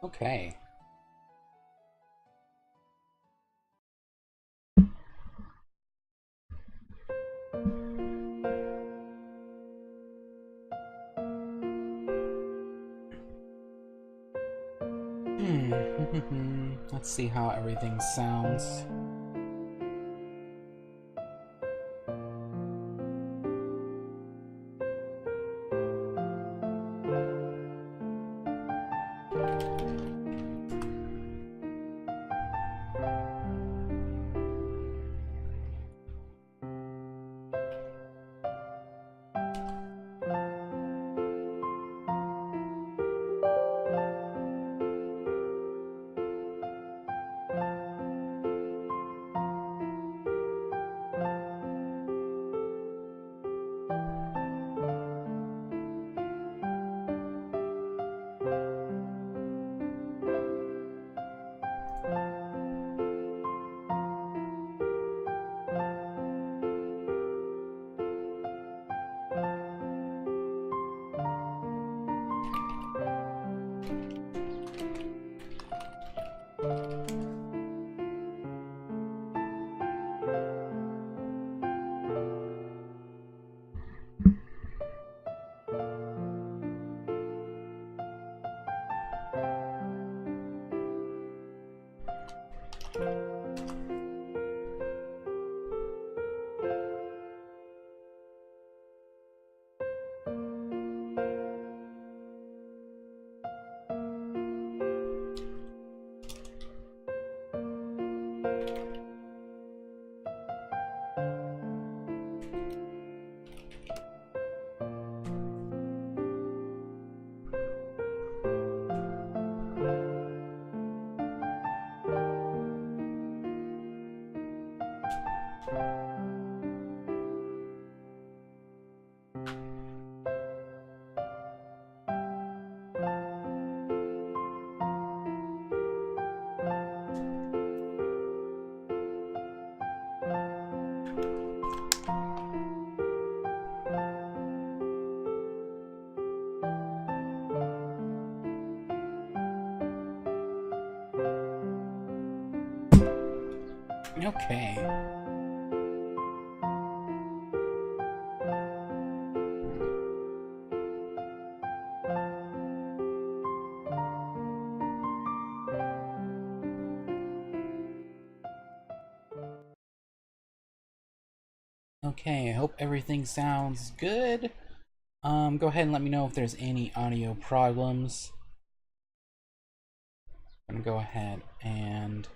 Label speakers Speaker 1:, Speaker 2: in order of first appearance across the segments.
Speaker 1: Okay. Let's see how everything sounds. Okay. Okay, I hope everything sounds good. Go ahead and let me know if there's any audio problems. I'm gonna go ahead and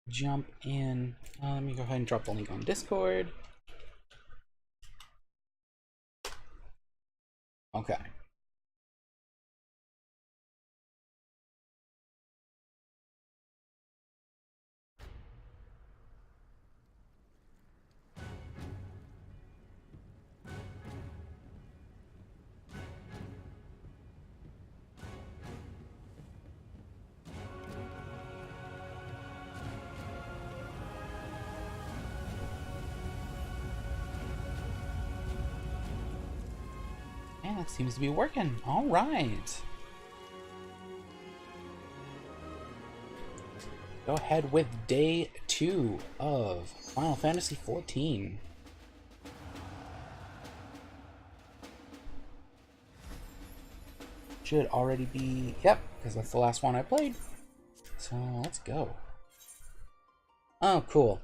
Speaker 1: jump in. Let me go ahead and drop the link on Discord. Okay. Yeah, that seems to be working. All right. Go ahead with day 2 of Final Fantasy XIV. Should already be, yep, because that's the last one I played. So let's go. Oh, cool.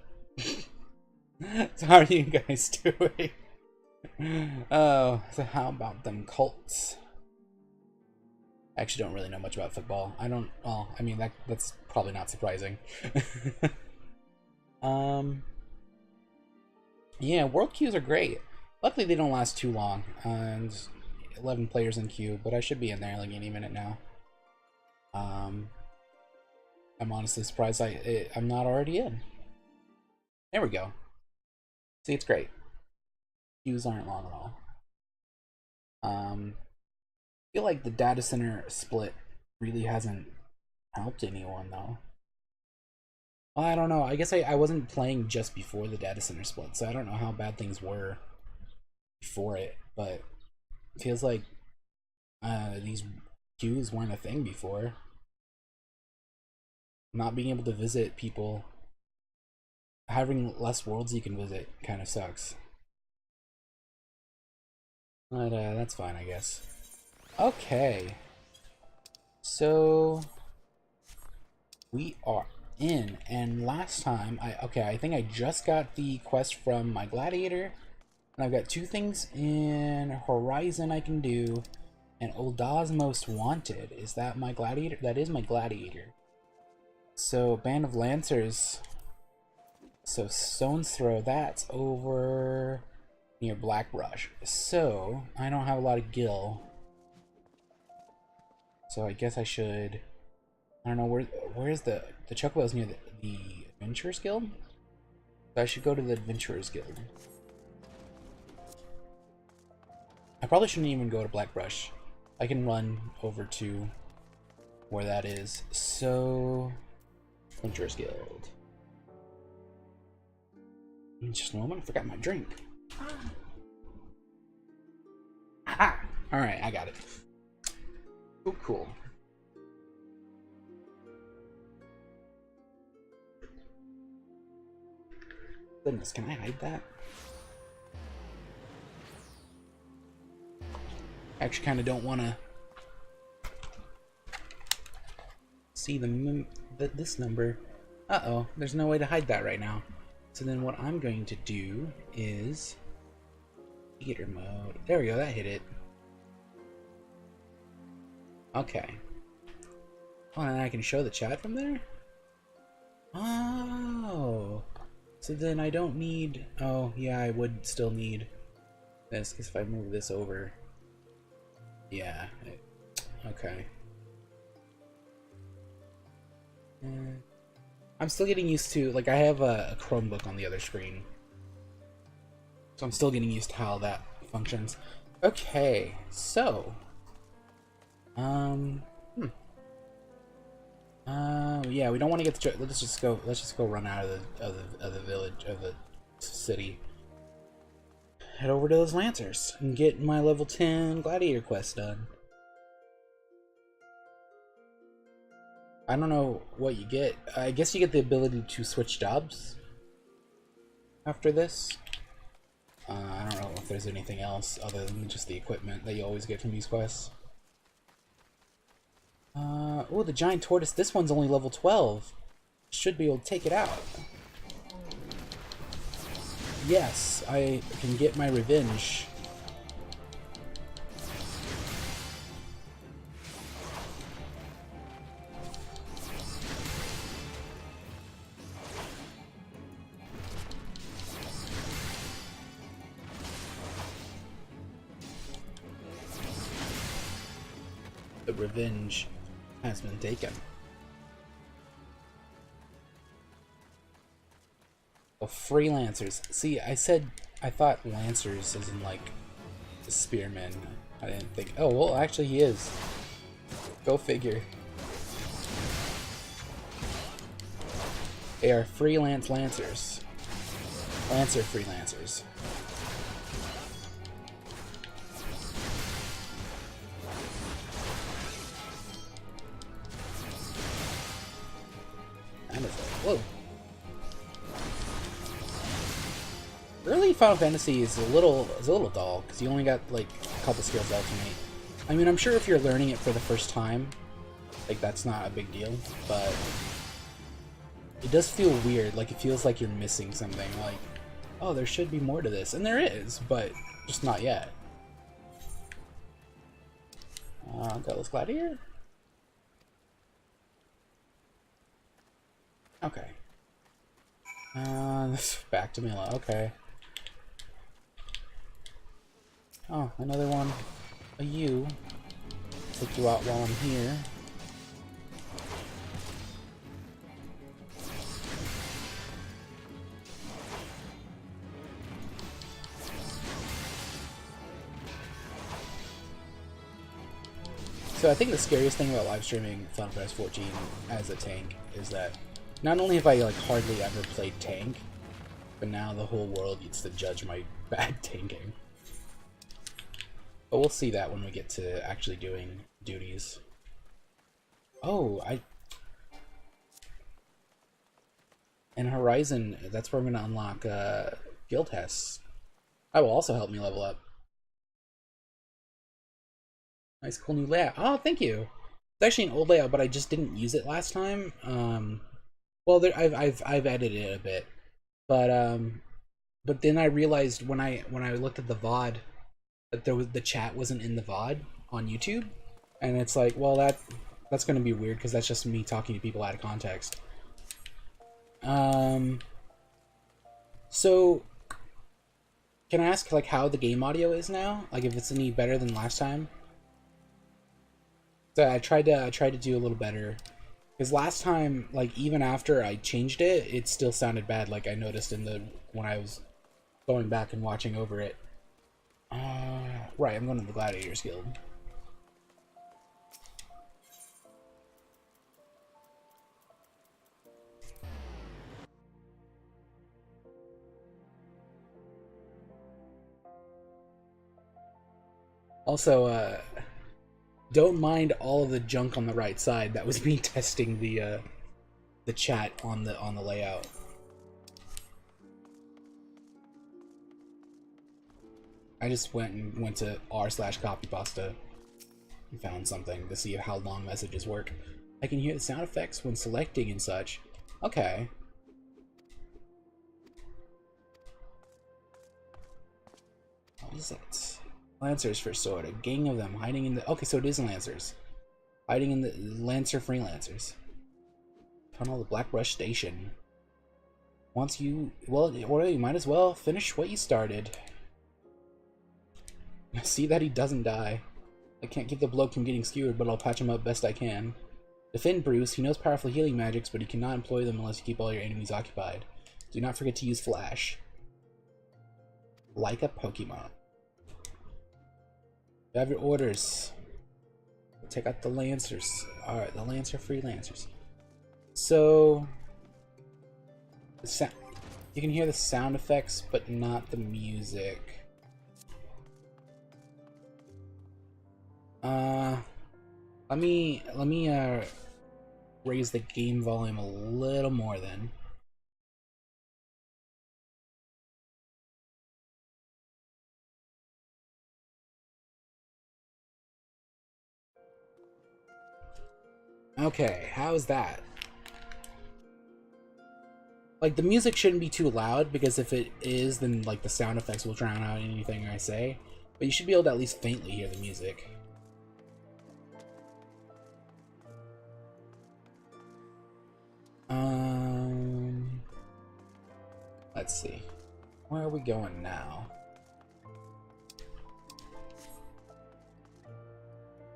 Speaker 1: So how are you guys doing? Oh, so how about them Colts? I actually don't really know much about football. I don't, well, I mean, that's probably not surprising. um, yeah, world queues are great. Luckily, they don't last too long. And 11 players in queue, but I should be in there like any minute now. I'm honestly surprised I'm not already in. There we go. See, it's great. Queues aren't long at all. I feel like the data center split really hasn't helped anyone though. Well, I don't know. I guess I wasn't playing just before the data center split, so I don't know how bad things were before it, but it feels like these queues weren't a thing before. Not being able to visit people, having less worlds you can visit kind of sucks. But that's fine, I guess. Okay. So we are in, and last time I think I just got the quest from my gladiator, and I've got 2 things in Horizon I can do, and Ulda's Most Wanted. Is that my gladiator? That is my gladiator. So Band of Lancers. So Stone's Throw, that's over near Blackbrush. So I don't have a lot of gil. So I guess I should. I don't know where's the Chocobo's near the Adventurers Guild. So I should go to the Adventurers Guild. I probably shouldn't even go to Blackbrush. I can run over to where that is. So Adventurers Guild. Just a moment, I forgot my drink. Ah! Alright, I got it. Oh, cool. Goodness, can I hide that? I actually kind of don't want to see this number. Uh-oh, there's no way to hide that right now. So then what I'm going to do is theater mode. There we go, that hit it. Okay. Oh, and I can show the chat from there? Oh. So then I don't need... Oh, yeah, I would still need this, because if I move this over... Yeah. Okay. I'm still getting used to... Like, I have a Chromebook on the other screen. So I'm still getting used to how that functions. Okay, so... yeah, we don't want to get the... Let's just go run out of the village, of the city. Head over to those Lancers and get my level 10 Gladiator quest done. I don't know what you get. I guess you get the ability to switch jobs after this. I don't know if there's anything else other than just the equipment that you always get from these quests. Oh, the giant tortoise. This one's only level 12. Should be able to take it out. Yes, I can get my revenge. The revenge has been taken. Oh, freelancers. See, I thought lancers as in like spearmen. I didn't think. Oh, well, actually he is. Go figure. They are freelance lancers. Lancer freelancers. Whoa. Early Final Fantasy is a little dull because you only got like a couple skills to alternate. I mean, I'm sure if you're learning it for the first time, like that's not a big deal, but it does feel weird. Like it feels like you're missing something. Like, oh, there should be more to this, and there is, but just not yet. Gallus Gladiator. Okay. Back to Mila. Okay. Oh, another one. A U. Take you out while I'm here. So I think the scariest thing about live streaming Final Fantasy 14 as a tank is that not only have I like hardly ever played tank, but now the whole world gets to judge my bad tanking. But we'll see that when we get to actually doing duties. Oh, in Horizon, that's where I'm going to unlock guild tests. That will also help me level up. Nice, cool new layout. Oh, thank you. It's actually an old layout, but I just didn't use it last time. Well, I've edited it a bit, but then I realized when I looked at the VOD that the chat wasn't in the VOD on YouTube, and it's like, well, that's going to be weird because that's just me talking to people out of context. So can I ask like how the game audio is now? Like if it's any better than last time? So I tried to do a little better. Because last time, like even after I changed it, it still sounded bad. Like I noticed when I was going back and watching over it. Right, I'm going to the Gladiators Guild. Also, don't mind all of the junk on the right side. That was me testing the chat on the layout. I just went to r/copypasta and found something to see how long messages work. I can hear the sound effects when selecting and such. Okay. What is it? Lancers for sword. A gang of them hiding in the... Okay, so it is Lancers. Hiding in the... Lancer freelancers. Tunnel the Blackbrush Station. Once you... Well, you might as well finish what you started. See that he doesn't die. I can't keep the bloke from getting skewered, but I'll patch him up best I can. Defend Bruce. He knows powerful healing magics, but he cannot employ them unless you keep all your enemies occupied. Do not forget to use Flash. Like a Pokemon. You have your orders. Take out the Lancers. Alright, the Lancer freelancers. So... you can hear the sound effects, but not the music. Let me raise the game volume a little more then. Okay, how's that? Like, the music shouldn't be too loud, because if it is, then, like, the sound effects will drown out anything I say. But you should be able to at least faintly hear the music. Let's see. Where are we going now?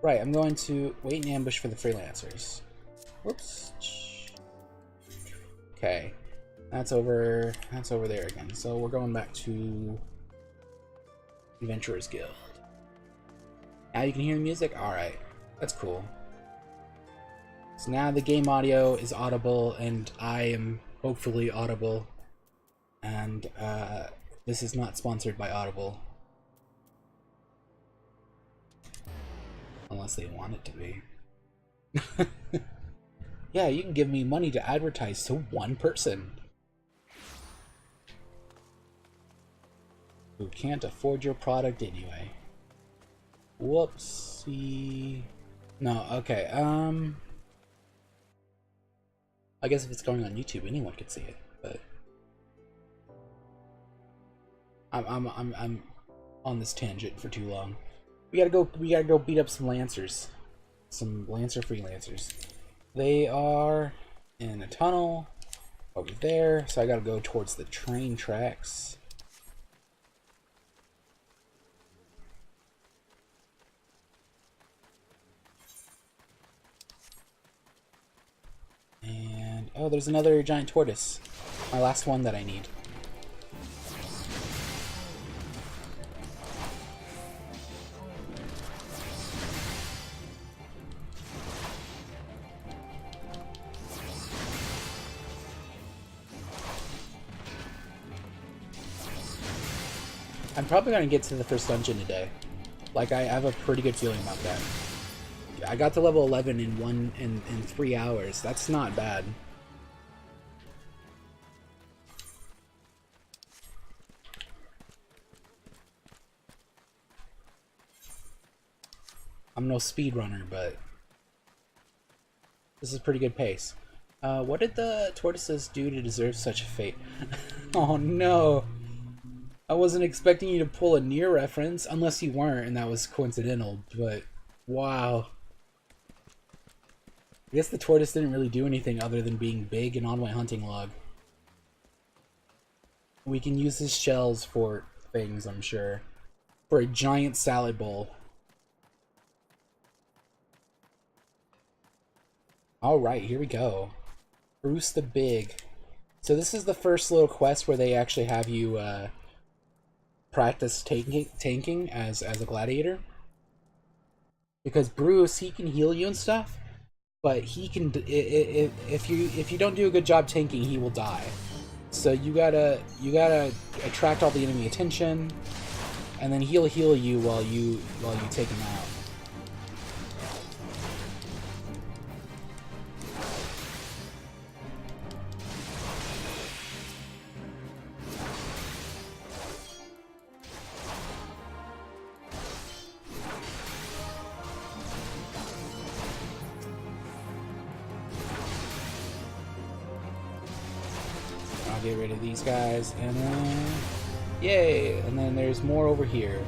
Speaker 1: Right, I'm going to wait in ambush for the freelancers. Whoops. Okay. That's over there again. So we're going back to Adventurers Guild. Now you can hear the music? Alright. That's cool. So now the game audio is audible, and I am hopefully audible. And this is not sponsored by Audible. Unless they want it to be. Yeah, you can give me money to advertise to one person who can't afford your product anyway. Whoopsie. No, okay, I guess if it's going on YouTube, anyone could see it, but I'm on this tangent for too long. We gotta go beat up some Lancers. Some Lancer freelancers. They are in a tunnel over there, so I gotta go towards the train tracks. And oh, there's another giant tortoise. My last one that I need. I'm probably gonna get to the first dungeon today. Like, I have a pretty good feeling about that. I got to level 11 in 3 hours. That's not bad. I'm no speedrunner, but this is pretty good pace. What did the tortoises do to deserve such a fate? Oh no! I wasn't expecting you to pull a near reference, unless you weren't, and that was coincidental, but wow. I guess the tortoise didn't really do anything other than being big and on my hunting log. We can use his shells for things, I'm sure. For a giant salad bowl. Alright, here we go. Bruce the Big. So this is the first little quest where they actually have you practice tanking as a gladiator. Because Bruce, he can heal you and stuff, but he can if you don't do a good job tanking, he will die. So you gotta attract all the enemy attention, and then he'll heal you while you take him out. I'll get rid of these guys, and then yay! And then there's more over here.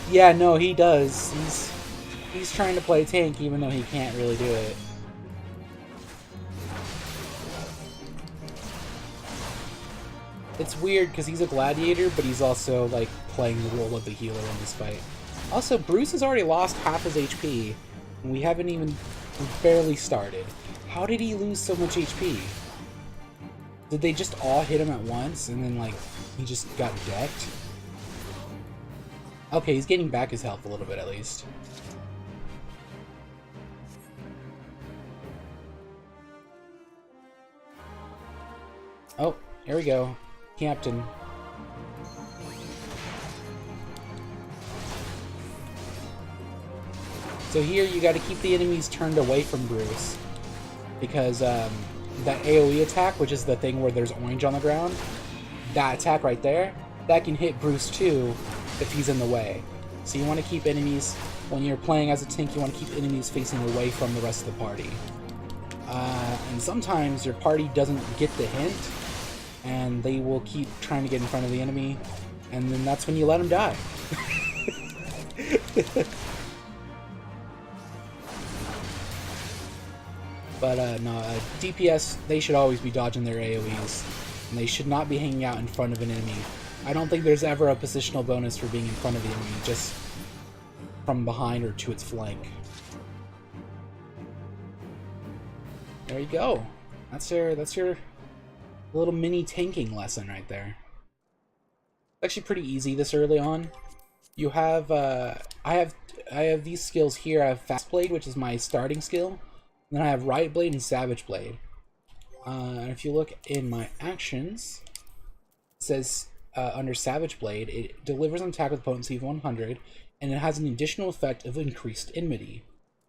Speaker 1: Yeah, no, he does. He's trying to play tank even though he can't really do it. It's weird because he's a gladiator, but he's also like playing the role of the healer in this fight. Also, Bruce has already lost half his HP, and we haven't even barely started. How did he lose so much HP? Did they just all hit him at once, and then like he just got decked? Okay, he's getting back his health a little bit at least. Oh, here we go. Captain. So here you got to keep the enemies turned away from Bruce, because that AoE attack, which is the thing where there's orange on the ground, that attack right there, that can hit Bruce too if he's in the way. So you want to keep enemies, when you're playing as a tank, you want to keep enemies facing away from the rest of the party. And sometimes your party doesn't get the hint, and they will keep trying to get in front of the enemy, and then that's when you let them die. But no, DPS, they should always be dodging their AoEs, and they should not be hanging out in front of an enemy. I don't think there's ever a positional bonus for being in front of the enemy, just from behind or to its flank. There you go. That's your little mini tanking lesson right there. It's actually pretty easy this early on. You have I have these skills here. I have Fast Blade, which is my starting skill. And then I have Riot Blade and Savage Blade. And if you look in my actions, it says under Savage Blade, it delivers an attack with potency of 100, and it has an additional effect of increased enmity.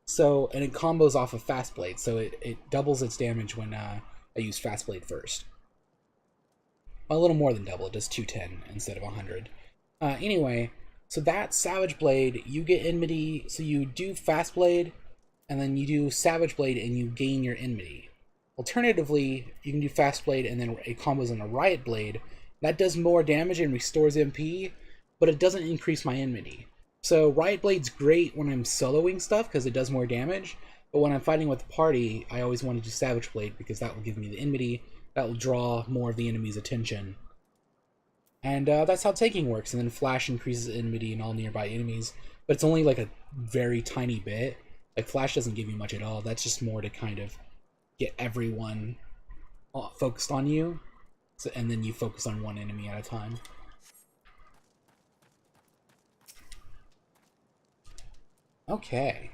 Speaker 1: So, and it combos off of Fast Blade, so it doubles its damage when I use Fast Blade first. A little more than double, it does 210 instead of 100. Anyway, so that Savage Blade, you get enmity, so you do Fast Blade, and then you do Savage Blade and you gain your enmity. Alternatively, you can do Fast Blade and then it combos on a Riot Blade. That does more damage and restores MP, but it doesn't increase my enmity. So Riot Blade's great when I'm soloing stuff because it does more damage, but when I'm fighting with the party, I always want to do Savage Blade because that will give me the enmity, that will draw more of the enemy's attention. And that's how taking works, and then Flash increases enmity in all nearby enemies, but it's only like a very tiny bit. Like, Flash doesn't give you much at all. That's just more to kind of get everyone focused on you, so, and then you focus on one enemy at a time. Okay.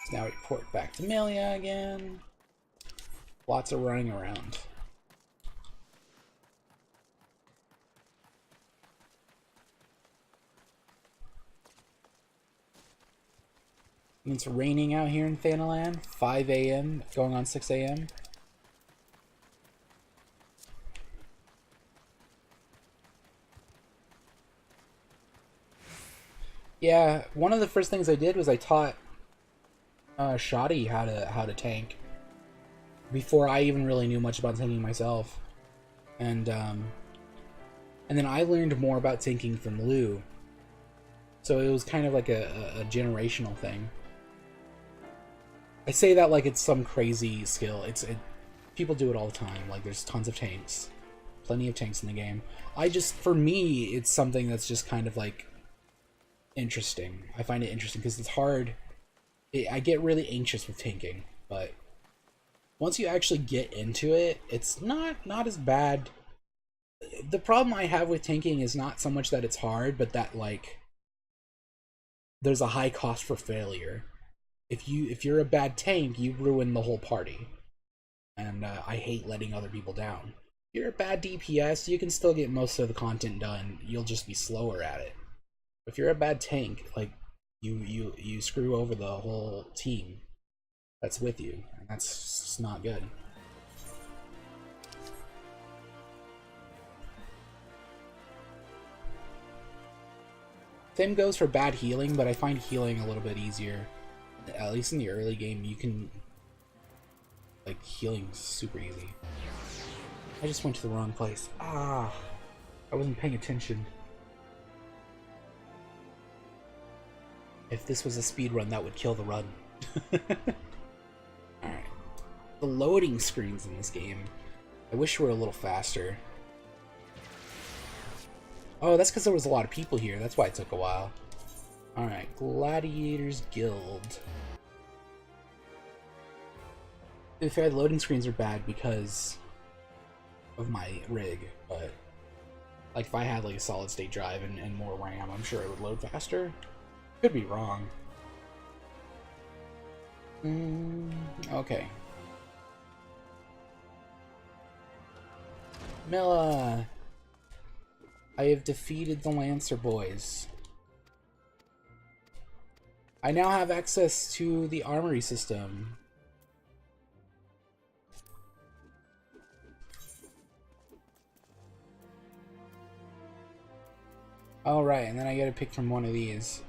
Speaker 1: So now we port back to Melia again. Lots of running around. And it's raining out here in Thanalan. 5 a.m. going on 6 a.m. Yeah, one of the first things I did was I taught Shoddy how to tank before I even really knew much about tanking myself, and then I learned more about tanking from Lou. So it was kind of like a generational thing. I say that like it's some crazy skill. People do it all the time. Like there's tons of tanks, plenty of tanks in the game. For me, it's something that's just kind of like interesting. I find it interesting because it's hard. I get really anxious with tanking, but once you actually get into it, it's not as bad. The problem I have with tanking is not so much that it's hard, but that like there's a high cost for failure. If you're a bad tank, you ruin the whole party, and I hate letting other people down. If you're a bad DPS, you can still get most of the content done. You'll just be slower at it. If you're a bad tank, like you screw over the whole team that's with you, and that's just not good. Same goes for bad healing, but I find healing a little bit easier. At least in the early game, you can like healing's super easy. I just went to the wrong place. I wasn't paying attention. If this was a speed run, that would kill the run. Alright. The loading screens in this game, I wish were a little faster. Oh, that's because there was a lot of people here. That's why it took a while. Alright, Gladiators Guild. To be fair, the loading screens are bad because of my rig, but like if I had like a solid state drive and more RAM, I'm sure it would load faster. Could be wrong. Okay. Milla! I have defeated the Lancer boys. I now have access to the armory system. Oh, right, and then I gotta pick from one of these.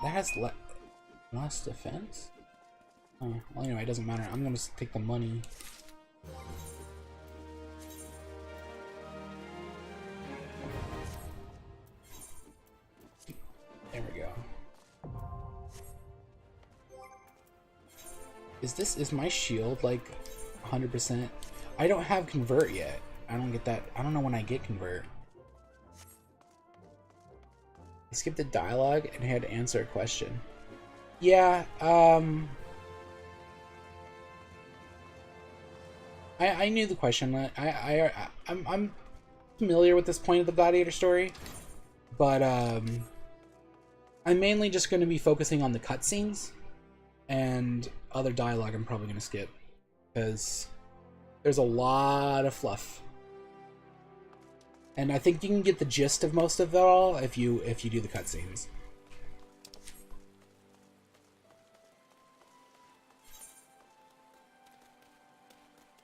Speaker 1: That has less defense? Oh, well, anyway, it doesn't matter. I'm gonna take the money. There we go. Is my shield like 100%? I don't have convert yet. I don't get that. I don't know when I get convert. I skipped the dialogue and had to answer a question. Yeah, I knew the question. I'm familiar with this point of the Gladiator story, but I'm mainly just going to be focusing on the cutscenes, and other dialogue I'm probably going to skip because there's a lot of fluff. And I think you can get the gist of most of it all if you do the cutscenes.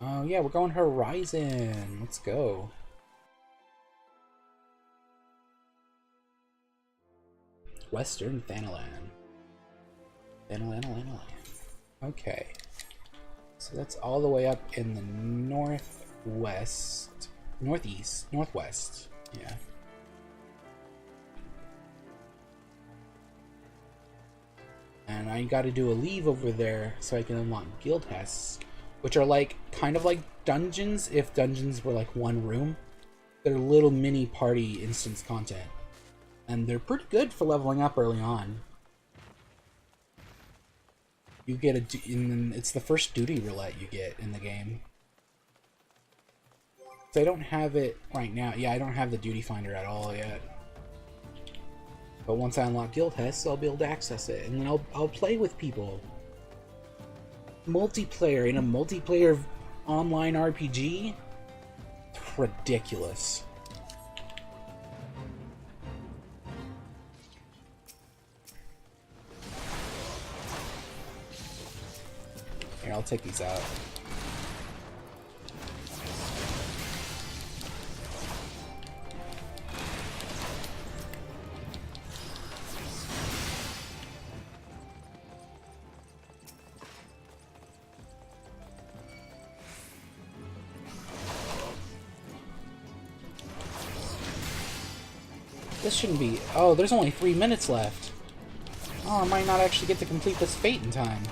Speaker 1: Oh yeah, we're going Horizon. Let's go. Western Thanalan. Thanalan. Okay. So that's all the way up in the northwest. Northwest. Yeah. And I gotta do a leave over there so I can unlock guild tests, which are like kind of like dungeons if dungeons were like one room. They're little mini party instance content, and they're pretty good for leveling up early on. You get it's the first duty roulette you get in the game. So I don't have it right now. Yeah, I don't have the duty finder at all yet. But once I unlock guild tests, I'll be able to access it, and then I'll play with people. Multiplayer in a multiplayer online RPG? Ridiculous. Here, I'll take these out. This shouldn't be... Oh, there's only 3 minutes left. Oh, I might not actually get to complete this fate in time.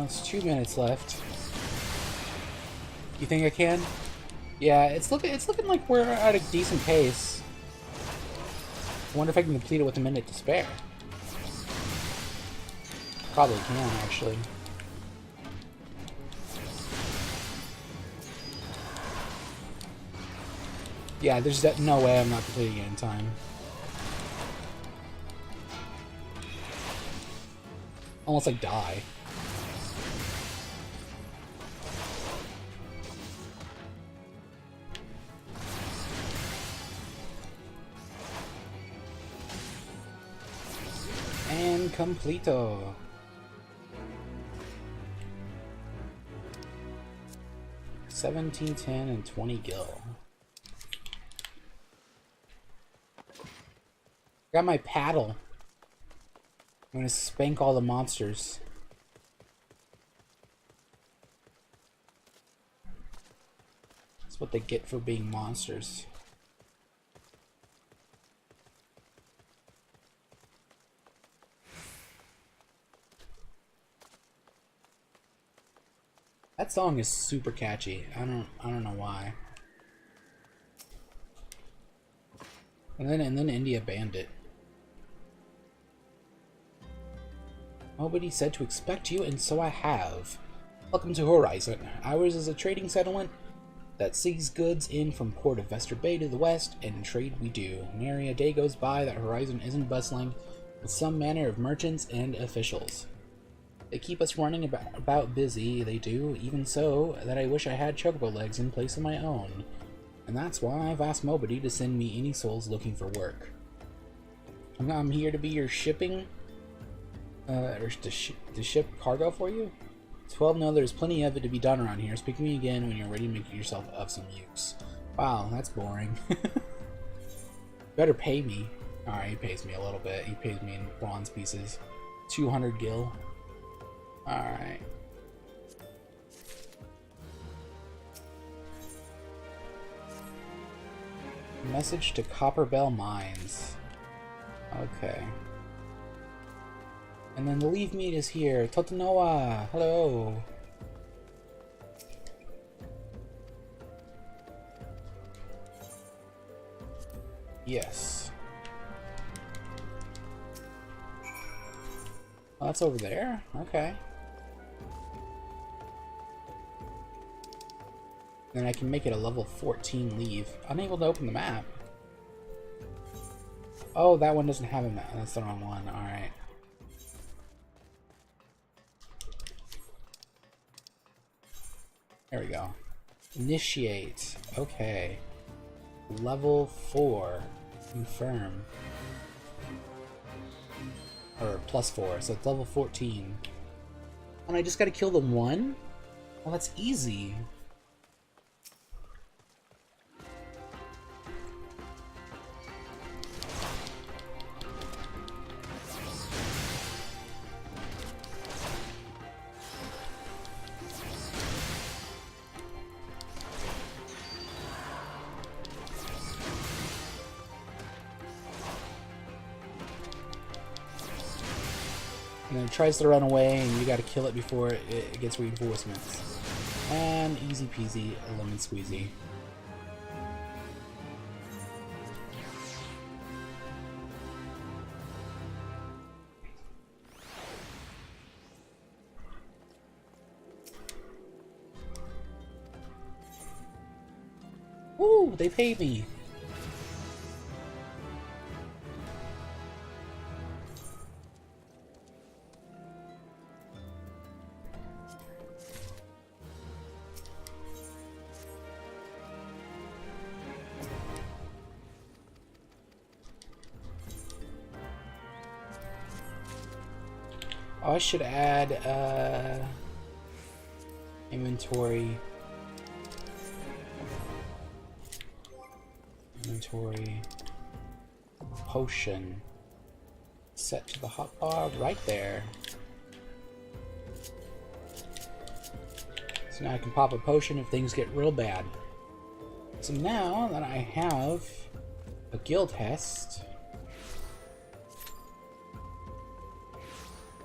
Speaker 1: It's 2 minutes left. You think I can? Yeah, it's looking like we're at a decent pace. I wonder if I can complete it with a minute to spare. Probably can, actually. Yeah, there's no way I'm not completing it in time. Almost like die. And completo. $17.10 and 20 gil. Got my paddle. I'm gonna spank all the monsters. That's what they get for being monsters. That song is super catchy. I don't know why. And then India banned it. Nobody said to expect you, and so I have. Welcome to Horizon. Ours is a trading settlement that sees goods in from Port of Vestor Bay to the west, and trade we do. Nary a day goes by that Horizon isn't bustling with some manner of merchants and officials. They keep us running about busy, they do, even so that I wish I had chocobo legs in place of my own. And that's why I've asked Mobity to send me any souls looking for work. I'm here to be your shipping, or to ship cargo for you? 12, no, there's plenty of it to be done around here. Speak to me again when you're ready to make yourself of some use. Wow, that's boring. Better pay me. Alright, he pays me a little bit. He pays me in bronze pieces. 200 gil. Alright. Message to Copperbell Mines. Okay. And then the leave meat is here. Totanoa! Hello! Yes. Oh, that's over there? Okay. Then I can make it a level 14 leave. Unable to open the map. Oh, that one doesn't have a map. That's the wrong one. Alright. There we go. Initiate. Okay. Level 4. Confirm. Or +4, so it's level 14. And I just gotta kill the one? Well, that's easy. And then it tries to run away, and you gotta kill it before it gets reinforcements. And easy peasy, lemon squeezy. Woo! They paid me! Oh, I should add inventory. Inventory potion set to the hotbar right there. So now I can pop a potion if things get real bad. So now that I have a guild test,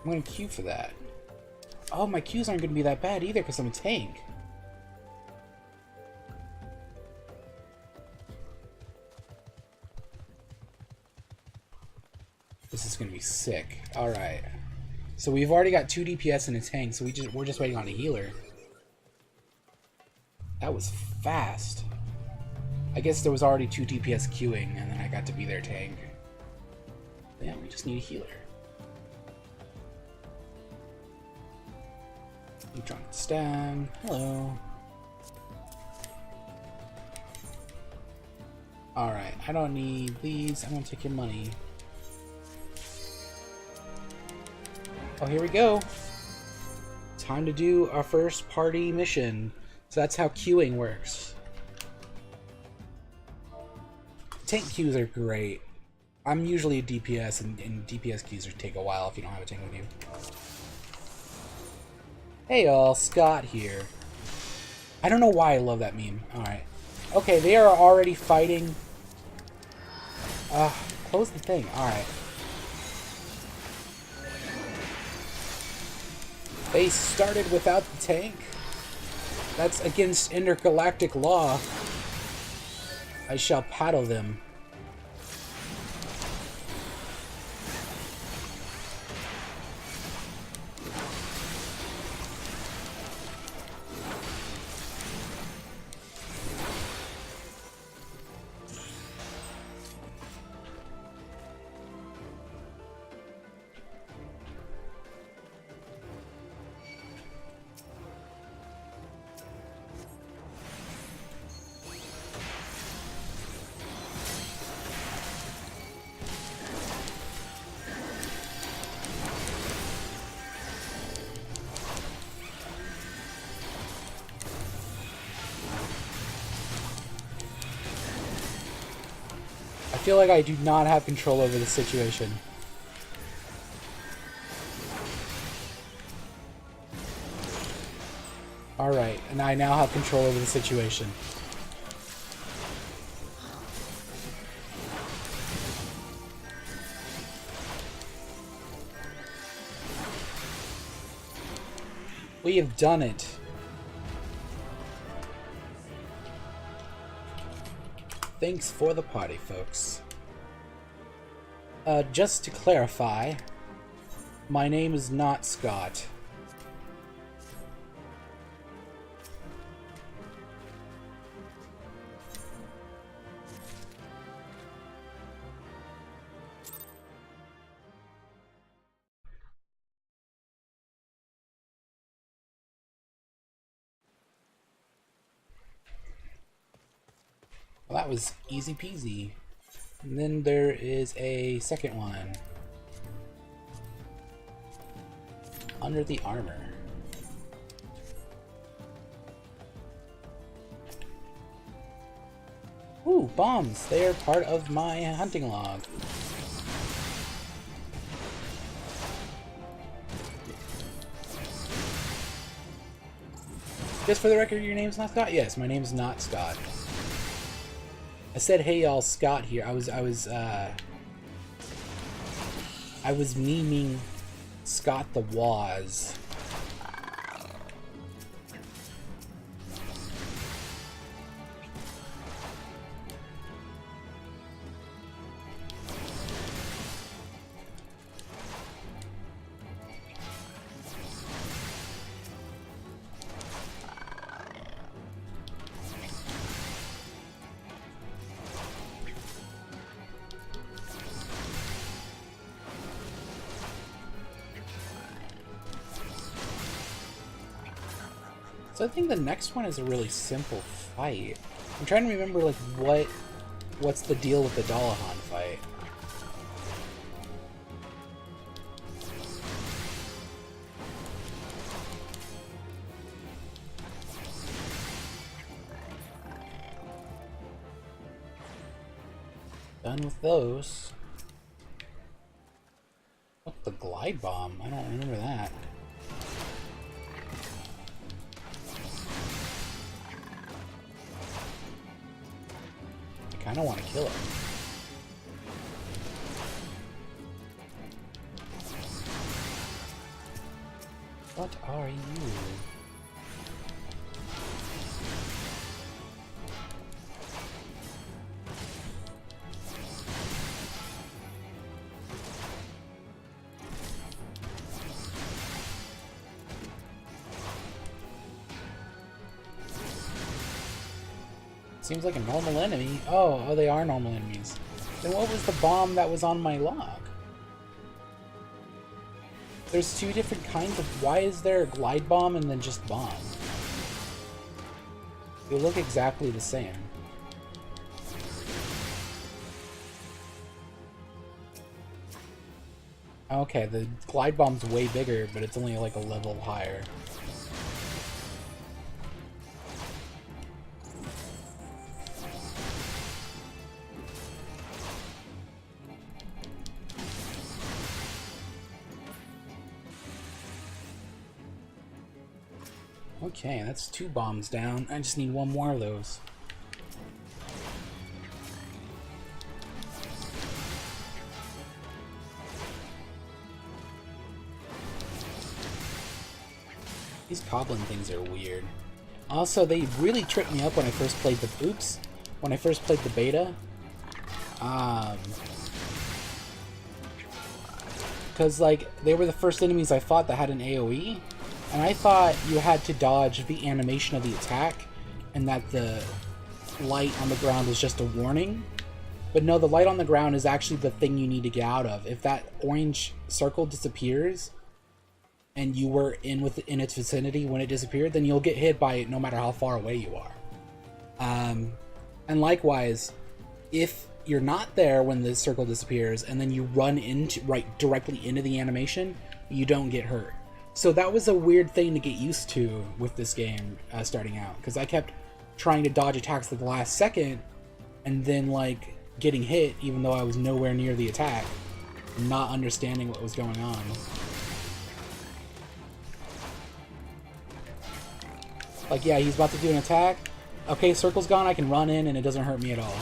Speaker 1: I'm gonna queue for that. Oh, my queues aren't gonna be that bad either because I'm a tank. This is gonna be sick. Alright. So we've already got 2 DPS in a tank, so we're just waiting on a healer. That was fast. I guess there was already 2 DPS queuing, and then I got to be their tank. Yeah, we just need a healer. You drunk Stan. Hello. Alright, I don't need these. I'm gonna take your money. Oh, here we go. Time to do our first party mission. So that's how queuing works. Tank queues are great. I'm usually a DPS, and DPS queues take a while if you don't have a tank with you. Hey y'all, Scott here. I don't know why I love that meme. Alright. Okay, they are already fighting. Close the thing. Alright. They started without the tank? That's against intergalactic law. I shall paddle them. I feel like I do not have control over the situation. Alright, and I now have control over the situation. We have done it. Thanks for the party, folks. Just to clarify, my name is not Scott. Well, that was easy peasy. And then there is a second one. Under the armor. Ooh, bombs! They are part of my hunting log. Just for the record, your name's not Scott? Yes, my name's not Scott. I said, "Hey y'all, Scott here." I was memeing Scott the Woz. So I think the next one is a really simple fight. I'm trying to remember like what's the deal with the Dalahan fight. Done with those. What's the glide bomb? I don't remember that. I kinda want to kill him. What are you? Seems like a normal enemy. Oh, they are normal enemies. Then what was the bomb that was on my log? There's two different kinds of... Why is there a glide bomb and then just bomb? They look exactly the same. Okay, the glide bomb's way bigger, but it's only like a level higher. Okay, that's 2 bombs down. I just need 1 more of those. These goblin things are weird. Also, they really tripped me up when I first played the... Oops! When I first played the beta. Because, like, they were the first enemies I fought that had an AoE. And I thought you had to dodge the animation of the attack, and that the light on the ground was just a warning. But no, the light on the ground is actually the thing you need to get out of. If that orange circle disappears, and you were in its vicinity when it disappeared, then you'll get hit by it no matter how far away you are. And likewise, if you're not there when the circle disappears, and then you run directly into the animation, you don't get hurt. So that was a weird thing to get used to with this game starting out, because I kept trying to dodge attacks at the last second, and then like getting hit even though I was nowhere near the attack, not understanding what was going on. Like, yeah, he's about to do an attack. Okay, circle's gone, I can run in and it doesn't hurt me at all.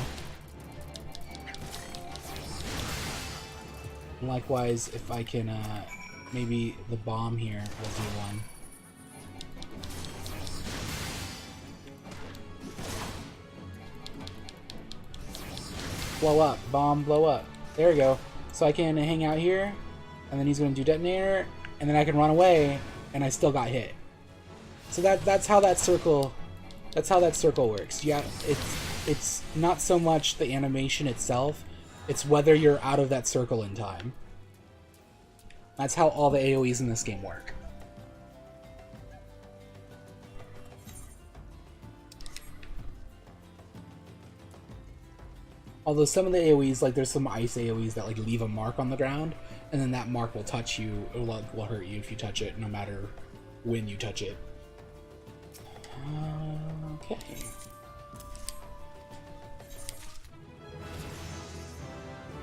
Speaker 1: And likewise, if I can, maybe the bomb here will do one. Blow up, bomb, blow up. There we go. So I can hang out here, and then he's going to do detonator, and then I can run away, and I still got hit. So that's how that circle works. Yeah, it's not so much the animation itself, it's whether you're out of that circle in time. That's how all the AoEs in this game work. Although some of the AoEs, like there's some ice AoEs that like leave a mark on the ground, and then that mark will touch you, or will hurt you if you touch it, no matter when you touch it. Okay.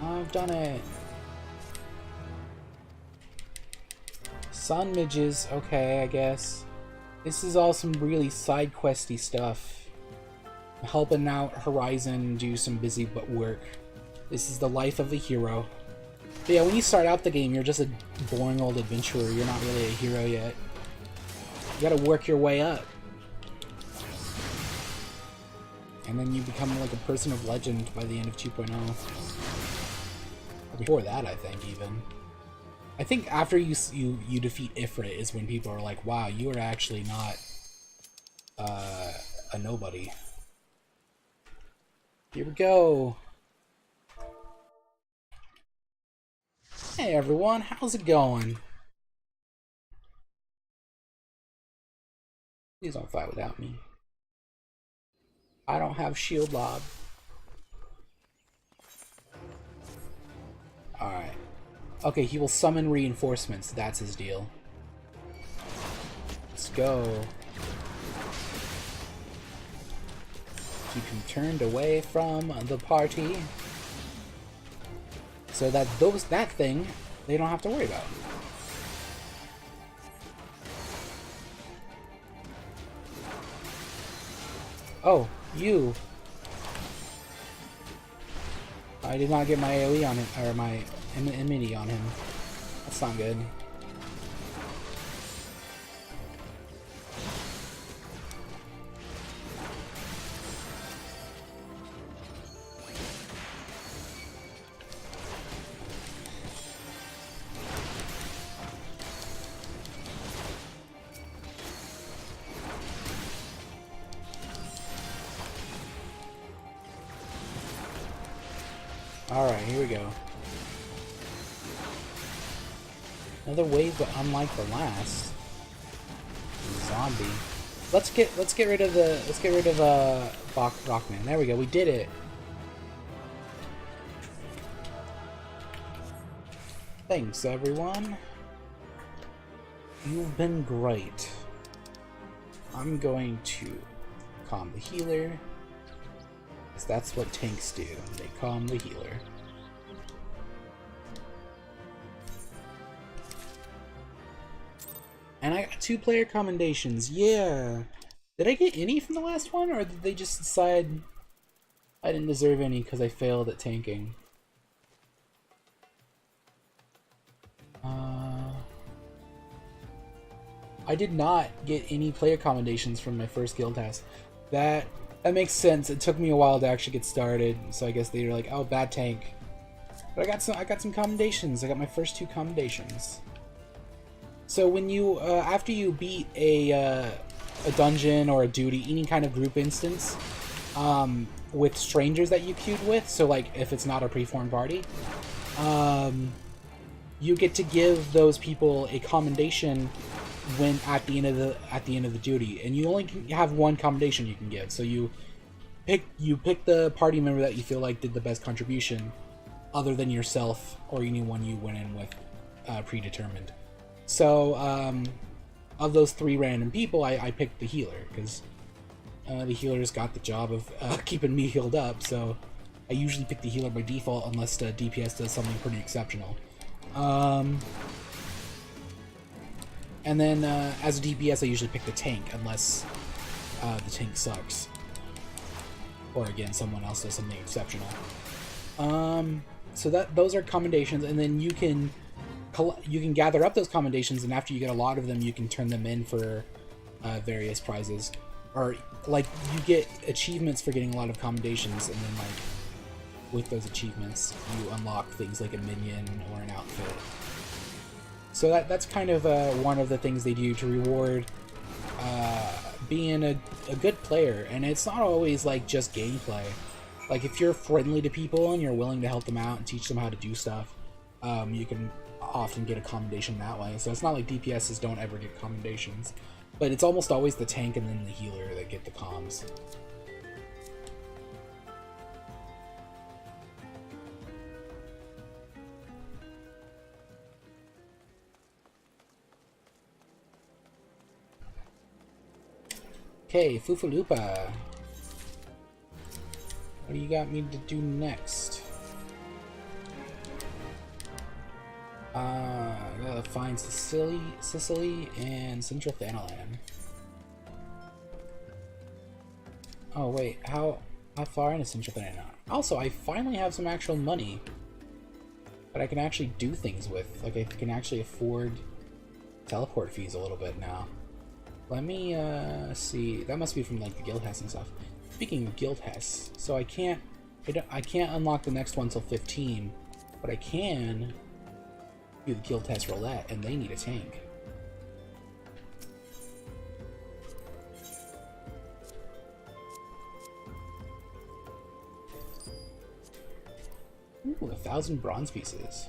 Speaker 1: I've done it. Sun midges, okay, I guess. This is all some really side questy stuff. Helping out Horizon do some busy work. This is the life of the hero. But yeah, when you start out the game, you're just a boring old adventurer. You're not really a hero yet. You gotta work your way up. And then you become like a person of legend by the end of 2.0. Or before that, I think, even. I think after you defeat Ifrit is when people are like, wow, you are actually not a nobody. Here we go. Hey everyone, how's it going? Please don't fight without me. I don't have shield lob. Alright. Okay, he will summon reinforcements. That's his deal. Let's go. Keep him turned away from the party. So that that thing, they don't have to worry about. Oh, you. I did not get my AoE on him, or my immunity on him. That's not good. Alright, here we go. Another wave, but unlike the last. Zombie. Let's get rid of Rockman. There we go, we did it. Thanks everyone. You've been great. I'm going to calm the healer. That's what tanks do. They calm the healer. And I got 2-player commendations. Yeah. Did I get any from the last one, or did they just decide I didn't deserve any because I failed at tanking? I did not get any player commendations from my first guild task. That makes sense. It took me a while to actually get started, so I guess they were like, "Oh, bad tank." But I got some commendations. I got my first 2 commendations. So when you after you beat a dungeon or a duty, any kind of group instance, with strangers that you queued with, so like if it's not a preformed party, you get to give those people a commendation when at the end of the duty, and you only have 1 commendation you can give. So you pick the party member that you feel like did the best contribution, other than yourself or anyone you went in with predetermined. So of those 3 random people, I picked the healer because the healer's got the job of keeping me healed up. So I usually pick the healer by default unless the DPS does something pretty exceptional. And then, as a DPS, I usually pick the tank, unless the tank sucks. Or again, someone else does something exceptional. So those are commendations, and then you can gather up those commendations, and after you get a lot of them, you can turn them in for various prizes. Or, like, you get achievements for getting a lot of commendations, and then, like, with those achievements, you unlock things like a minion or an outfit. So that's kind of one of the things they do to reward being a good player. And it's not always like just gameplay. Like if you're friendly to people and you're willing to help them out and teach them how to do stuff, you can often get a commendation that way. So it's not like DPSs don't ever get commendations, but it's almost always the tank and then the healer that get the comms. Okay, Fufalupa. What do you got me to do next? Gotta find Sicily and Central Thanalan. Oh wait, how far into Central Thanalan? Also, I finally have some actual money. but I can actually do things with. Like, I can actually afford teleport fees a little bit now. Let me see. That must be from like the guild Hess and stuff. Speaking of guild Hess, so I can't unlock the next one till 15, but I can do the guild Hess roulette, and they need a tank. Ooh, 1,000 bronze pieces.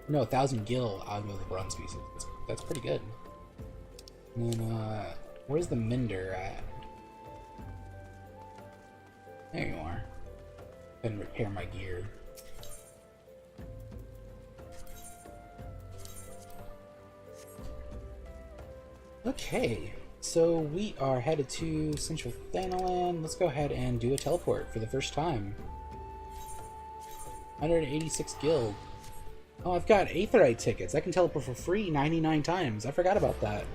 Speaker 1: No, 1,000 gil out of the bronze pieces. That's pretty good. And then, where's the mender at? There you are. Then repair my gear. Okay, so we are headed to Central Thanalan. Let's go ahead and do a teleport for the first time. 186 gil. Oh, I've got Aetheryte tickets. I can teleport for free 99 times. I forgot about that.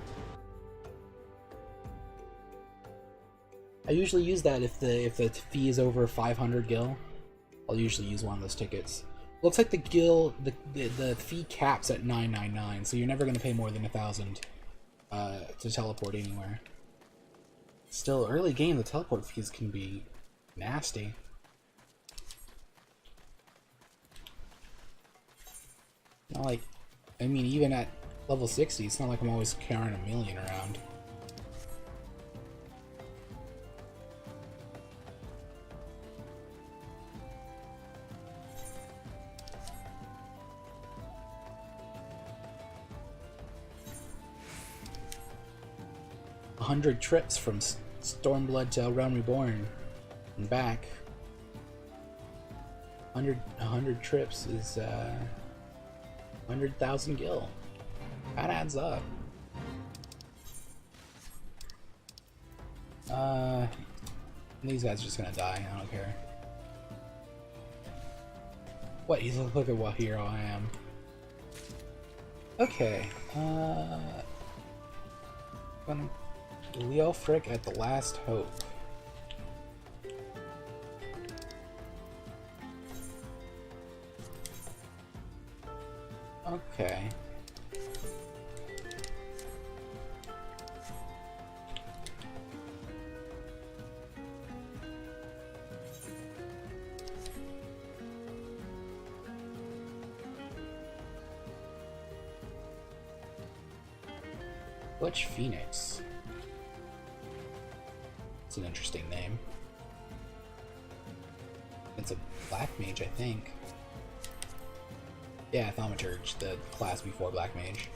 Speaker 1: I usually use that if the fee is over 500 gil. I'll usually use one of those tickets. Looks like the fee caps at 999, so you're never going to pay more than 1,000 to teleport anywhere. Still, early game, the teleport fees can be nasty. Not like, I mean, even at level 60, it's not like I'm always carrying a million around. $100 trips from Stormblood to Realm Reborn and back. 100 trips is 100,000 gil. That adds up. These guys are just gonna die. I don't care. What? Look at what hero I am. Okay. Leofric at the Last Hope. Okay. Butch Phoenix. It's an interesting name. It's a black mage, I think. Yeah, Thaumaturge, the class before Black Mage.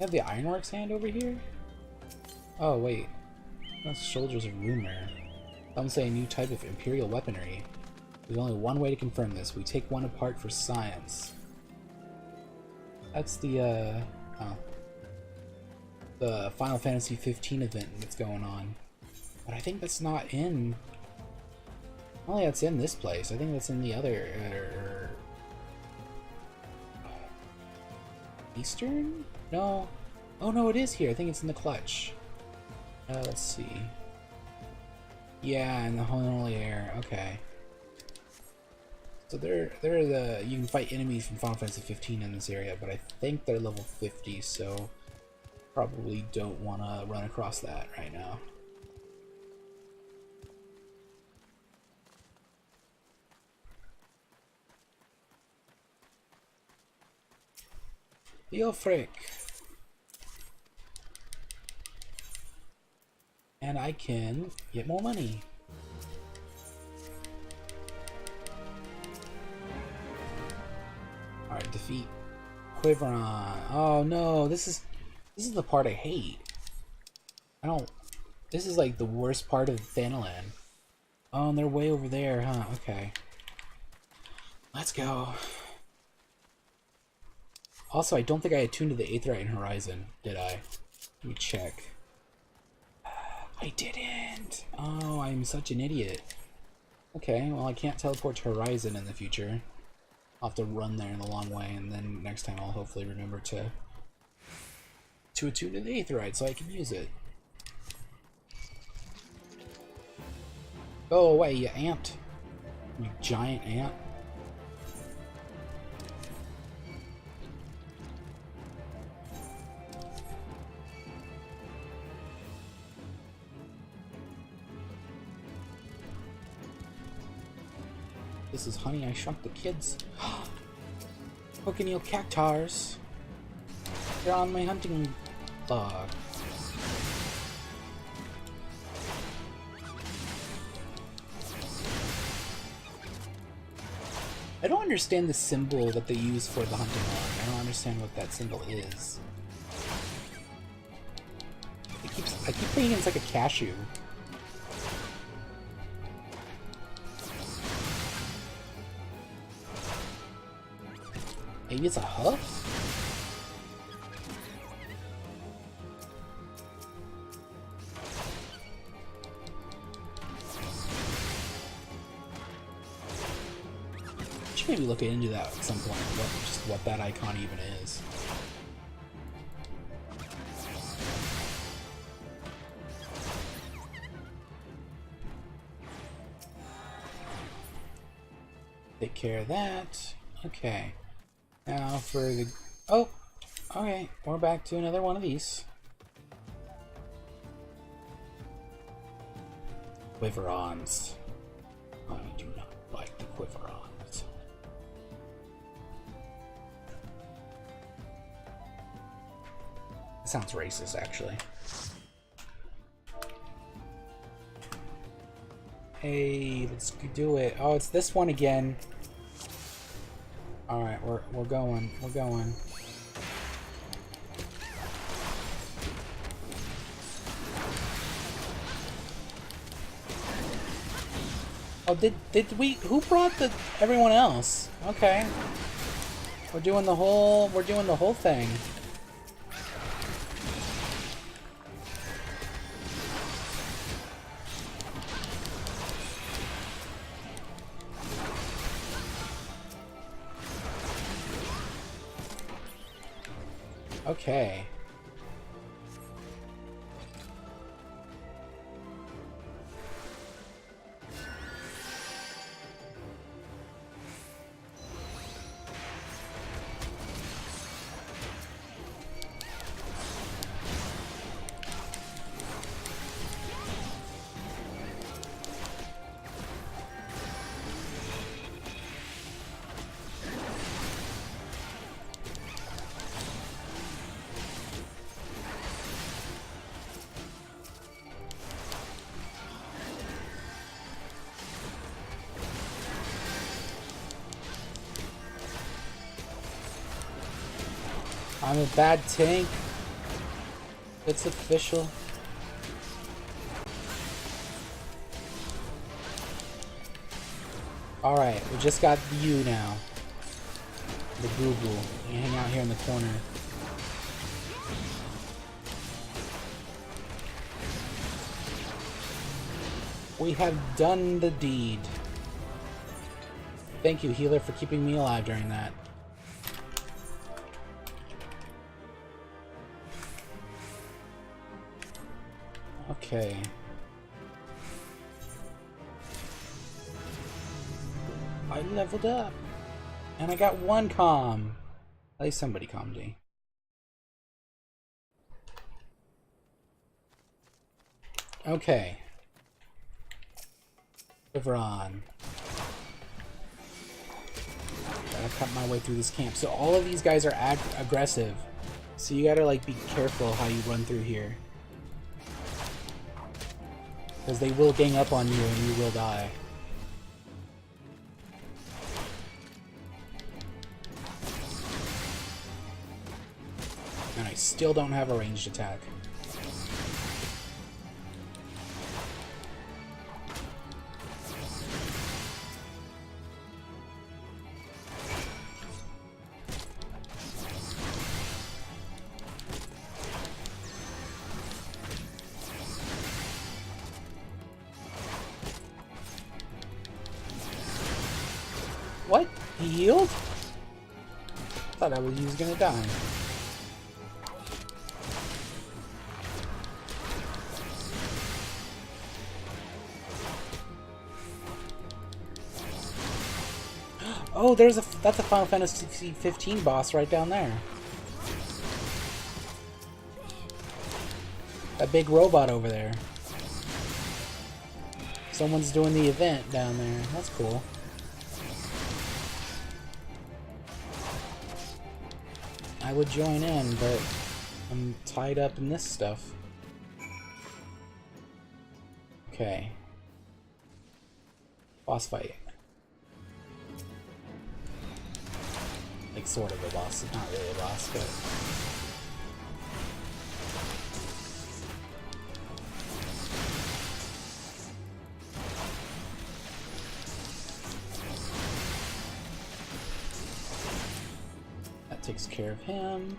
Speaker 1: I have the Ironworks hand over here? Oh, wait. That's Soldiers of Rumor. Some say a new type of Imperial weaponry. There's only one way to confirm this. We take one apart for science. That's the Final Fantasy XV event that's going on. But I think that's not in... Only that's in this place. I think that's in the other... Eastern? No. Oh no, it is here. I think it's in the clutch. Let's see. Yeah, in the Holy Air. Okay. So they're the... You can fight enemies from Final Fantasy 15 in this area, but I think they're level 50, so... Probably don't want to run across that right now. Leofric. And I can get more money. Alright, defeat Quiveron. Oh no, this is the part I hate. This is like the worst part of Thanalan. Oh, and they're way over there, huh? Okay. Let's go. Also, I don't think I attuned to the Aetheryte in Horizon, did I? Let me check. I didn't! Oh, I'm such an idiot. Okay, well I can't teleport to Horizon in the future. I'll have to run there in the long way, and then next time I'll hopefully remember to attune to the Aetheryte so I can use it. Go away, you ant. You giant ant. This is Honey, I Shrunk the Kids. Cochineal cactars. They're on my hunting log. I don't understand the symbol that they use for the hunting log. I don't understand what that symbol is. I keep thinking it's like a cashew. Maybe it's a hoof? Should maybe look into that at some point, what that icon even is. Take care of that. Okay. Now for the... Oh! Okay, we're back to another one of these. Quiverons. I do not like the Quiverons. That sounds racist, actually. Hey, let's do it. Oh, it's this one again. Alright, we're going. We're going. Oh, did we... Who brought everyone else? Okay. We're doing the whole thing. Okay. I'm a bad tank. It's official. Alright, we just got you now. The Google. You hang out here in the corner. We have done the deed. Thank you, healer, for keeping me alive during that. Okay. I leveled up. And I got 1 comm. At least somebody commed me. Okay. Over on. Gotta cut my way through this camp. So all of these guys are aggressive. So you gotta like be careful how you run through here. Because they will gang up on you and you will die. And I still don't have a ranged attack. What? He healed? Thought he was gonna die. Oh, that's a Final Fantasy 15 boss right down there. That big robot over there. Someone's doing the event down there. That's cool. I would join in, but I'm tied up in this stuff. Okay. Boss fight. Like, sort of a boss. It's not really a boss, but... that takes care of him.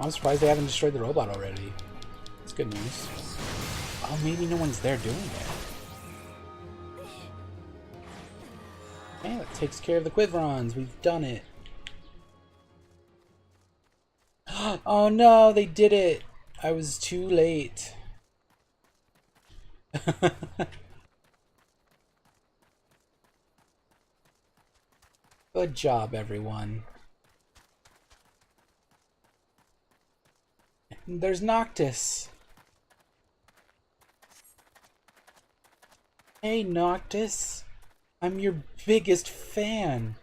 Speaker 1: I'm surprised they haven't destroyed the robot already. That's good news. Oh, maybe no one's there doing it. Okay, that takes care of the Quivrons. We've done it. Oh no, they did it! I was too late. Good job, everyone. There's Noctis. Hey, Noctis. I'm your biggest fan.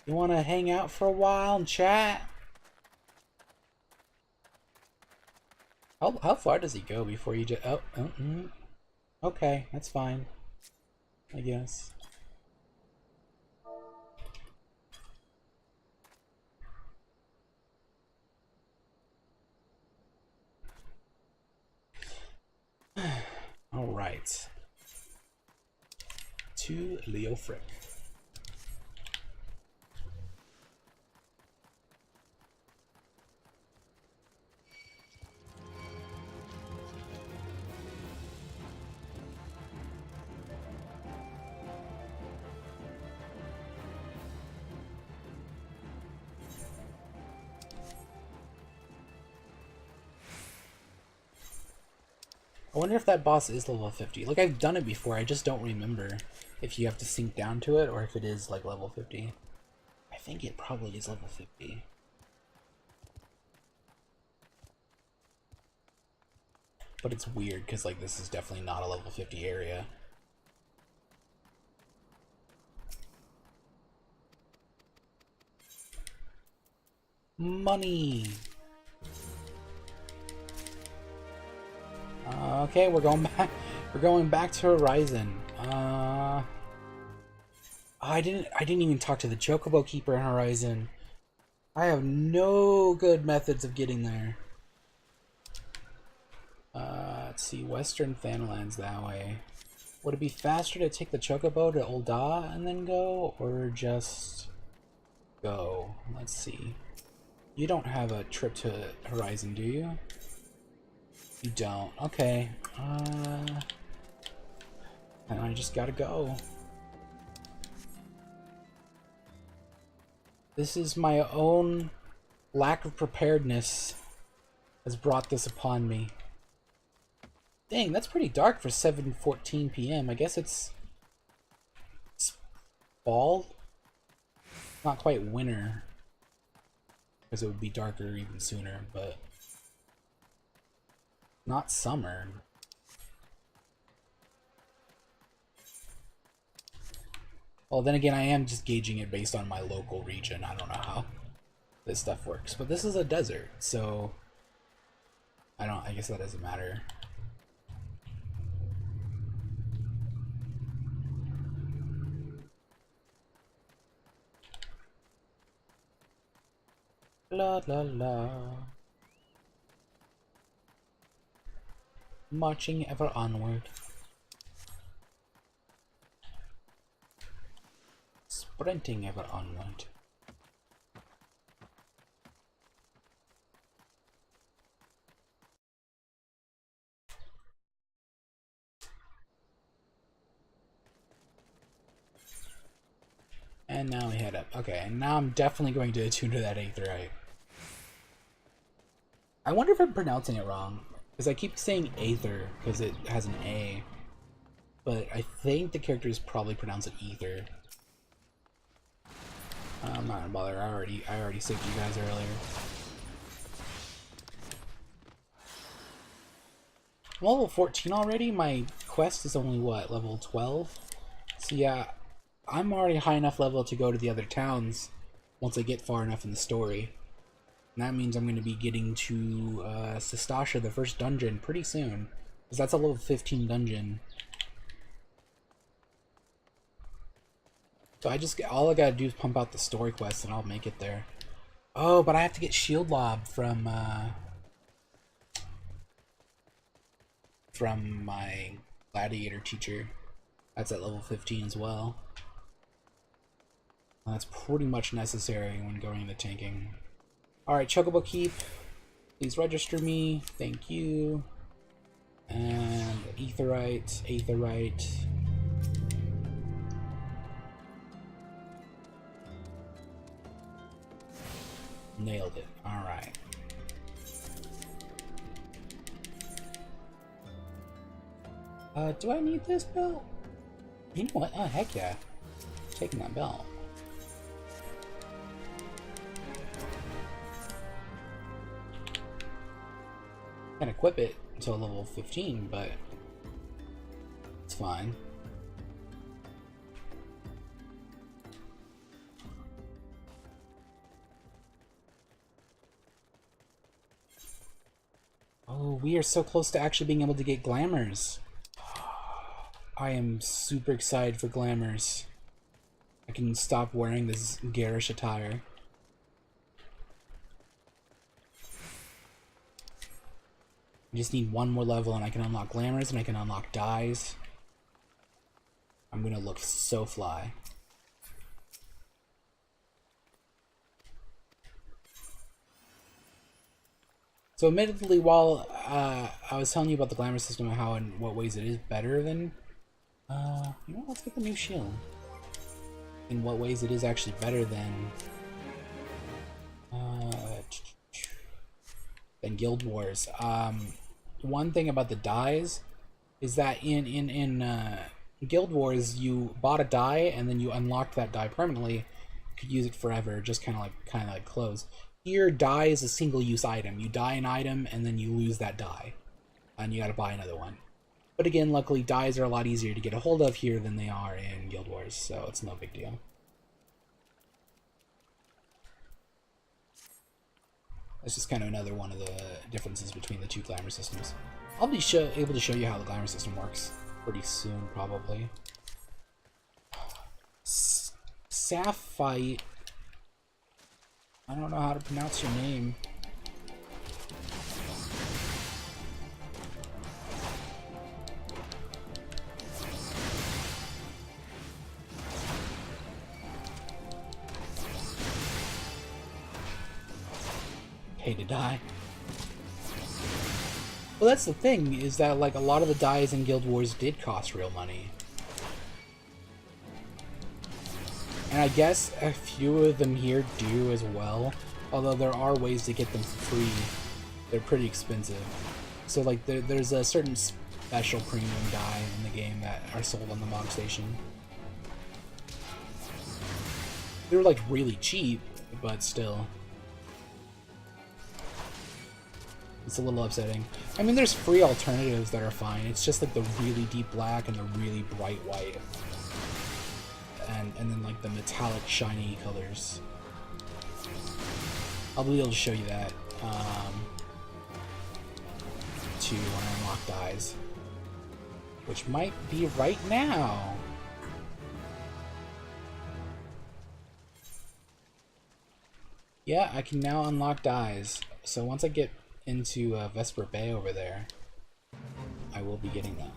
Speaker 1: You want to hang out for a while and chat? How far does he go before you just... Okay, that's fine. I guess. Alright. To Leo Frick. I wonder if that boss is level 50. Like, I've done it before, I just don't remember if you have to sink down to it or if it is, like, level 50. I think it probably is level 50. But it's weird, because, like, this is definitely not a level 50 area. Money! Okay, we're going back. We're going back to Horizon. I didn't even talk to the Chocobo Keeper in Horizon. I have no good methods of getting there. Let's see, Western Thanalands that way. Would it be faster to take the Chocobo to Ul'dah and then go, or just go? Let's see. You don't have a trip to Horizon, do you? You don't. Okay. And I just gotta go. This is my own lack of preparedness has brought this upon me. Dang, that's pretty dark for 7:14 p.m. I guess it's fall? Not quite winter, because it would be darker even sooner, but not summer. Well, then again, I am just gauging it based on my local region. I don't know how this stuff works, but this is a desert, so I guess that doesn't matter. La la la. Marching ever onward. Sprinting ever onward. And now we head up. Okay, and now I'm definitely going to attune to that 8th right. I wonder if I'm pronouncing it wrong, because I keep saying Aether because it has an A, but I think the characters probably pronounce it Ether. I'm not gonna bother. I already saved you guys earlier. I'm level 14 already. My quest is only what, level 12? So yeah, I'm already high enough level to go to the other towns once I get far enough in the story. And that means I'm going to be getting to Sestasha, the first dungeon, pretty soon. Because that's a level 15 dungeon. So all I gotta do is pump out the story quest and I'll make it there. Oh, but I have to get Shield Lob from my gladiator teacher. That's at level 15 as well. That's pretty much necessary when going into tanking. Alright, Chocobo Keep. Please register me. Thank you. And Aetherite. Nailed it. Alright. Do I need this belt? You know what? Oh, heck yeah. Taking that belt. Can't equip it until level 15, but it's fine. Oh, we are so close to actually being able to get glamours. I am super excited for glamours. I can stop wearing this garish attire. I just need one more level and I can unlock glamours and I can unlock dyes. I'm gonna look so fly. So admittedly, while I was telling you about the glamour system and how in what ways it is better than you know, let's get the new shield. In what ways it is actually better than Guild Wars. One thing about the dyes is that in Guild Wars, you bought a dye and then you unlocked that dye permanently. You could use it forever, just kind of like clothes. Here, dye is a single-use item. You dye an item and then you lose that dye, and you got to buy another one. But again, luckily, dyes are a lot easier to get a hold of here than they are in Guild Wars, so it's no big deal. That's just kind of another one of the differences between the two glamour systems. I'll be able to show you how the glamour system works pretty soon, probably. Sapphite. I don't know how to pronounce your name. Pay to die. Well, that's the thing, is that like a lot of the dyes in Guild Wars did cost real money. And I guess a few of them here do as well, although there are ways to get them for free. They're pretty expensive. So like there's a certain special premium dye in the game that are sold on the mod station. They were like really cheap, but still. It's a little upsetting. I mean, there's free alternatives that are fine. It's just like the really deep black and the really bright white. And then like the metallic shiny colors. I'll be able to show you that too when I unlock dyes. Which might be right now. Yeah, I can now unlock dyes. So once I get into Vesper Bay over there, I will be getting that.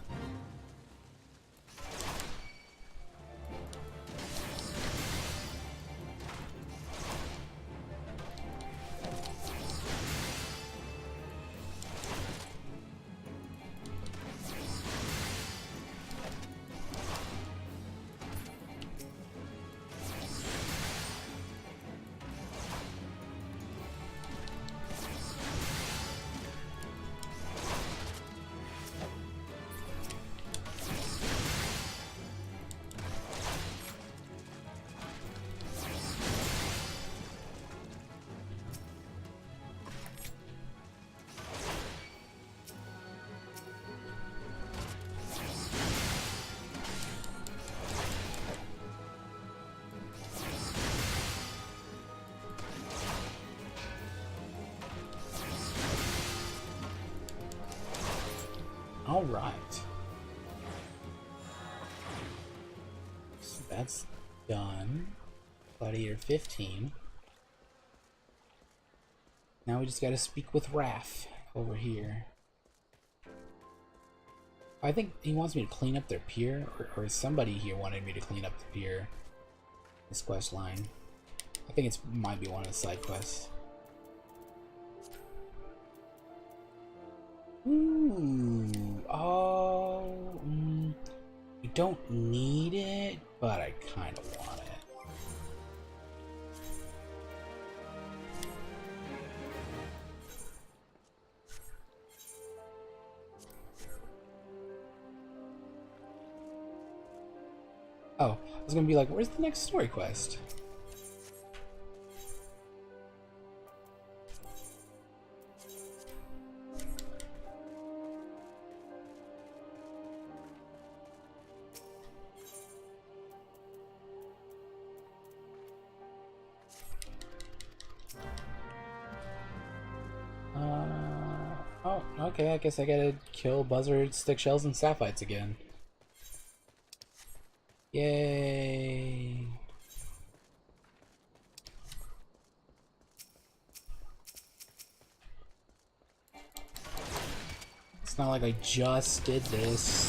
Speaker 1: All right. So that's done. Gladiator 15. Now we just gotta speak with Raph over here. I think he wants me to clean up their pier, or somebody here wanted me to clean up the pier. This quest line. I think it might be one of the side quests. Ooh, oh, I don't need it, but I kind of want it. Oh, I was gonna be like, where's the next story quest? Oh, okay, I guess I gotta kill buzzards, stick shells, and saphites again. Yay! It's not like I just did this.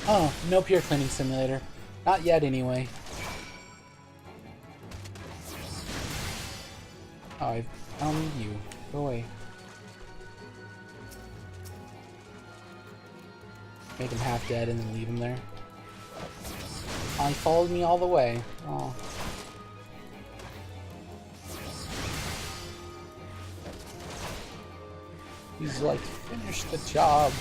Speaker 1: Oh, no pier cleaning simulator. Not yet, anyway. Oh, I don't need you. Go away. Make him half dead and then leave him there. Oh, he followed me all the way. Oh. He's like, finish the job.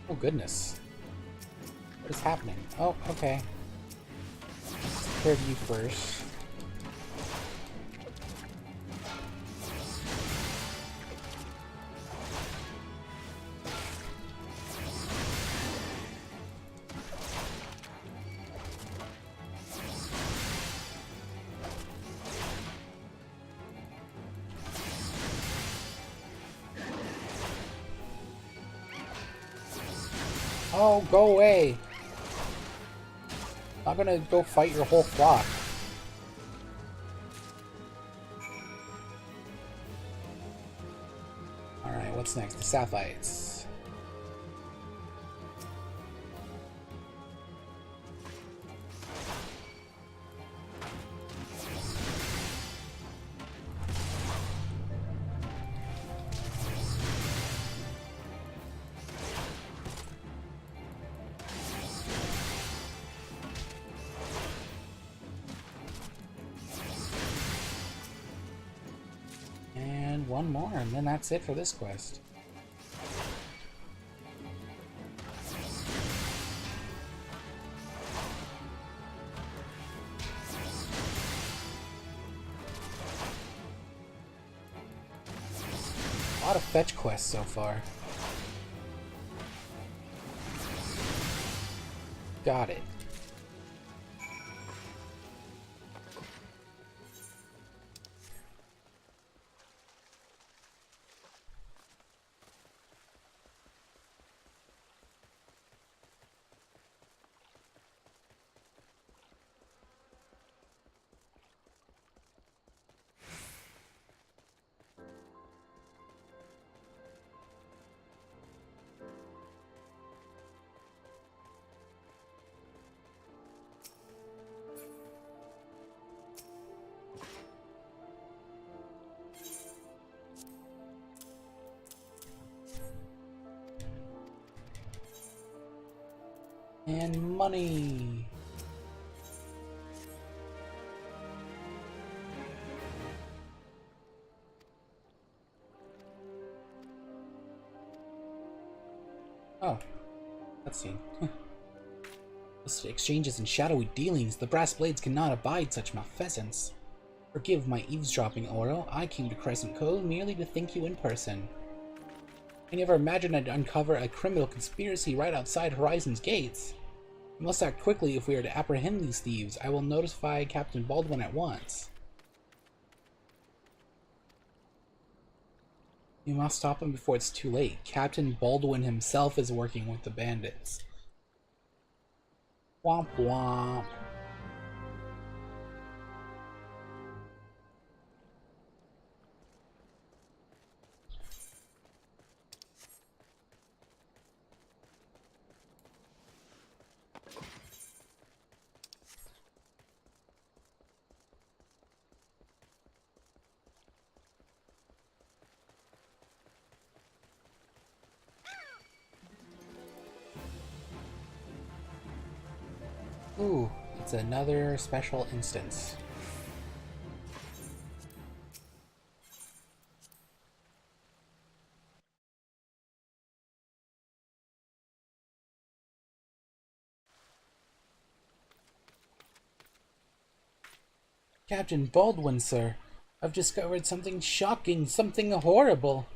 Speaker 1: Oh goodness. What is happening? Oh, okay. Let's take care of you first. Oh, go away! I'm not gonna go fight your whole flock. Alright, what's next? The Saphites. And one more, and then that's it for this quest. A lot of fetch quests so far. Got it. And money! Oh, let's see. Exchanges and shadowy dealings, the brass blades cannot abide such malfeasance. Forgive my eavesdropping, Oro. I came to Crescent Cove merely to thank you in person. I never imagined I'd uncover a criminal conspiracy right outside Horizon's gates. We must act quickly if we are to apprehend these thieves. I will notify Captain Baldwin at once. You must stop him before it's too late. Captain Baldwin himself is working with the bandits. Womp womp. Ooh, it's another special instance. Captain Baldwin, sir. I've discovered something shocking, something horrible.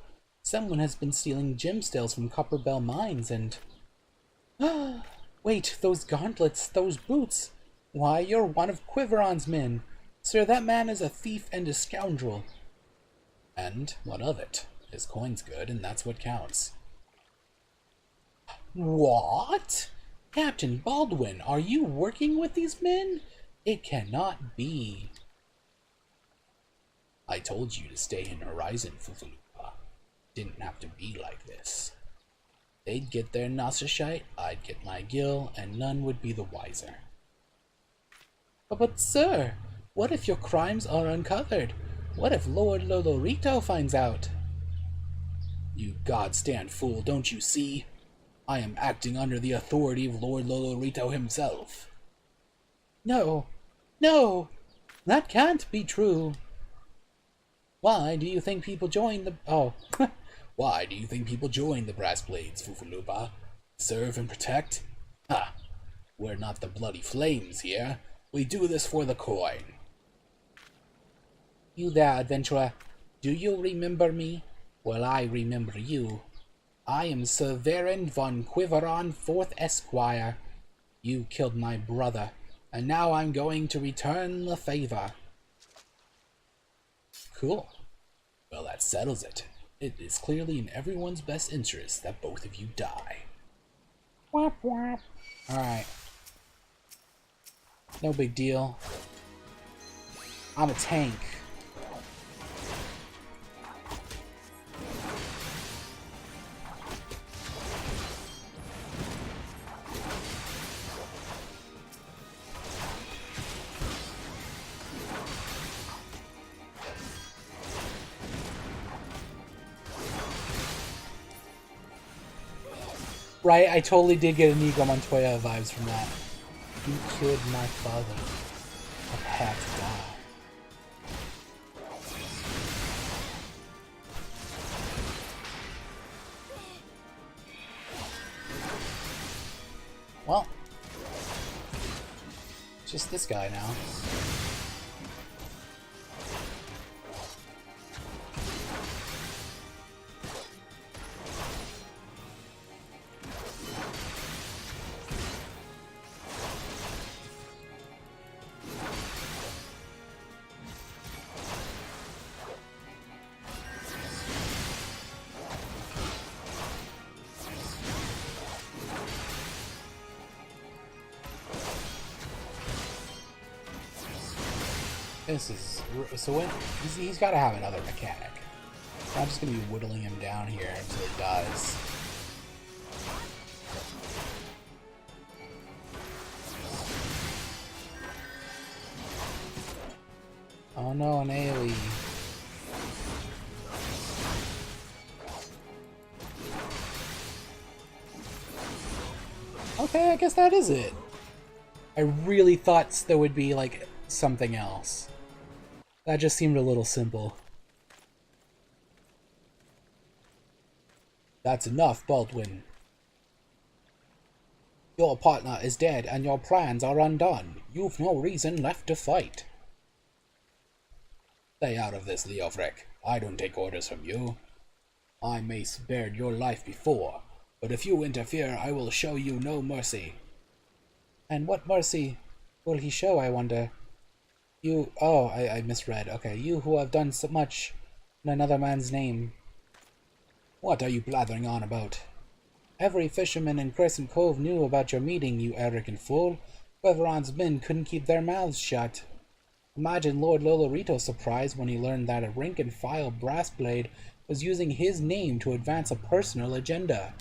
Speaker 1: Someone has been stealing gemstones from Copper Bell Mines and... Wait, those gauntlets, those boots. Why, you're one of Quiveron's men. Sir, that man is a thief and a scoundrel. And what of it? His coin's good, and that's what counts. What? Captain Baldwin, are you working with these men? It cannot be. I told you to stay in Horizon, Fufalupa. Didn't have to be like this. They'd get their Nasashite, I'd get my Gil, and none would be the wiser. But sir, what if your crimes are uncovered? What if Lord Lolorito finds out? You godstand fool, don't you see? I am acting under the authority of Lord Lolorito himself. No, no, that can't be true. Why do you think people join the... Oh, why do you think people join the Brass Blades, Fufalupa? Serve and protect? Ha! We're not the bloody flames here. We do this for the coin. You there, adventurer. Do you remember me? Well, I remember you. I am Sir Varen von Quiveron, 4th Esquire. You killed my brother, and now I'm going to return the favor. Cool. Well, that settles it. It is clearly in everyone's best interest that both of you die. Whap whap. Alright. No big deal. I'm a tank. Right, I totally did get Inigo Montoya vibes from that. You killed my father. I had to die. Well, just this guy now. This is so when he's got to have another mechanic. I'm just gonna be whittling him down here until he dies. Oh no, an AoE. Okay. Okay, I guess that is it. I really thought there would be, like, something else. That just seemed a little simple. That's enough, Baldwin. Your partner is dead and your plans are undone. You've no reason left to fight. Stay out of this, Leofric. I don't take orders from you. I may spared your life before, but if you interfere, I will show you no mercy. And what mercy will he show, I wonder? You... Oh, I misread. Okay, you who have done so much in another man's name. What are you blathering on about? Every fisherman in Crescent Cove knew about your meeting, you arrogant fool. Quiveron's men couldn't keep their mouths shut. Imagine Lord Lolorito's surprise when he learned that a rank-and-file brass blade was using his name to advance a personal agenda.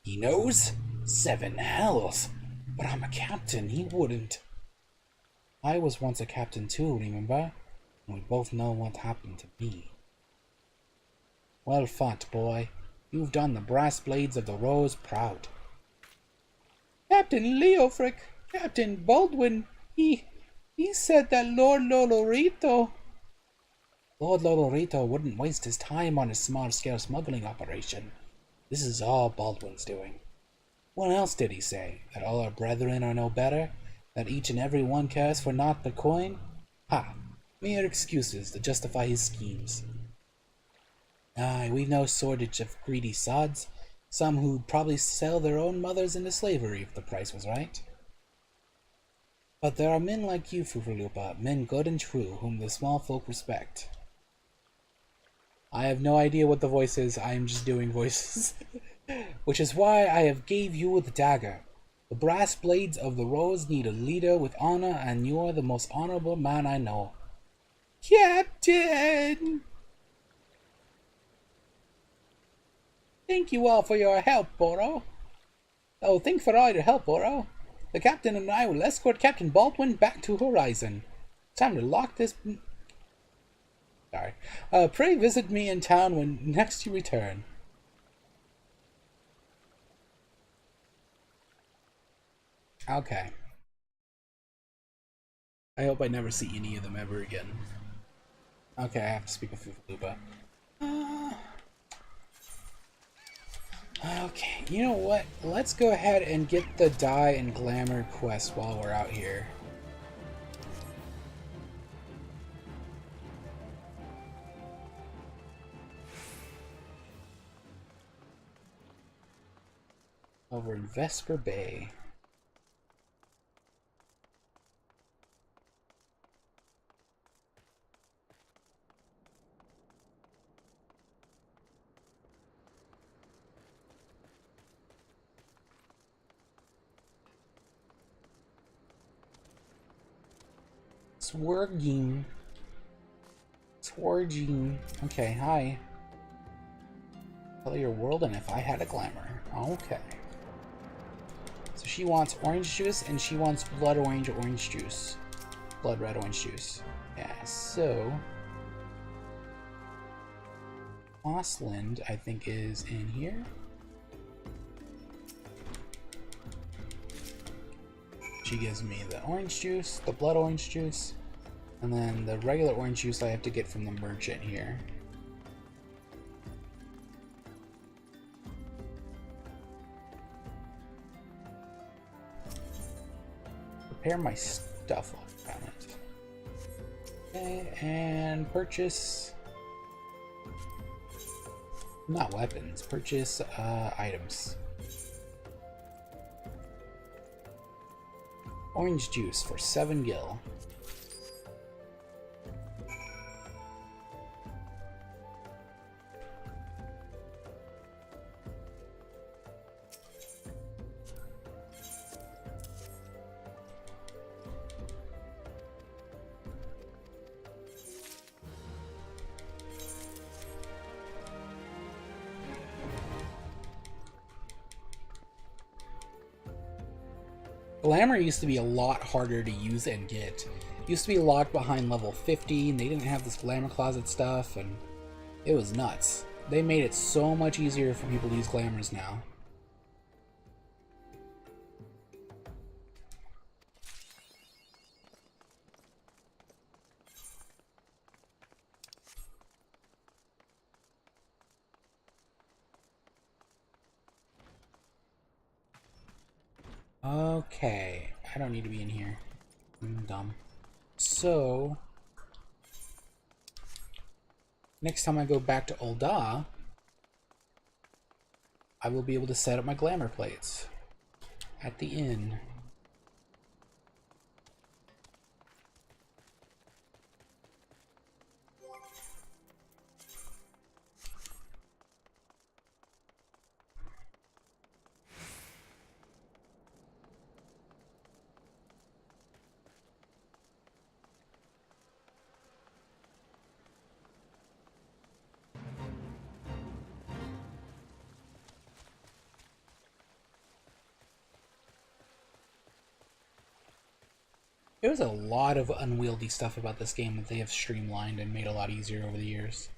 Speaker 1: He knows? 7 hells! But I'm a captain, he wouldn't. I was once a captain too, remember? And we both know what happened to me. Well fought, boy. You've done the brass blades of the Rose proud. Captain Leofric, Captain Baldwin, he said that Lord Lolorito... Lord Lolorito wouldn't waste his time on a small-scale smuggling operation. This is all Baldwin's doing. What else did he say? That all our brethren are no better? That each and every one cares for naught but coin? Ha! Mere excuses to justify his schemes. Aye, we've no shortage of greedy sods. Some who'd probably sell their own mothers into slavery if the price was right. But there are men like you, Fufalupa, men good and true, whom the small folk respect. I have no idea what the voice is, I am just doing voices. Which is why I have gave you the dagger. The brass blades of the Rose need a leader with honor, and you are the most honorable man I know. Captain! Thank you all for your help, Boro. Oh, thanks for all your help, Boro. The captain and I will escort Captain Baldwin back to Horizon. Time to lock this... Sorry. Pray visit me in town when next you return. Okay. I hope I never see any of them ever again. Okay, I have to speak with Fufalupa. Okay, you know what? Let's go ahead and get the Dye and Glamour quest while we're out here. Over in Vesper Bay. Swerging. Okay, hi. Color your world and if I had a glamour. Okay. So she wants orange juice and she wants blood orange juice. Blood red orange juice. Yeah, so... Mossland, I think, is in here. She gives me the orange juice, the blood orange juice, and then the regular orange juice I have to get from the merchant here. Prepare my stuff on it. Okay, and purchase... Not weapons, purchase items. Orange juice for 7 gil. Glamour used to be a lot harder to use and get. It used to be locked behind level 50, and they didn't have this Glamour Closet stuff, and it was nuts. They made it so much easier for people to use Glamours now. Okay, I don't need to be in here. I'm dumb. So, next time I go back to Ul'dah, I will be able to set up my glamour plates at the inn. There's a lot of unwieldy stuff about this game that they have streamlined and made a lot easier over the years.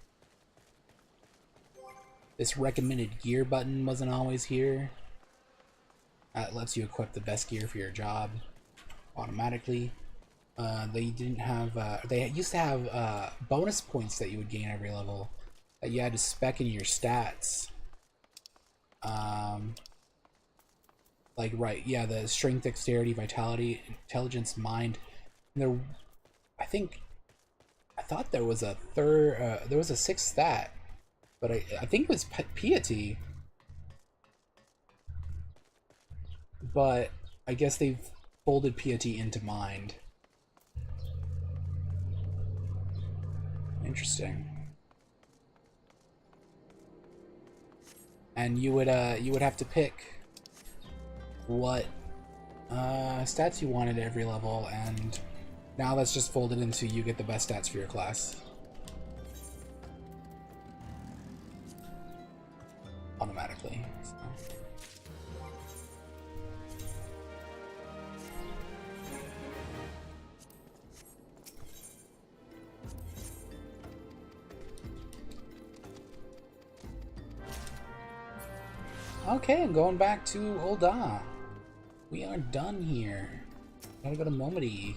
Speaker 1: This recommended gear button wasn't always here. It lets you equip the best gear for your job automatically. They didn't have. They used to have bonus points that you would gain every level that you had to spec into your stats. Like the strength, dexterity, vitality, intelligence, mind. And there, I thought there was a there was a sixth stat, but I think it was piety. But I guess they've folded piety into mind. Interesting. And you would have to pick what stats you wanted at every level, and now that's just folded into you get the best stats for your class automatically. So. Okay, I'm going back to Ul'dah. We are done here. Gotta go to Momody.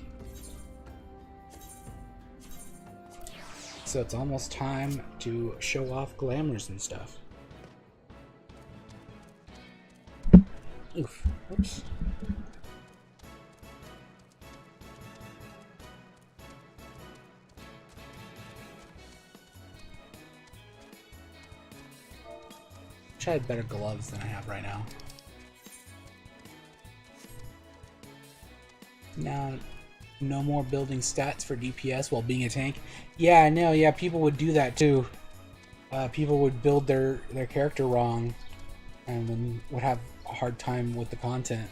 Speaker 1: So it's almost time to show off glamours and stuff. Oof. Oops. Wish I had better gloves than I have right now. Now, no more building stats for DPS while being a tank. Yeah, I know. Yeah, people would do that too. People would build their character wrong, and then would have a hard time with the content.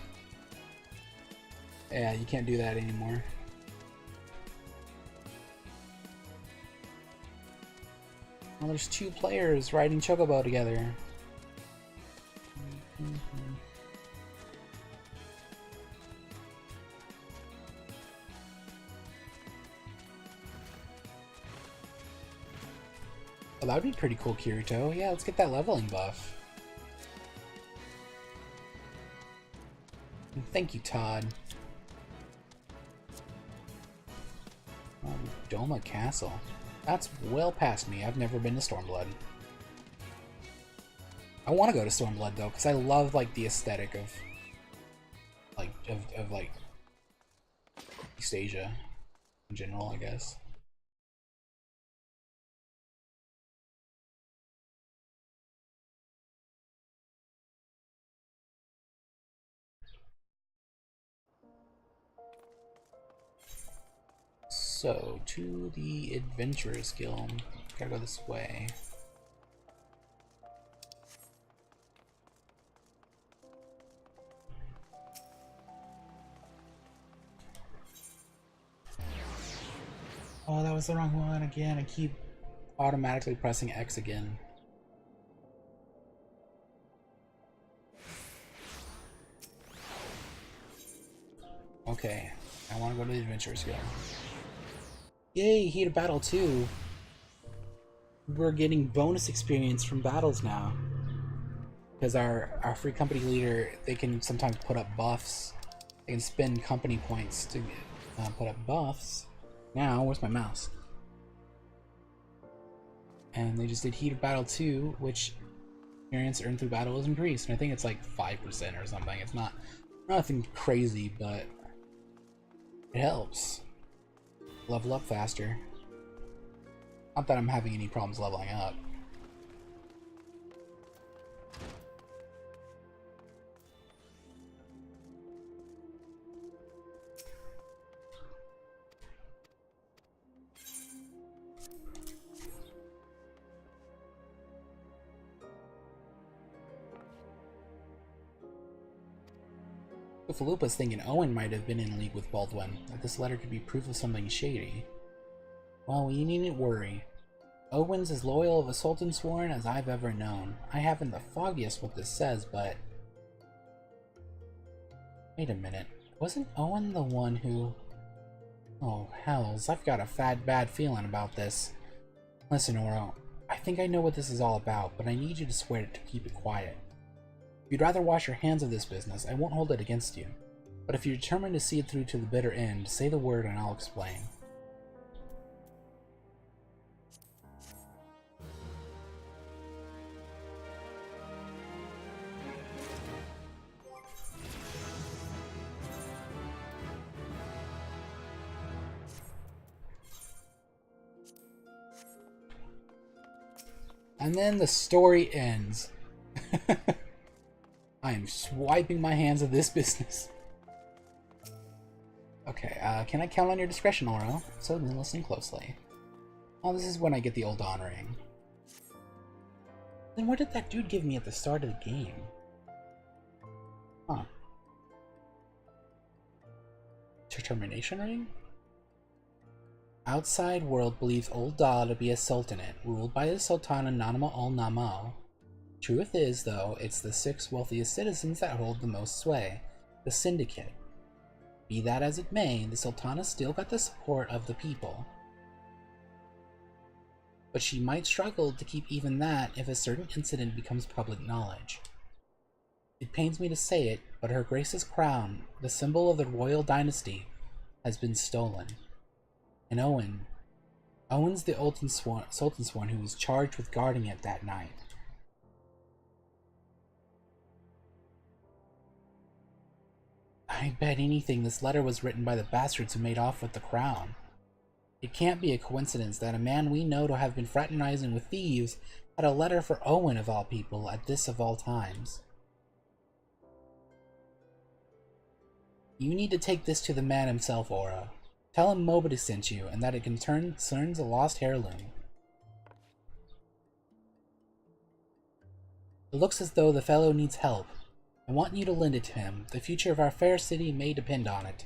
Speaker 1: Yeah, you can't do that anymore. Well, there's two players riding Chocobo together. Well, that would be pretty cool, Kirito. Yeah, let's get that leveling buff. Thank you, Todd. Doma Castle. That's well past me. I've never been to Stormblood. I want to go to Stormblood though, because I love like the aesthetic of like East Asia in general, I guess. So, to the Adventurers Guild. Gotta go this way. Oh, that was the wrong one again. I keep automatically pressing X again. Okay, I want to go to the Adventurers Guild. Yay, Heat of Battle 2. We're getting bonus experience from battles now. Because our free company leader, they can sometimes put up buffs. They can spend company points to put up buffs. Now, where's my mouse? And they just did Heat of Battle 2, which experience earned through battle is increased. And I think it's like 5% or something. It's not Nothing crazy, but it helps. Level up faster. Not that I'm having any problems leveling up. Falupa's thinking Owen might have been in league with Baldwin, that this letter could be proof of something shady. Well, we needn't worry. Owen's as loyal of a Sultan Sworn as I've ever known. I haven't the foggiest what this says, but... Wait a minute. Wasn't Owen the one who... Oh, hells, I've got a bad feeling about this. Listen, Oro, I think I know what this is all about, but I need you to swear to keep it quiet. If you'd rather wash your hands of this business, I won't hold it against you. But if you're determined to see it through to the bitter end, say the word and I'll explain. And then the story ends. I am swiping my hands of this business. Okay, can I count on your discretion, Oro? So then listen closely. Oh, this is when I get the old Dawn ring. Then what did that dude give me at the start of the game? Huh. Determination ring? Outside world believes Old Da to be a sultanate, ruled by the Sultana Nanama ul Namo. Truth is, though, it's the 6 wealthiest citizens that hold the most sway, the Syndicate. Be that as it may, the Sultana still got the support of the people. But she might struggle to keep even that if a certain incident becomes public knowledge. It pains me to say it, but Her Grace's crown, the symbol of the royal dynasty, has been stolen. And Owen's the Sultan Sworn who was charged with guarding it that night. I bet anything this letter was written by the bastards who made off with the crown. It can't be a coincidence that a man we know to have been fraternizing with thieves had a letter for Owen of all people at this of all times. You need to take this to the man himself, Aura. Tell him Mobita sent you, and that it concerns a lost heirloom. It looks as though the fellow needs help. I want you to lend it to him. The future of our fair city may depend on it.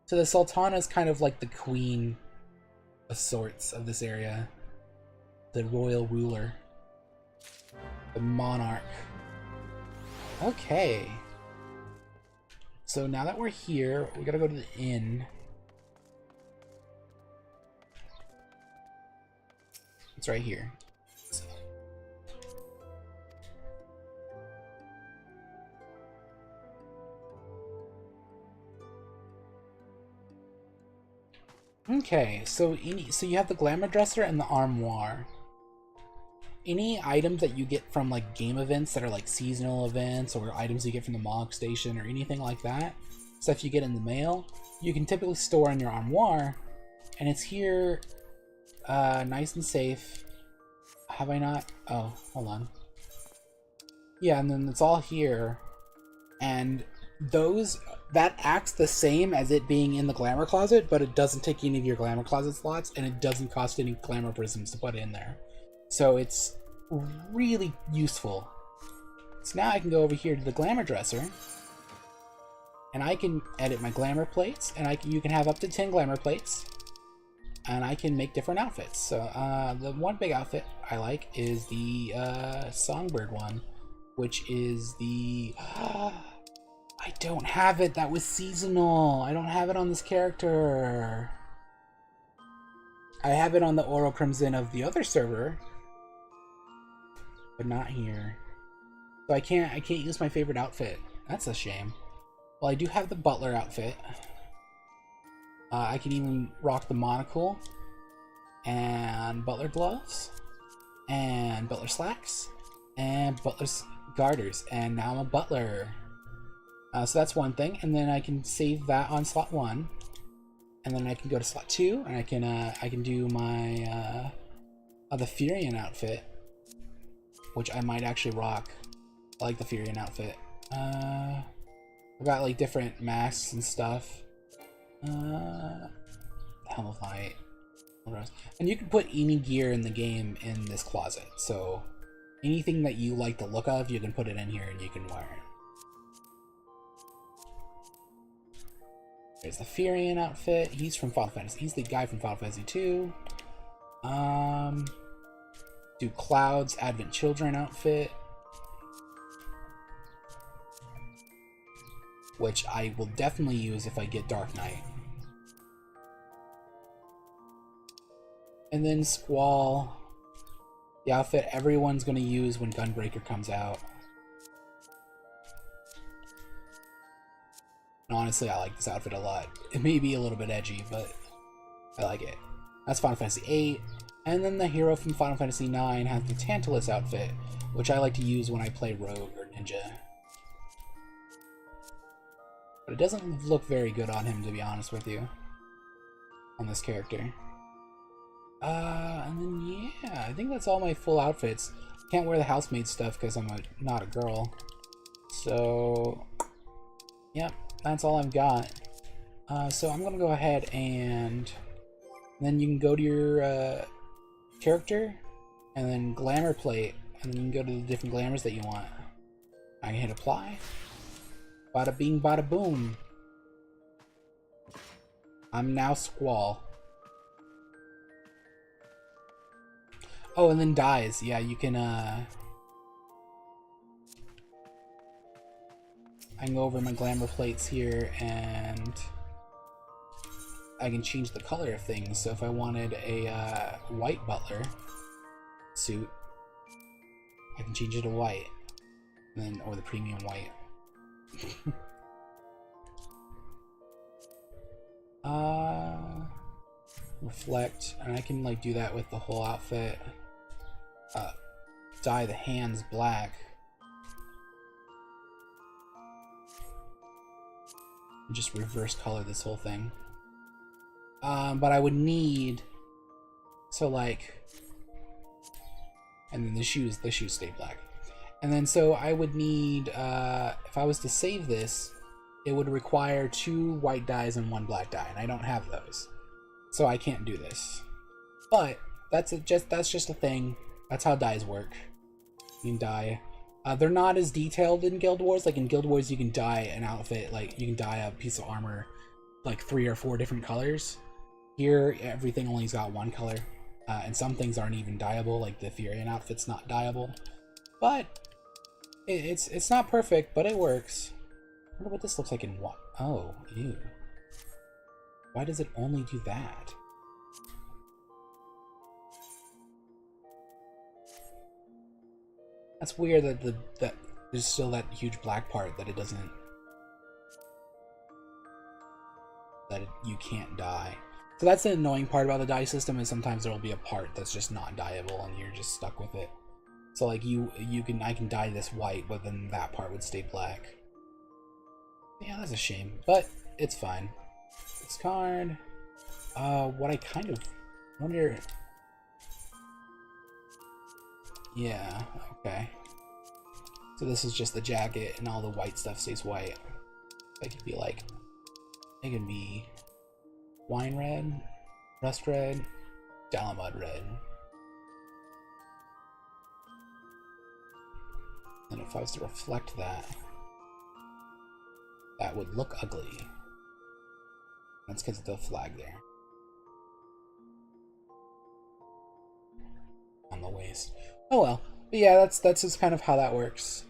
Speaker 1: So the Sultana is kind of like the queen of sorts of this area. The royal ruler. The monarch. Okay. So now that we're here, we gotta go to the inn. It's right here. Okay, so you have the glamour dresser and the armoire. Any items that you get from like game events that are like seasonal events, or items you get from the Mog Station or anything like that, stuff you get in the mail, you can typically store in your armoire, and it's here, nice and safe. Have I not? Oh, hold on. Yeah, and then it's all here, and that acts the same as it being in the glamour closet, but it doesn't take any of your glamour closet slots, and it doesn't cost any glamour prisms to put in there. So it's really useful. So now I can go over here to the glamour dresser, and I can edit my glamour plates, and you can have up to 10 glamour plates, and I can make different outfits. So the one big outfit I like is the Songbird one, which is the... I don't have it. That was seasonal. I don't have it on this character. I have it on the Oro Crimson of the other server, but not here. So I can't use my favorite outfit. That's a shame. Well, I do have the butler outfit. I can even rock the monocle and butler gloves and butler slacks and butler's garters, and now I'm a butler. So that's one thing, and then I can save that on slot 1, and then I can go to slot 2, and I can do my the Furion outfit, which I might actually rock. I like the Furion outfit. I've got like different masks and stuff. Helm of Light. And you can put any gear in the game in this closet, so anything that you like the look of, you can put it in here and you can wear it. There's the Furion outfit. He's from Final Fantasy. He's the guy from Final Fantasy 2. Do Cloud's Advent Children outfit, which I will definitely use if I get Dark Knight. And then Squall, the outfit everyone's going to use when Gunbreaker comes out. And honestly, I like this outfit a lot. It may be a little bit edgy, but I like it. That's Final Fantasy 8. And then the hero from Final Fantasy 9 has the Tantalus outfit, which I like to use when I play Rogue or Ninja. But it doesn't look very good on him, to be honest with you. On this character. And then yeah, I think that's all my full outfits. Can't wear the housemaid stuff because I'm not a girl. So, yep, that's all I've got. So I'm gonna go ahead and then you can go to your character, and then glamour plate, and then you can go to the different glamours that you want. I can hit apply. Bada bing, bada boom. I'm now Squall. Oh, and then dyes. Yeah, you can, I can go over my glamour plates here, and I can change the color of things. So if I wanted a white butler suit, I can change it to white, and then, or the premium white. Reflect, and I can like do that with the whole outfit. Dye the hands black. And just reverse color this whole thing. But I would need, so like, and then the shoes stay black. And then so I would need, if I was to save this, it would require 2 white dyes and 1 black dye, and I don't have those. So I can't do this. But that's just a thing. That's how dyes work. You can dye. They're not as detailed in Guild Wars. Like in Guild Wars, you can dye an outfit, like you can dye a piece of armor like 3 or 4 different colors. Here, everything only's got 1 color. And some things aren't even dyeable, like the Furion outfit's not dyeable. But it's not perfect, but it works. I wonder what this looks like in what? Oh, ew. Why does it only do that? That's weird that there's still that huge black part that it doesn't, you can't dye. So that's the annoying part about the dye system, is sometimes there will be a part that's just not dyeable and you're just stuck with it. So like I can dye this white, but then that part would stay black. Yeah, that's a shame, but it's fine. This card. What I kind of wonder. Yeah, okay. So this is just the jacket, and all the white stuff stays white. It could be like, it could be wine red, rust red, Dalamud red. And if I was to reflect that, that would look ugly. That's because of the flag there on the waist. Oh well. But yeah, that's just kind of how that works.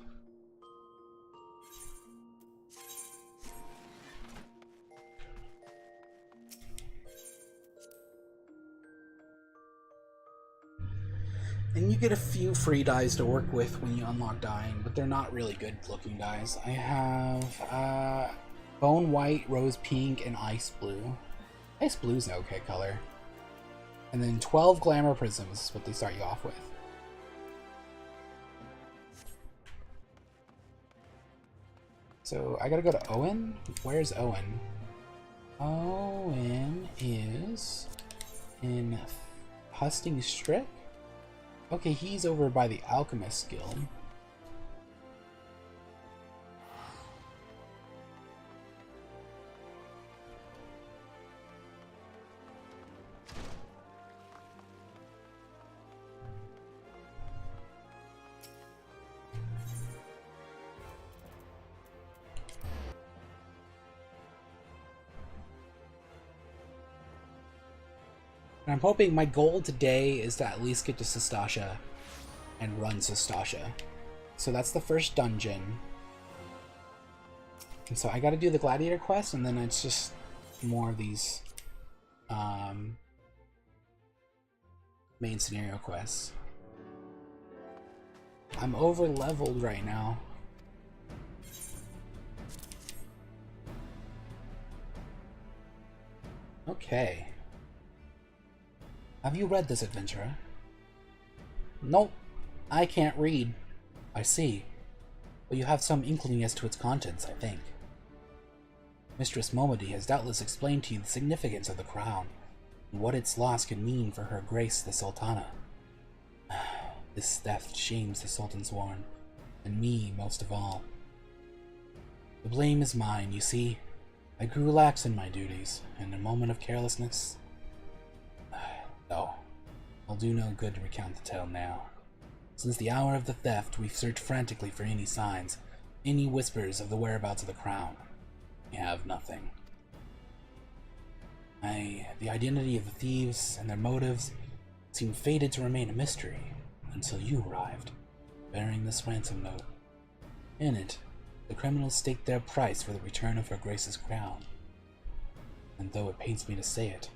Speaker 1: And you get a few free dyes to work with when you unlock dyeing, but they're not really good looking dyes. I have Bone White, Rose Pink, and Ice Blue. Ice Blue's an okay color. And then 12 Glamour Prisms is what they start you off with. So I gotta go to Owen? Where's Owen? Owen is in Husting Strick? Okay, he's over by the Alchemist Guild. And I'm hoping my goal today is to at least get to Sestasha and run Sestasha. So that's the first dungeon. And so I gotta do the Gladiator quest, and then it's just more of these main scenario quests. I'm over leveled right now. Okay. Have you read this, adventurer? Nope. I can't read. I see. But you have some inkling as to its contents, I think. Mistress Momody has doubtless explained to you the significance of the crown, and what its loss could mean for her grace the Sultana. This theft shames the Sultan's Warren, and me most of all. The blame is mine, you see. I grew lax in my duties, and in a moment of carelessness... No, I'll do no good to recount the tale now. Since the hour of the theft, we've searched frantically for any signs, any whispers of the whereabouts of the crown. We have nothing. The identity of the thieves and their motives seemed fated to remain a mystery until you arrived, bearing this ransom note. In it, the criminals staked their price for the return of her Grace's crown. And though it pains me to say it,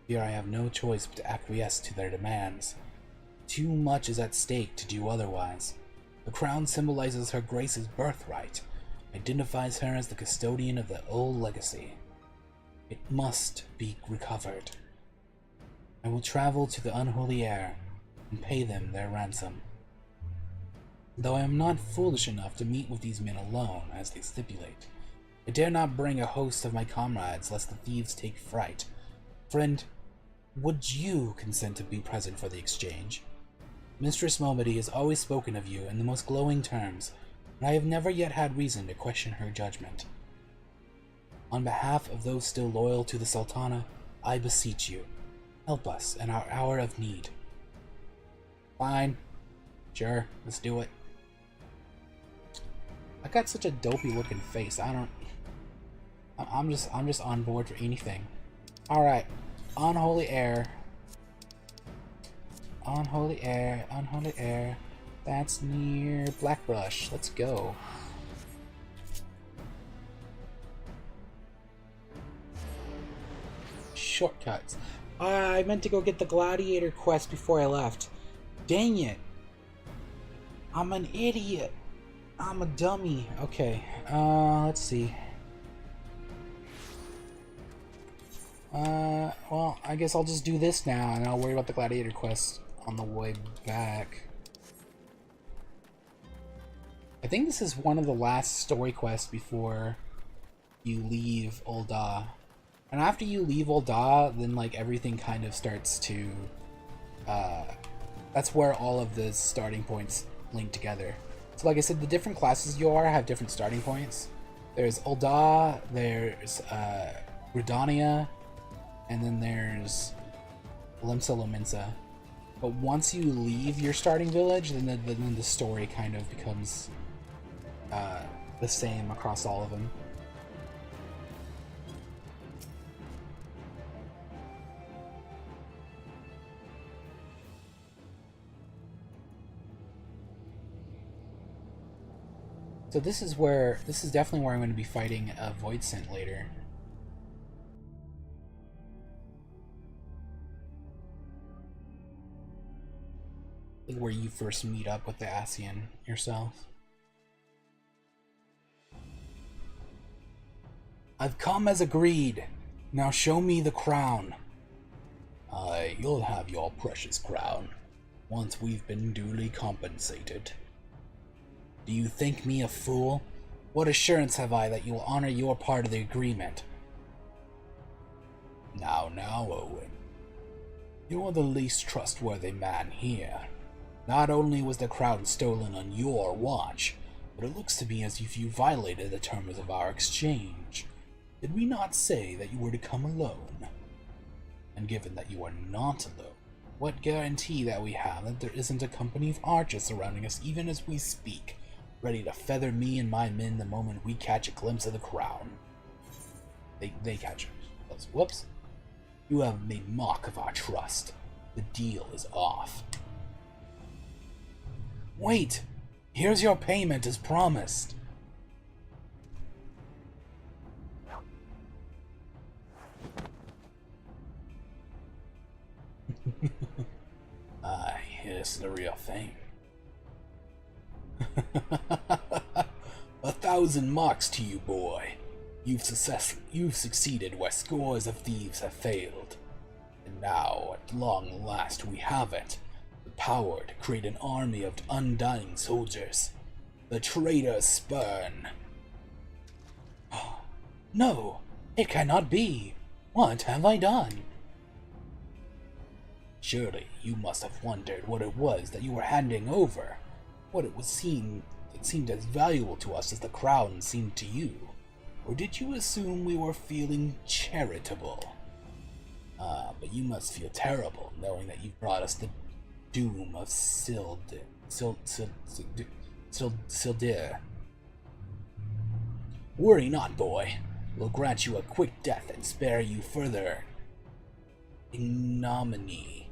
Speaker 1: here I have no choice but to acquiesce to their demands. Too much is at stake to do otherwise. The crown symbolizes her Grace's birthright, identifies her as the custodian of the old legacy. It must be recovered. I will travel to the unholy air and pay them their ransom. Though I am not foolish enough to meet with these men alone, as they stipulate, I dare not bring a host of my comrades lest the thieves take fright. Friend, would you consent to be present for the exchange? Mistress Momody has always spoken of you in the most glowing terms, and I have never yet had reason to question her judgment. On behalf of those still loyal to the Sultana, I beseech you, help us in our hour of need. Fine. Sure, let's do it. I got such a dopey looking face. I'm just on board for anything. Alright. Unholy air. Unholy air. Unholy air. That's near Blackbrush. Let's go. Shortcuts. I meant to go get the Gladiator quest before I left. Dang it. I'm an idiot. I'm a dummy. Okay. Let's see. Well, I guess I'll just do this now, and I'll worry about the Gladiator quest on the way back. I think this is one of the last story quests before you leave Ul'dah. And after you leave Ul'dah, then, like, everything kind of starts to... that's where all of the starting points link together. So, like I said, the different classes you are have different starting points. There's Ul'dah, there's, Redania, and then there's Limsa Lominsa. But once you leave your starting village, then the story kind of becomes the same across all of them. So this is definitely where I'm going to be fighting a Voidsent later. Where you first meet up with the Ascian yourself. I've come as agreed. Now show me the crown. Aye, you'll have your precious crown, once we've been duly compensated. Do you think me a fool? What assurance have I that you will honor your part of the agreement? Now, Owen. You are the least trustworthy man here. Not only was the crown stolen on your watch, but it looks to me as if you violated the terms of our exchange. Did we not say that you were to come alone? And given that you are not alone, what guarantee that we have that there isn't a company of archers surrounding us even as we speak, ready to feather me and my men the moment we catch a glimpse of the crown? They catch us. Whoops. You have made mock of our trust. The deal is off. Wait! Here's your payment as promised. Here's the real thing. 1,000 marks to you, boy. You've succeeded where scores of thieves have failed. And now, at long last, we have it. The power to create an army of undying soldiers. The traitor's spurn. No, it cannot be. What have I done? Surely you must have wondered what it was that you were handing over. What it seemed as valuable to us as the crown seemed to you. Or did you assume we were feeling charitable? But you must feel terrible, knowing that you've brought us the doom of Sildir. Worry not, boy. We'll grant you a quick death and spare you further ignominy.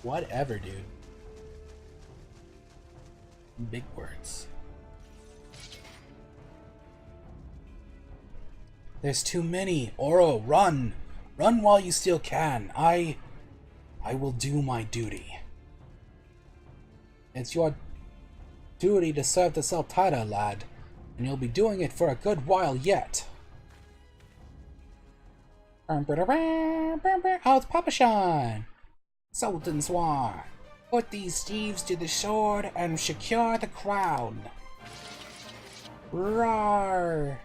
Speaker 1: Whatever, dude. Big words. There's too many. Oro, run! Run while you still can. I will do my duty. It's your duty to serve the Sultana, lad, and you'll be doing it for a good while yet. Oh, it's Papa Shine! Sultan's War. Put these thieves to the sword and secure the crown. Roar!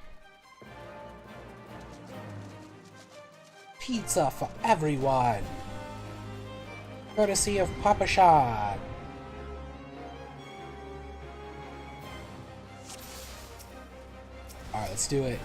Speaker 1: Pizza for everyone! Courtesy of Papa Shad. Alright, let's do it.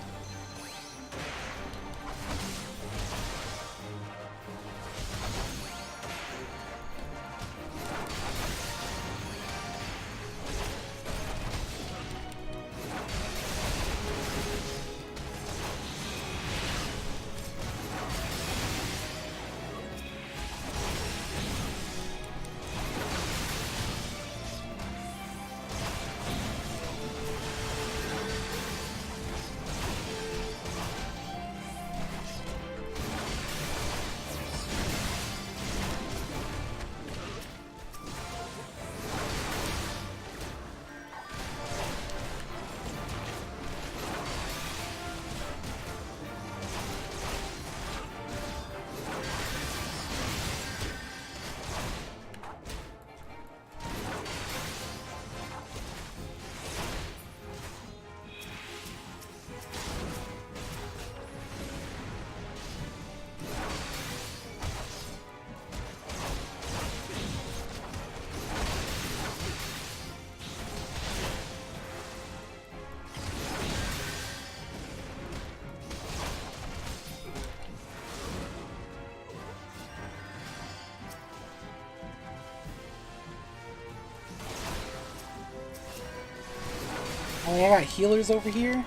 Speaker 1: Oh, I got healers over here?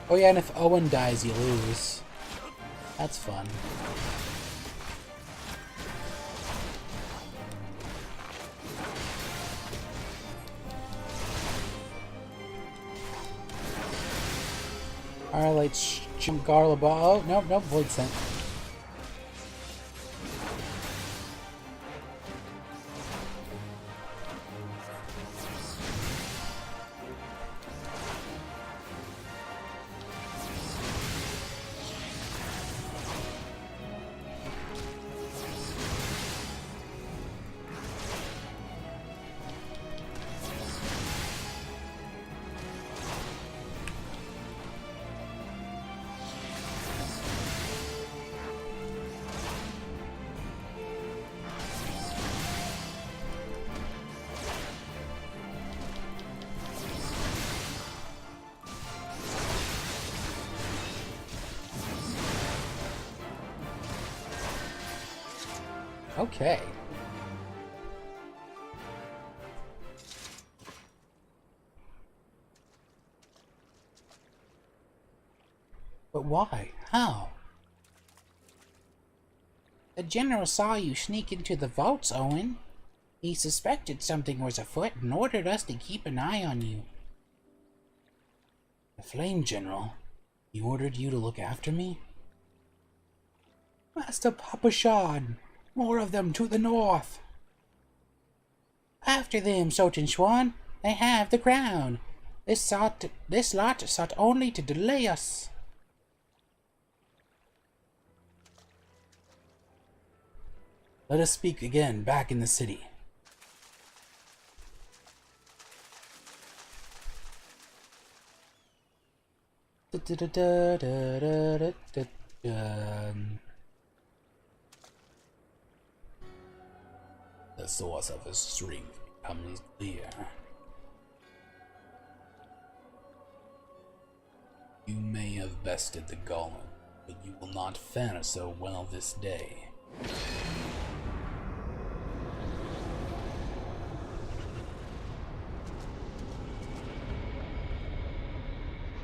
Speaker 1: Oh yeah, and if Owen dies, you lose. That's fun. Alright, let's jump Garla Ball. Oh, nope, Void Scent. Okay. But why? How? The general saw you sneak into the vaults, Owen. He suspected something was afoot and ordered us to keep an eye on you. The Flame General? He ordered you to look after me? Master Papashad! More of them to the north! After them, Sultan Schwan! They have the crown! This lot sought only to delay us! Let us speak again back in the city. The source of his strength becomes clear. You may have bested the golem, but you will not fare so well this day.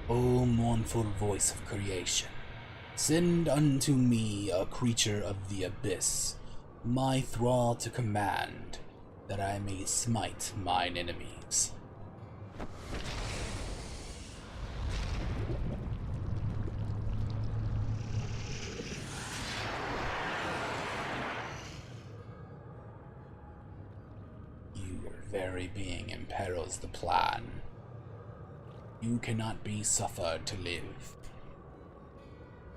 Speaker 1: O mournful voice of creation, send unto me a creature of the abyss, my thrall to command, that I may smite mine enemies. Your very being imperils the plan. You cannot be suffered to live.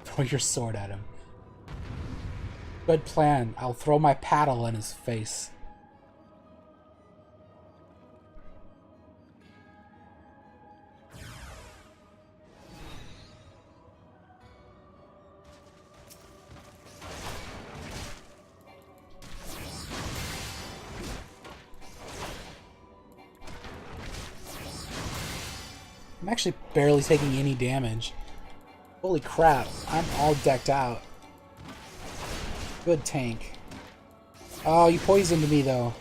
Speaker 1: Throw your sword at him. Good plan. I'll throw my paddle in his face. I'm actually barely taking any damage. Holy crap, I'm all decked out. Good tank. Oh, you poisoned me though.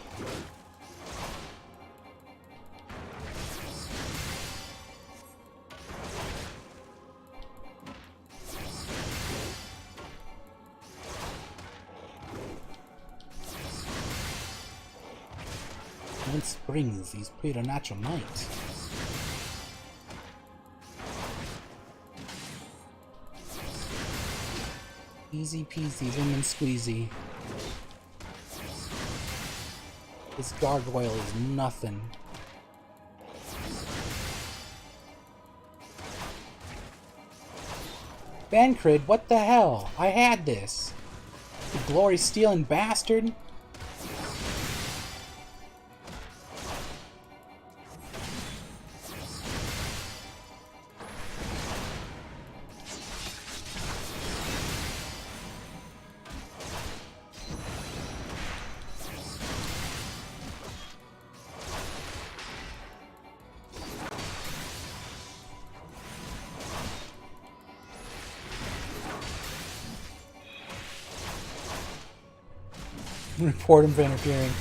Speaker 1: When springs these preternatural might. Easy peasy, lemon squeezy. This gargoyle is nothing. Bancred, what the hell? I had this. You glory-stealing bastard. Report him for interfering.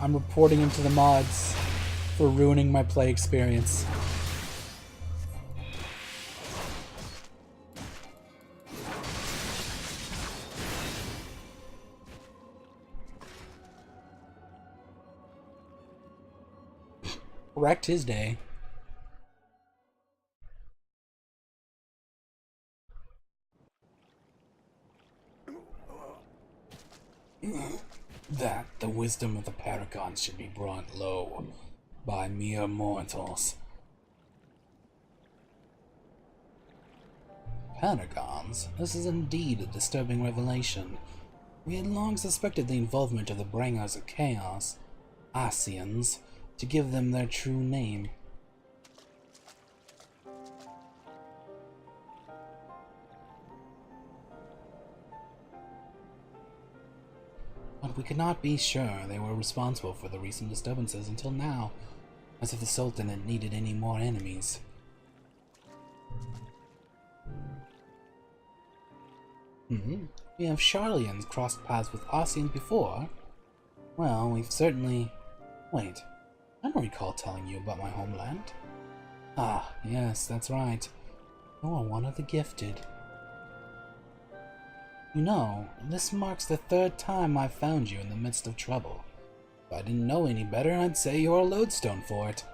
Speaker 1: I'm reporting him to the mods for ruining my play experience. Wrecked his day. That the wisdom of the Paragons should be brought low by mere mortals. Paragons? This is indeed a disturbing revelation. We had long suspected the involvement of the Bringers of Chaos, Asians, to give them their true name. But we could not be sure they were responsible for the recent disturbances until now, as if the Sultanate needed any more enemies. We have Charlians crossed paths with Ossians before. Well, we've certainly... Wait, I don't recall telling you about my homeland. Ah, yes, that's right. You are one of the gifted. You know, this marks the 3rd time I've found you in the midst of trouble. If I didn't know any better, I'd say you're a lodestone for it.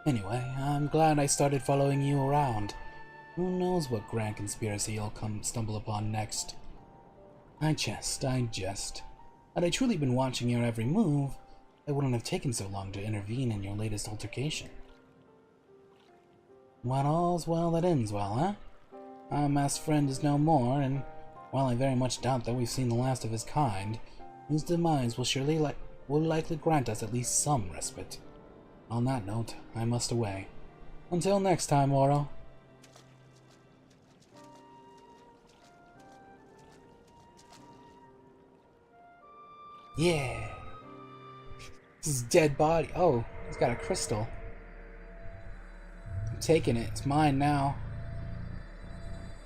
Speaker 1: Anyway, I'm glad I started following you around. Who knows what grand conspiracy you'll stumble upon next. I jest. Had I truly been watching your every move, it wouldn't have taken so long to intervene in your latest altercation. What all's well that ends well, huh? Our masked friend is no more, and while I very much doubt that we've seen the last of his kind, his demise will likely grant us at least some respite. On that note, I must away. Until next time, Oro. Yeah. This is dead body. Oh, he's got a crystal. I'm taking it. It's mine now.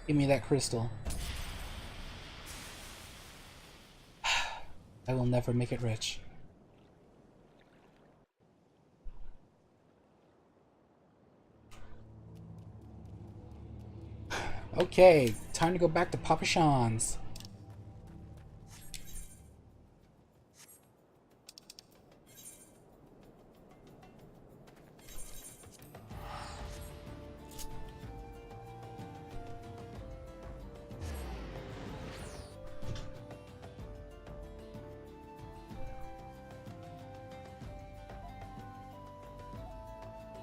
Speaker 1: Give me that crystal. I will never make it rich. Okay, time to go back to Papa Sean's.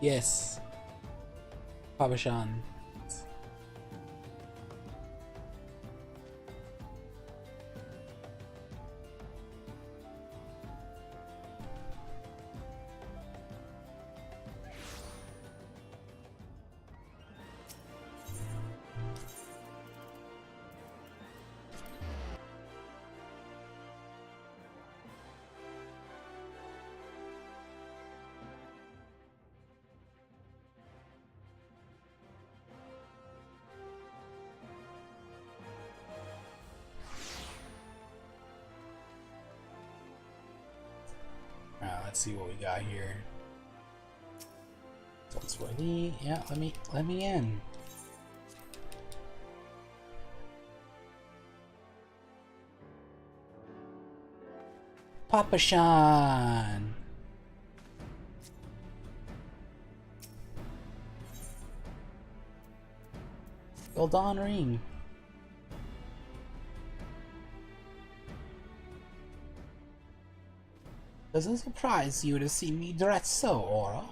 Speaker 1: Yes. Papa Sean. Let's see what we got here. So it's ready. Yeah, let me in. Papa Sean. Golden ring. Does it surprise you to see me dressed so, Aura?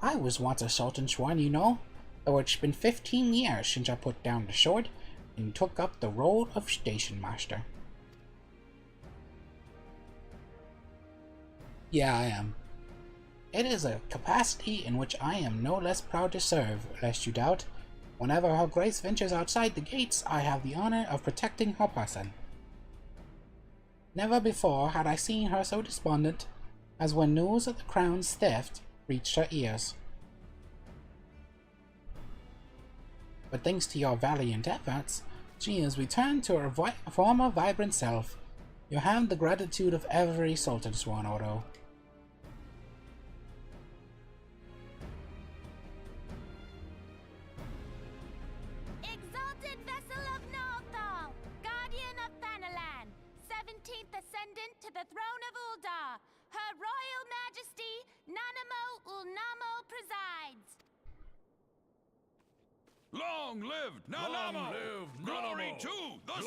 Speaker 1: I was once a Sultan Swan, you know, though it's been 15 years since I put down the sword and took up the role of Station Master. Yeah, I am. It is a capacity in which I am no less proud to serve, lest you doubt. Whenever Her Grace ventures outside the gates, I have the honor of protecting her person. Never before had I seen her so despondent as when news of the crown's theft reached her ears. But thanks to your valiant efforts, she has returned to her former vibrant self. You have the gratitude of every Sultan Swan, Oro.
Speaker 2: Exalted vessel of Northal, guardian of Thanalan, 17th ascendant to the throne of Uldar, Her Royal Majesty Nanamo Ulnamo presides.
Speaker 3: Long live Nanamo! Glory to the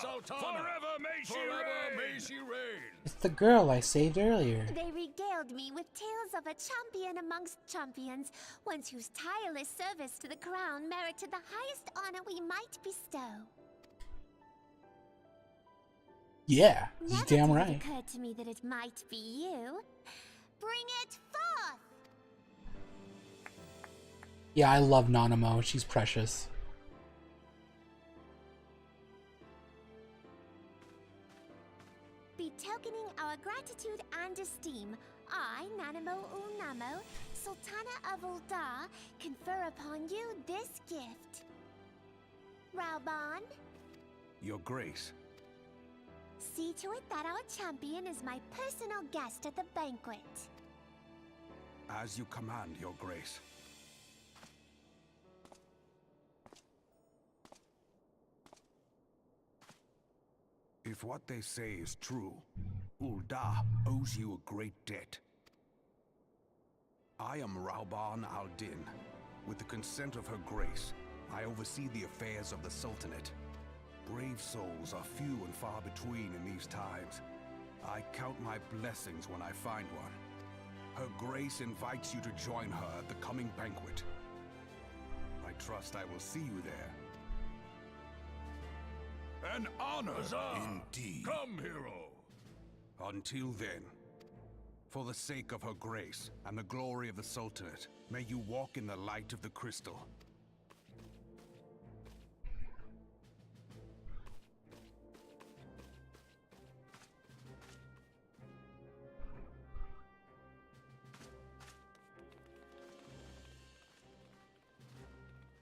Speaker 3: Sultana! Forever may she reign!
Speaker 1: It's the girl I saved earlier.
Speaker 2: They regaled me with tales of a champion amongst champions, one whose tireless service to the crown merited the highest honor we might bestow.
Speaker 1: Yeah, he's
Speaker 2: Never
Speaker 1: damn
Speaker 2: did
Speaker 1: right.
Speaker 2: it occur to me that it might be you. Bring it forth!
Speaker 1: Yeah, I love Nanamo. She's precious.
Speaker 2: Betokening our gratitude and esteem, I, Nanamo Ulnamo, Sultana of Uldar, confer upon you this gift. Raoban,
Speaker 3: Your Grace.
Speaker 2: See to it that our champion is my personal guest at the banquet.
Speaker 3: As you command, Your Grace. If what they say is true, Ul'dah owes you a great debt. I am Rauban al-Din. With the consent of Her Grace, I oversee the affairs of the Sultanate. Brave souls are few and far between in these times. I count my blessings when I find one. Her Grace invites you to join her at the coming banquet. I trust I will see you there. An honor, indeed. Come, hero. Until then, for the sake of Her Grace and the glory of the Sultanate, may you walk in the light of the crystal.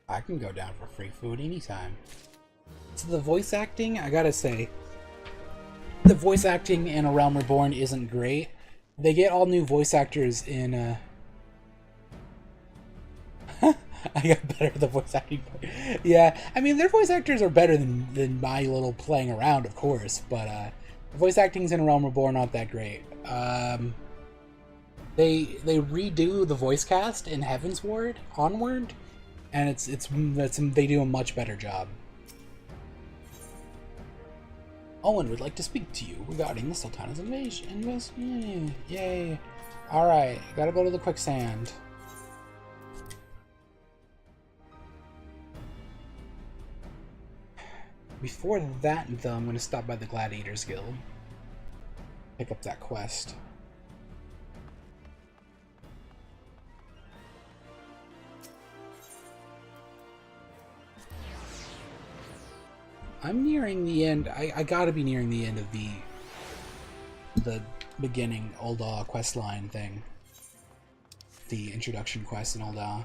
Speaker 1: I can go down for free food anytime. So the voice acting, I gotta say, the voice acting in A Realm Reborn isn't great. They get all new voice actors in, I got better at the voice acting. Yeah, I mean, their voice actors are better than my little playing around, of course, but, the voice acting's in A Realm Reborn not that great. They redo the voice cast in Heavensward, Onward, and they do a much better job. Owen would like to speak to you regarding the Sultana's invasion. Yay. Alright, gotta go to the quicksand. Before that, though, I'm gonna stop by the Gladiators Guild. Pick up that quest. I'm nearing the end. I gotta be nearing the end of the beginning Ul'dah questline thing. The introduction quest in Ul'dah.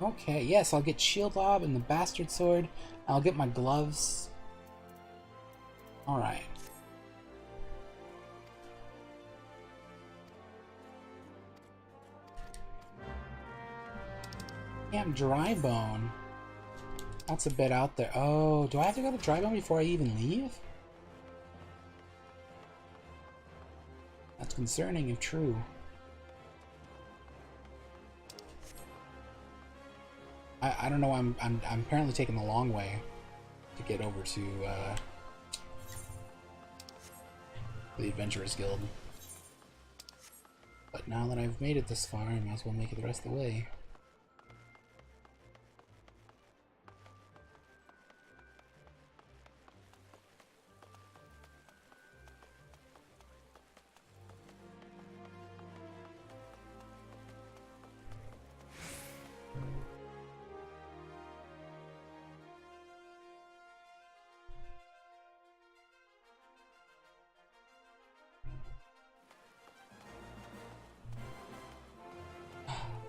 Speaker 1: Okay, yes, I'll get Shield Lob and the Bastard Sword. I'll get my gloves. Alright. Damn, Drybone. That's a bit out there. Oh, do I have to go to Drybone before I even leave? That's concerning if true. I don't know. I'm apparently taking the long way to get over to the Adventurers Guild. But now that I've made it this far, I might as well make it the rest of the way.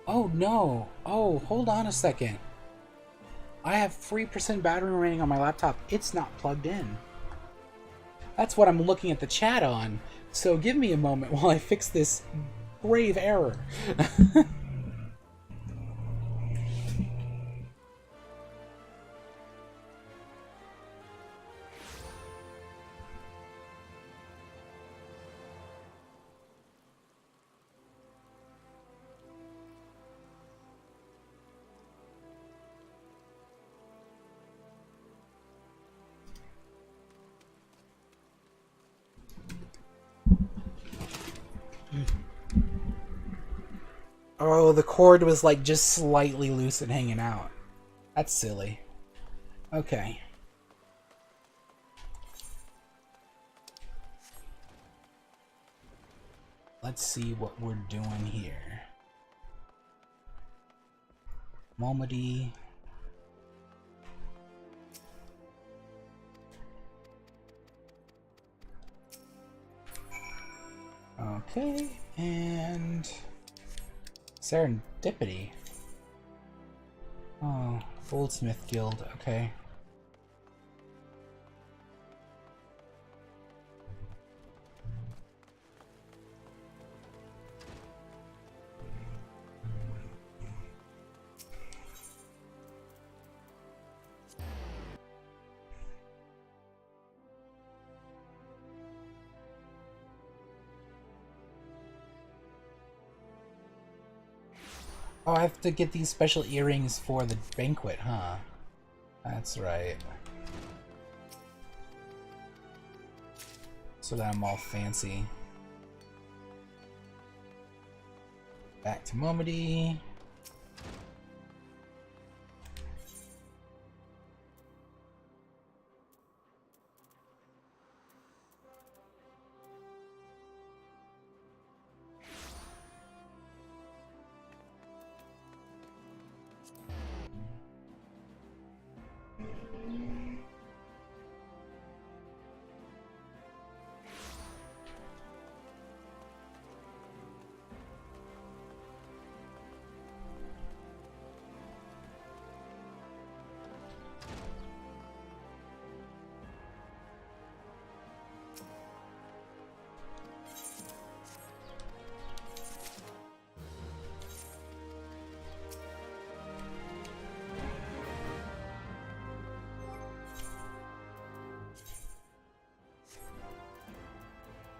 Speaker 1: Oh no! Oh, hold on a second. I have 3% battery remaining on my laptop. It's not plugged in. That's what I'm looking at the chat on. So give me a moment while I fix this grave error. Oh, the cord was like just slightly loose and hanging out. That's silly. Okay. Let's see what we're doing here. Momody. Okay, and Serendipity. Oh, Goldsmith Guild. Okay. Oh, I have to get these special earrings for the banquet, huh? That's right. So that I'm all fancy. Back to Momody.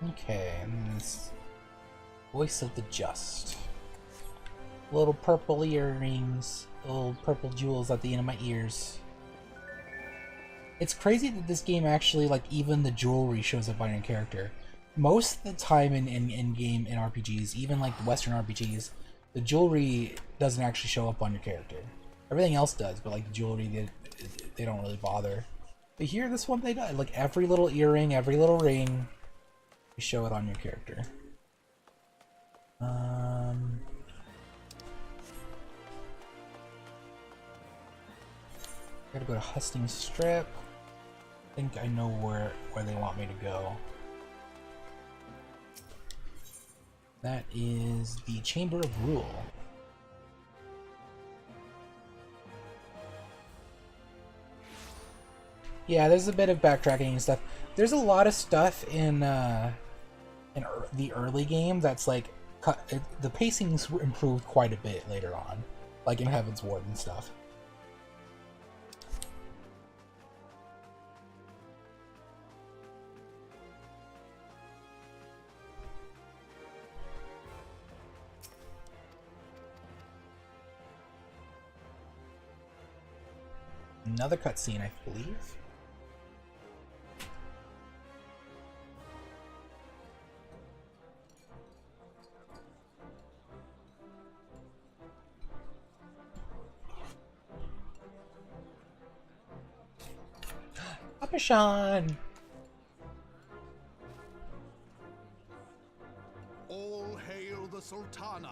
Speaker 1: Okay, and this Voice of the Just. Little purple earrings, little purple jewels at the end of my ears. It's crazy that this game actually, like, even the jewelry shows up on your character. Most of the time in game in RPGs, even like Western RPGs, the jewelry doesn't actually show up on your character. Everything else does, but like the jewelry, they don't really bother. But here, this one they do. Like every little earring, every little ring, you show it on your character. Gotta go to Husting Strip. I think I know where they want me to go. That is the Chamber of Rule. Yeah, there's a bit of backtracking and stuff. There's a lot of stuff in the early game that's like the pacing's improved quite a bit later on, like in Heaven's Ward and stuff. Another cutscene, I believe. Papashan!
Speaker 3: All hail the Sultana!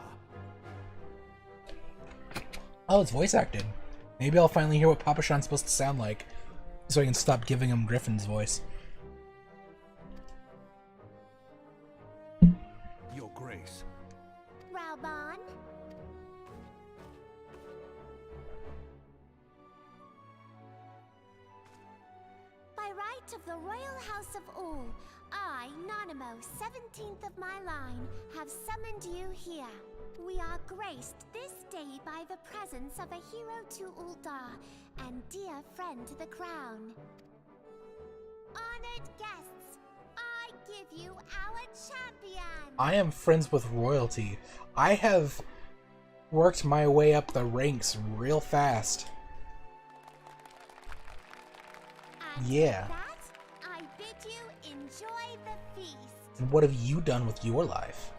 Speaker 1: Oh, it's voice acted. Maybe I'll finally hear what Papashan's supposed to sound like, so I can stop giving him Griffin's voice.
Speaker 3: Your Grace.
Speaker 2: Raubon? By right of the Royal House of All, I, Nanamo, 17th of my line, have summoned you here. We are graced this day by the presence of a hero to Uldar and dear friend to the crown. Honored guests, I give you our champion!
Speaker 1: I am friends with royalty. I have worked my way up the ranks real fast.
Speaker 2: And
Speaker 1: Yeah.
Speaker 2: with that, I bid you enjoy the feast.
Speaker 1: And what have you done with your life?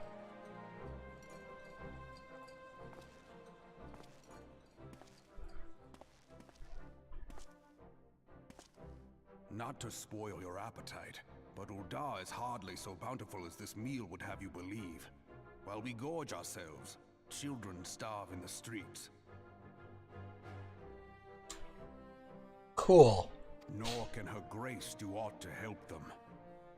Speaker 3: Not to spoil your appetite, but Uldar is hardly so bountiful as this meal would have you believe. While we gorge ourselves, children starve in the streets.
Speaker 1: Cool.
Speaker 3: Nor can her grace do aught to help them.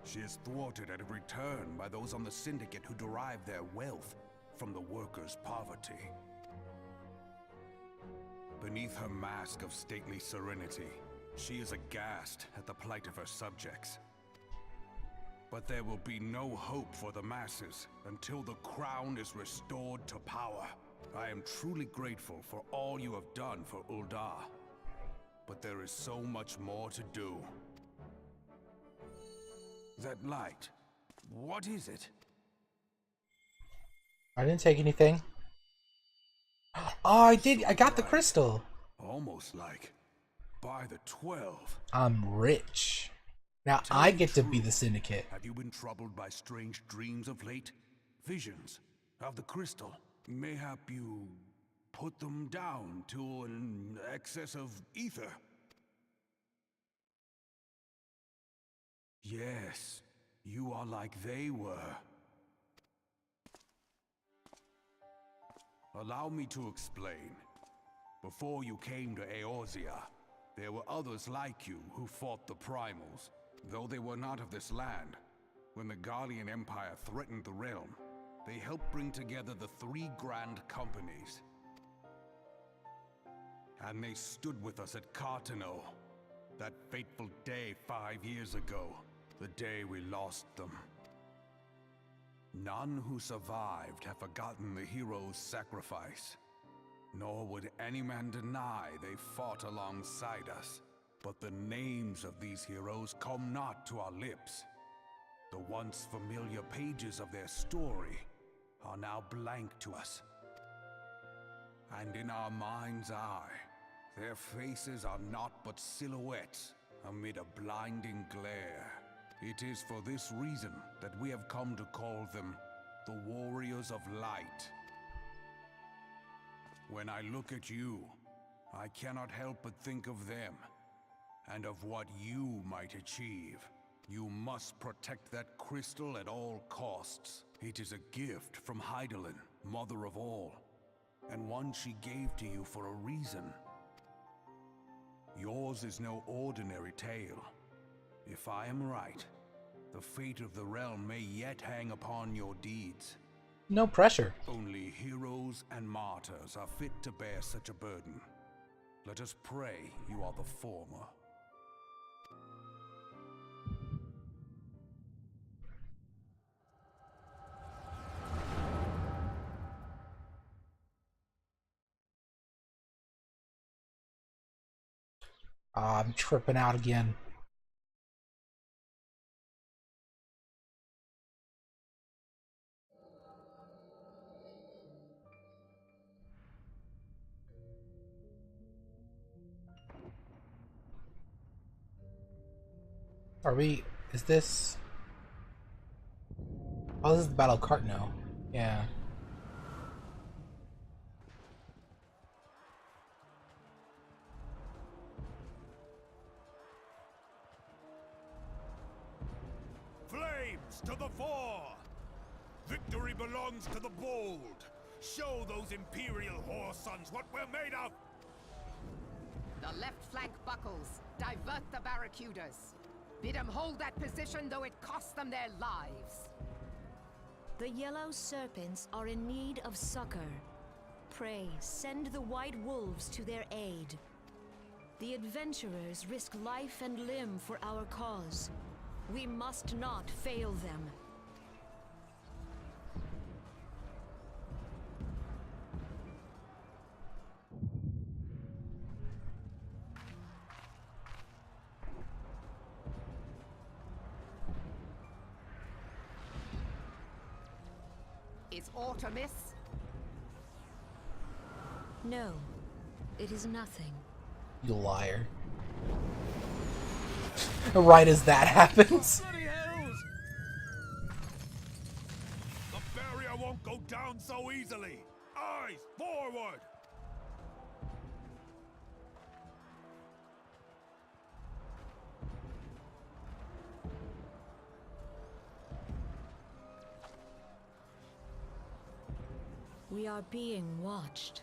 Speaker 3: She is thwarted at every turn by those on the Syndicate who derive their wealth from the workers' poverty. Beneath her mask of stately serenity, she is aghast at the plight of her subjects. But there will be no hope for the masses until the crown is restored to power. I am truly grateful for all you have done for Ul'dah, but there is so much more to do. That light, what is it?
Speaker 1: I didn't take anything. Oh, I did. I got the crystal.
Speaker 3: Almost like by the 12.
Speaker 1: I'm rich. Now I get to be the syndicate.
Speaker 3: Have you been troubled by strange dreams of late? Visions of the crystal? Mayhap you put them down to an excess of ether? Yes, you are like they were. Allow me to explain. Before you came to Eorzea, there were others like you who fought the Primals, though they were not of this land. When the Guardian Empire threatened the realm, they helped bring together the 3 grand companies. And they stood with us at Cartano, that fateful day 5 years ago, the day we lost them. None who survived have forgotten the heroes' sacrifice, nor would any man deny they fought alongside us. But the names of these heroes come not to our lips. The once familiar pages of their story are now blank to us. And in our mind's eye, their faces are naught but silhouettes amid a blinding glare. It is for this reason that we have come to call them the Warriors of Light. When I look at you, I cannot help but think of them, and of what you might achieve. You must protect that crystal at all costs. It is a gift from Hydaelyn, mother of all, and one she gave to you for a reason. Yours is no ordinary tale. If I am right, the fate of the realm may yet hang upon your deeds.
Speaker 1: No pressure.
Speaker 3: Only heroes and martyrs are fit to bear such a burden. Let us pray you are the former.
Speaker 1: I'm tripping out again. Are we... is this... oh, this is the Battle of Cartano. Yeah.
Speaker 3: Flames to the fore! Victory belongs to the bold! Show those Imperial whore sons what we're made of!
Speaker 4: The left flank buckles. Divert the barracudas. Bid them hold that position, though it costs them their lives.
Speaker 5: The yellow serpents are in need of succor. Pray, send the white wolves to their aid. The adventurers risk life and limb for our cause. We must not fail them.
Speaker 4: Is aught amiss?
Speaker 5: No, it is nothing.
Speaker 1: You liar. Right as that happens.
Speaker 3: Bloody hells! The barrier won't go down so easily! Eyes forward!
Speaker 5: We are being watched.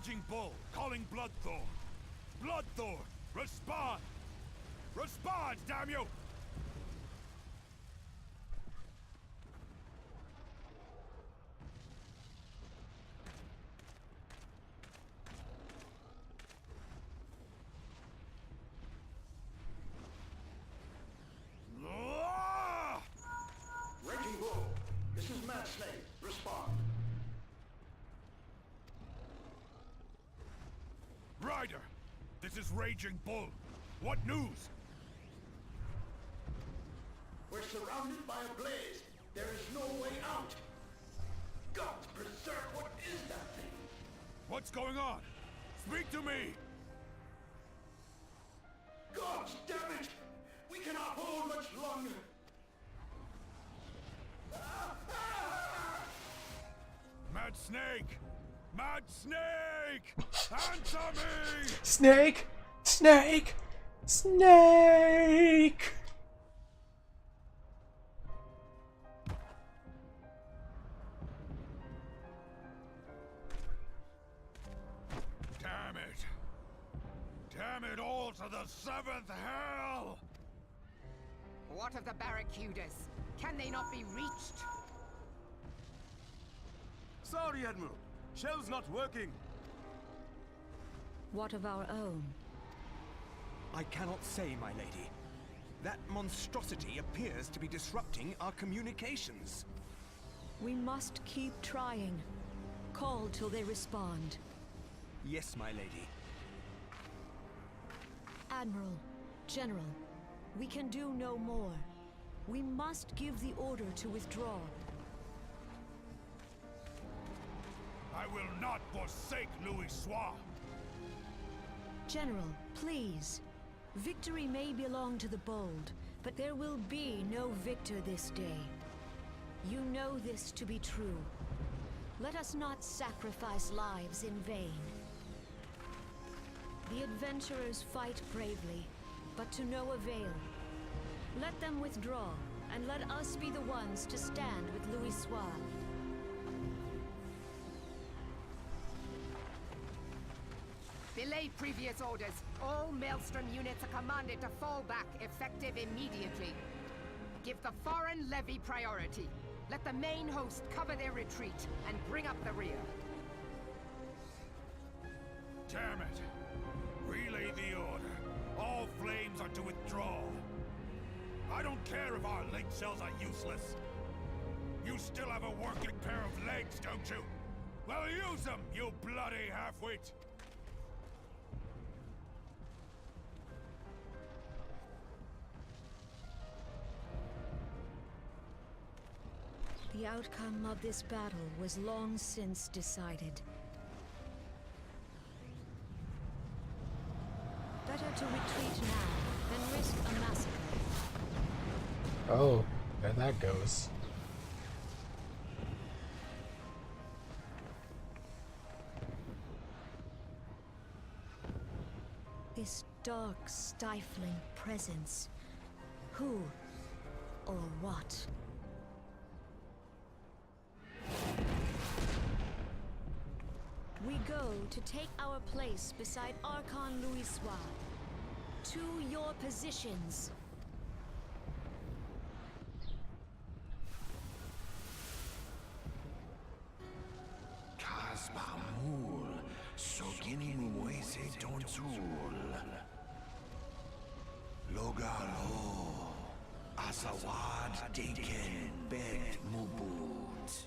Speaker 3: Raging Bull, calling Bloodthorn. Bloodthorn, respond! Respond, damn you!
Speaker 6: Raging Bull, this is Mad Snake. Respond.
Speaker 3: Ryder, this is Raging Bull. What news?
Speaker 6: We're surrounded by a blaze. There is no way out. God preserve, what is that thing?
Speaker 3: What's going on? Speak to me!
Speaker 6: God damn it! We cannot hold much longer.
Speaker 3: Mad Snake! Mad Snake! Answer me!
Speaker 1: Snake! Snake! Snake!
Speaker 3: Damn it! Damn it all to the seventh hell!
Speaker 4: What of the barracudas? Can they not be reached?
Speaker 7: Sorry, Admiral. Shell's not working.
Speaker 5: What of our own?
Speaker 7: I cannot say, my lady. That monstrosity appears to be disrupting our communications.
Speaker 5: We must keep trying. Call till they respond.
Speaker 7: Yes, my lady.
Speaker 5: Admiral, General, we can do no more. We must give the order to withdraw.
Speaker 3: I will not forsake Louis Soir!
Speaker 5: General, please. Victory may belong to the bold, but there will be no victor this day. You know this to be true. Let us not sacrifice lives in vain. The adventurers fight bravely, but to no avail. Let them withdraw, and let us be the ones to stand with Louis Soir.
Speaker 4: Belay previous orders. All Maelstrom units are commanded to fall back, effective immediately. Give the foreign levy priority. Let the main host cover their retreat and bring up the rear.
Speaker 3: Damn it! Relay the order. All flames are to withdraw. I don't care if our link cells are useless. You still have a working pair of legs, don't you? Well, use them, you bloody half-wit!
Speaker 5: The outcome of this battle was long since decided. Better to retreat now than risk a massacre.
Speaker 1: Oh, there that goes.
Speaker 5: This dark, stifling presence. Who or what? We go to take our place beside Archon Louis Soir. To your positions.
Speaker 6: Kasbamul, Soginin Wese Donzul. Logalo, Asawad Deken Bet Mubut.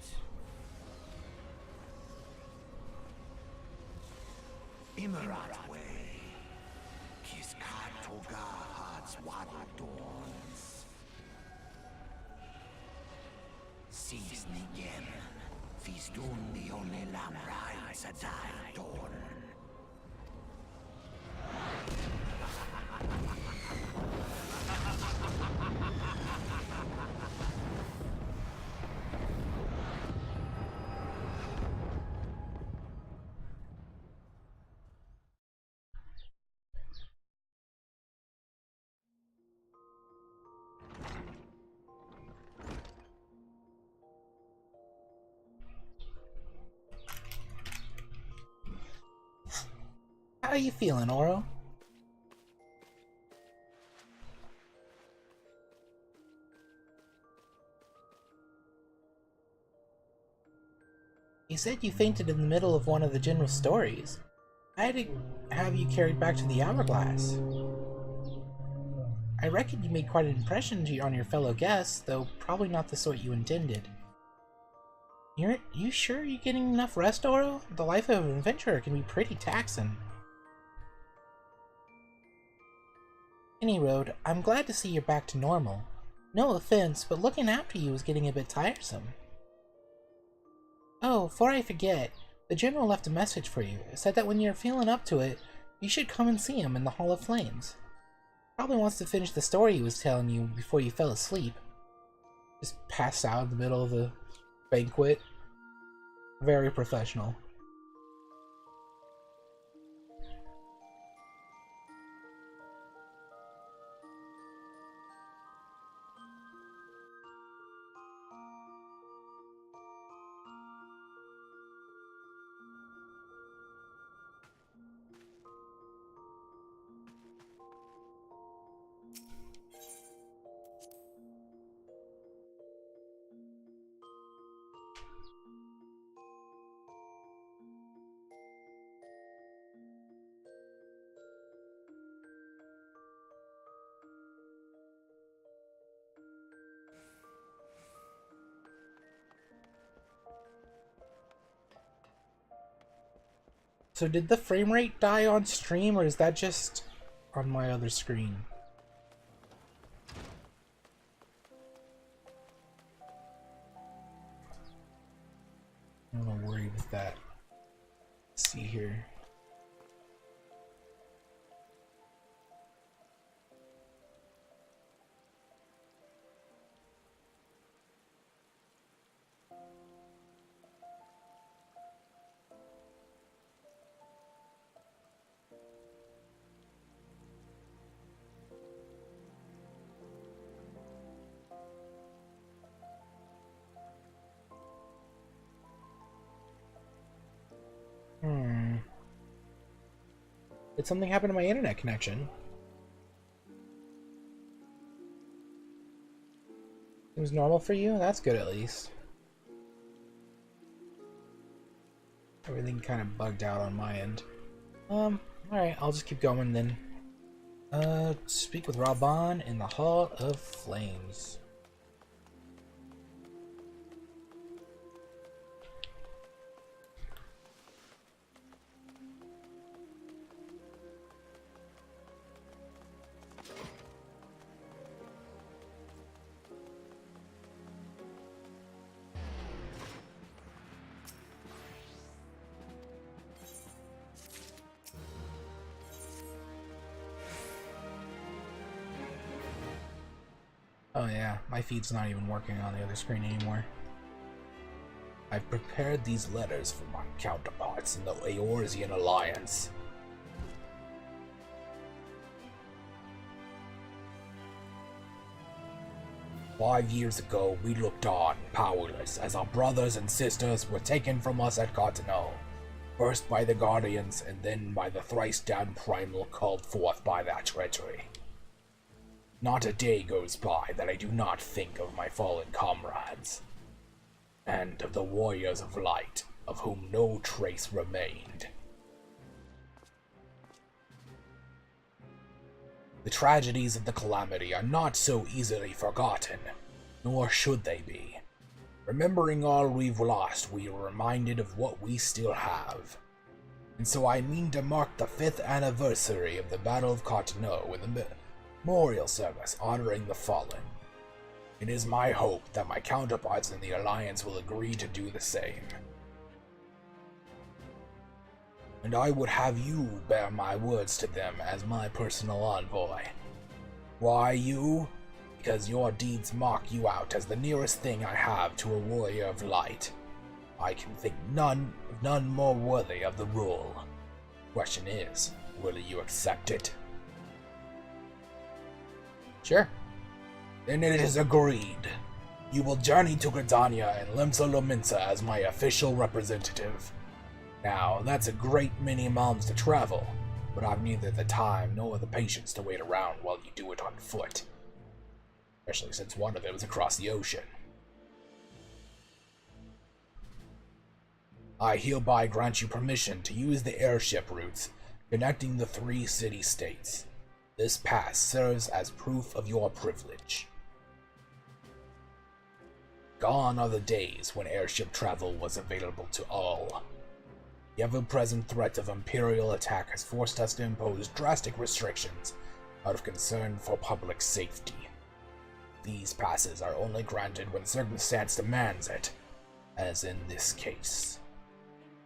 Speaker 6: Imarat Way, Kiskatoga Hats Wadadons. Sisnigen, Fistun the only Lamrai Sadai Dorn.
Speaker 1: you feeling, Oro? You said you fainted in the middle of one of the general stories. I had to have you carried back to the Hourglass. I reckon you made quite an impression on your fellow guests, though probably not the sort you intended. You sure you're getting enough rest, Oro? The life of an adventurer can be pretty taxing. Any road, I'm glad to see you're back to normal. No offense, but looking after you is getting a bit tiresome. Oh, before I forget, the General left a message for you. It said that when you're feeling up to it, you should come and see him in the Hall of Flames. Probably wants to finish the story he was telling you before you fell asleep. Just passed out in the middle of the banquet. Very professional. So did the frame rate die on stream, or is that just on my other screen? I'm not worried with that. Let's see here. Did something happen to my internet connection? Seems normal for you? That's good at least. Everything kind of bugged out on my end. Alright, I'll just keep going then. Speak with Raban in the Hall of Flames. Oh yeah, my feed's not even working on the other screen anymore. I've prepared these letters for my counterparts in the Eorzean Alliance. "5 years ago, we looked on, powerless, as our brothers and sisters were taken from us at Cartano. First by the Guardians, and then by the thrice-damned Primal called forth by that treachery. Not a day goes by that I do not think of my fallen comrades, and of the warriors of light, of whom no trace remained. The tragedies of the Calamity are not so easily forgotten, nor should they be. Remembering all we've lost, we are reminded of what we still have. And so I mean to mark the 5th anniversary of the Battle of Cartano with a memorial service honoring the fallen. It is my hope that my counterparts in the Alliance will agree to do the same. And I would have you bear my words to them as my personal envoy. Why you? Because your deeds mark you out as the nearest thing I have to a warrior of light. I can think none more worthy of the role. Question is, will you accept it?" "Sure." "Then it is agreed. You will journey to Gridania and Limsa Lominsa as my official representative. Now, that's a great many miles to travel.
Speaker 8: but I've neither the time nor the patience to wait around while you do it on foot. Especially since one of them is across the ocean. I hereby grant you permission to use the airship routes connecting the 3 city-states. This pass serves as proof of your privilege. Gone are the days when airship travel was available to all. The ever-present threat of Imperial attack has forced us to impose drastic restrictions out of concern for public safety. These passes are only granted when circumstance demands it, as in this case.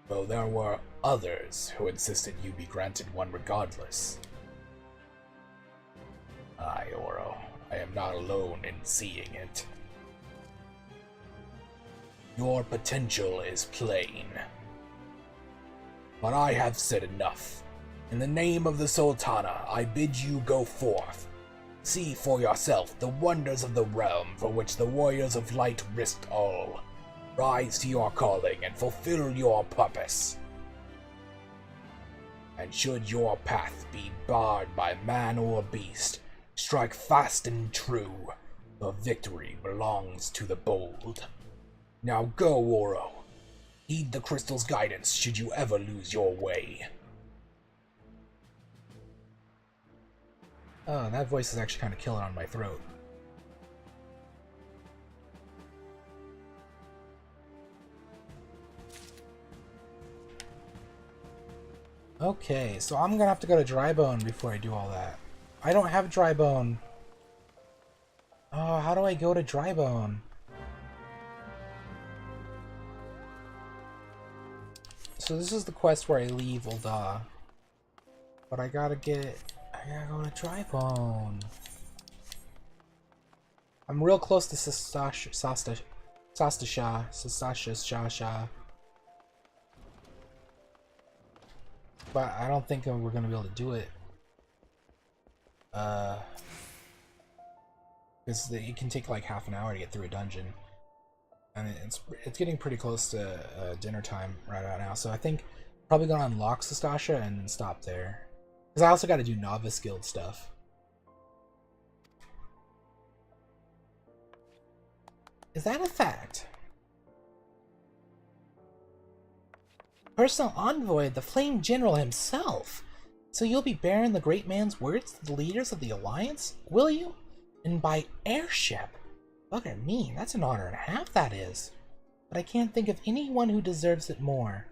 Speaker 8: Though there were others who insisted you be granted one regardless. Aye, Oro, I am not alone in seeing it. Your potential is plain. But I have said enough. In the name of the Sultana, I bid you go forth. See for yourself the wonders of the realm for which the warriors of light risked all. Rise to your calling and fulfill your purpose. And should your path be barred by man or beast, strike fast and true, for victory belongs to the bold. Now go, Oro. Heed the crystal's guidance should you ever lose your way.
Speaker 1: Oh, that voice is actually kind of killing on my throat. Okay, so I'm gonna have to go to Drybone before I do all that. I don't have Drybone. Oh, how do I go to Drybone? So this is the quest where I leave Ul'dah. But I gotta go to Drybone. I'm real close to Sastasha. But I don't think we're gonna be able to do it. Because it can take like half an hour to get through a dungeon. And it's getting pretty close to dinner time right about now. So I think probably gonna unlock Sastasha and then stop there. Because I also gotta do Novice Guild stuff. Is that a fact? Personal envoy of the Flame General himself. So you'll be bearing the great man's words to the leaders of the Alliance, will you? And by airship. Bugger me, that's an honor and a half, that is. But I can't think of anyone who deserves it more.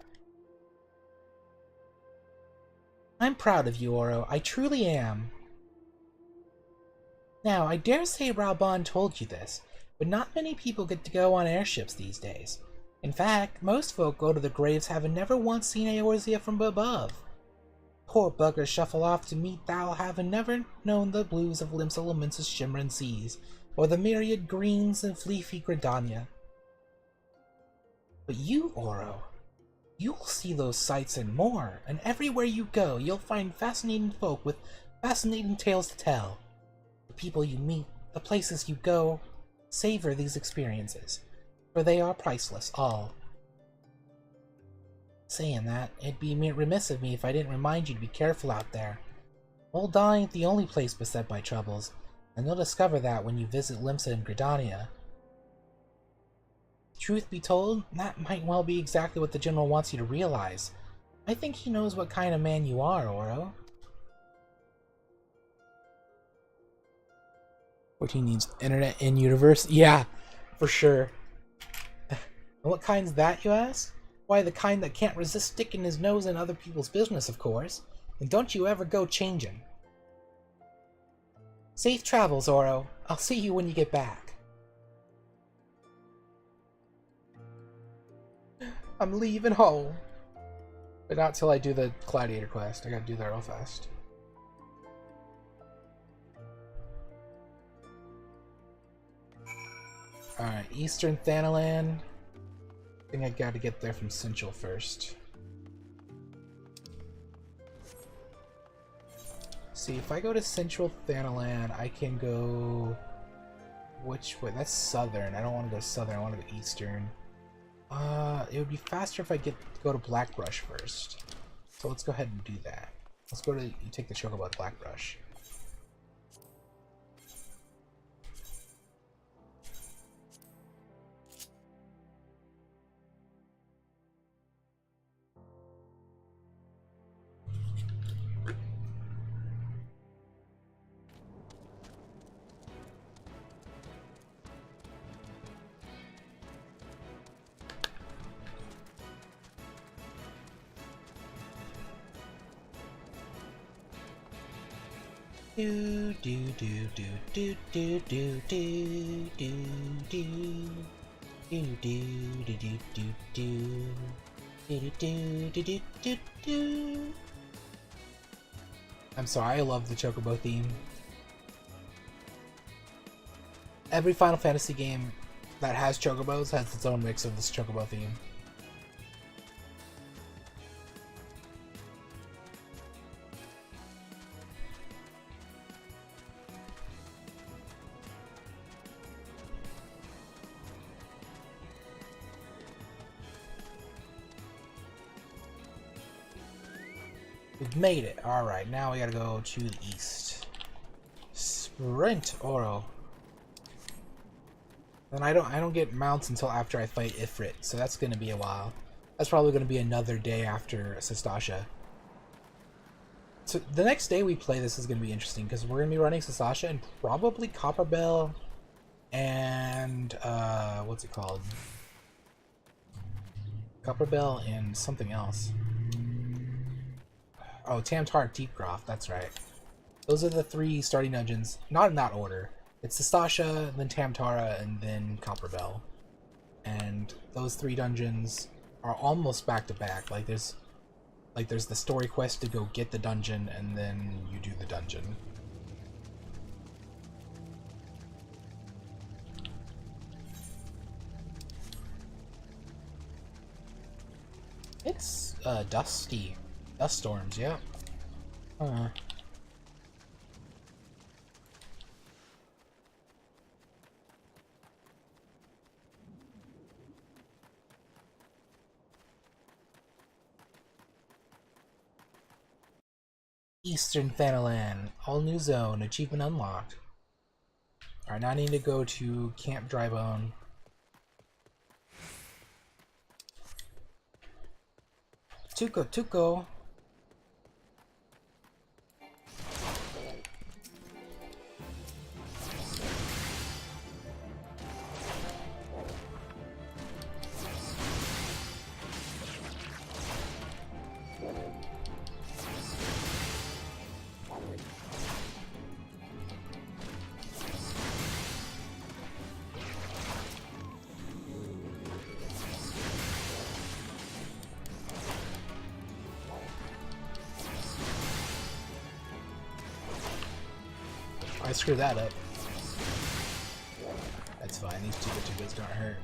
Speaker 1: I'm proud of you, Oro. I truly am. Now, I dare say Raubahn told you this, but not many people get to go on airships these days. In fact, most folk go to the graves having never once seen Eorzea from above. Poor buggers shuffle off to meet thou having never known the blues of Limsa Lominsa's shimmering seas, or the myriad greens and leafy Gridania. But you, Oro, you'll see those sights and more, and everywhere you go, you'll find fascinating folk with fascinating tales to tell. The people you meet, the places you go, savor these experiences, for they are priceless, all. Saying that, it'd be remiss of me if I didn't remind you to be careful out there. Ul'dah ain't the only place beset by troubles, and you'll discover that when you visit Limsa and Gridania. Truth be told, that might well be exactly what the General wants you to realize. I think he knows what kind of man you are, Oro. 14 needs internet in universe? Yeah, for sure. And what kind's that, you ask? Why, the kind that can't resist sticking his nose in other people's business, of course. And don't you ever go changing. Safe travels, Oro. I'll see you when you get back. I'm leaving home. But not till I do the Gladiator quest. I gotta do that real fast. Alright, Eastern Thanalan. I think I gotta get there from Central first. See, if I go to Central Thanalan, I can go... Which way? That's Southern. I don't want to go Southern, I want to go Eastern. It would be faster if I go to Blackbrush first. So let's go ahead and do that.
Speaker 8: Let's go to you take the chocobo with Black Brush. Do do do do do do do do do do do do do do do do do do. I'm sorry, I love the Chocobo theme. Every Final Fantasy game that has Chocobos has its own mix of this Chocobo theme. We've made it. Alright, now we gotta go to the east. Sprint Oro. And I don't get mounts until after I fight Ifrit, so that's gonna be a while. That's probably gonna be another day after Sastasha. So the next day we play this is gonna be interesting because we're gonna be running Sastasha and probably Copperbell and what's it called? Copperbell and something else. Oh, Tamtar Deepgroff, that's right. Those are the 3 starting dungeons, not in that order. It's Sastasha, then Tamtara, and then Copperbell. And those 3 dungeons are almost back to back. Like there's the story quest to go get the dungeon, and then you do the dungeon. It's dusty. Dust storms, yeah. Eastern Thanalan, all new zone, achievement unlocked. Alright, now I need to go to Camp Drybone. Tuco. I screwed that up. That's fine, these Tucos don't hurt.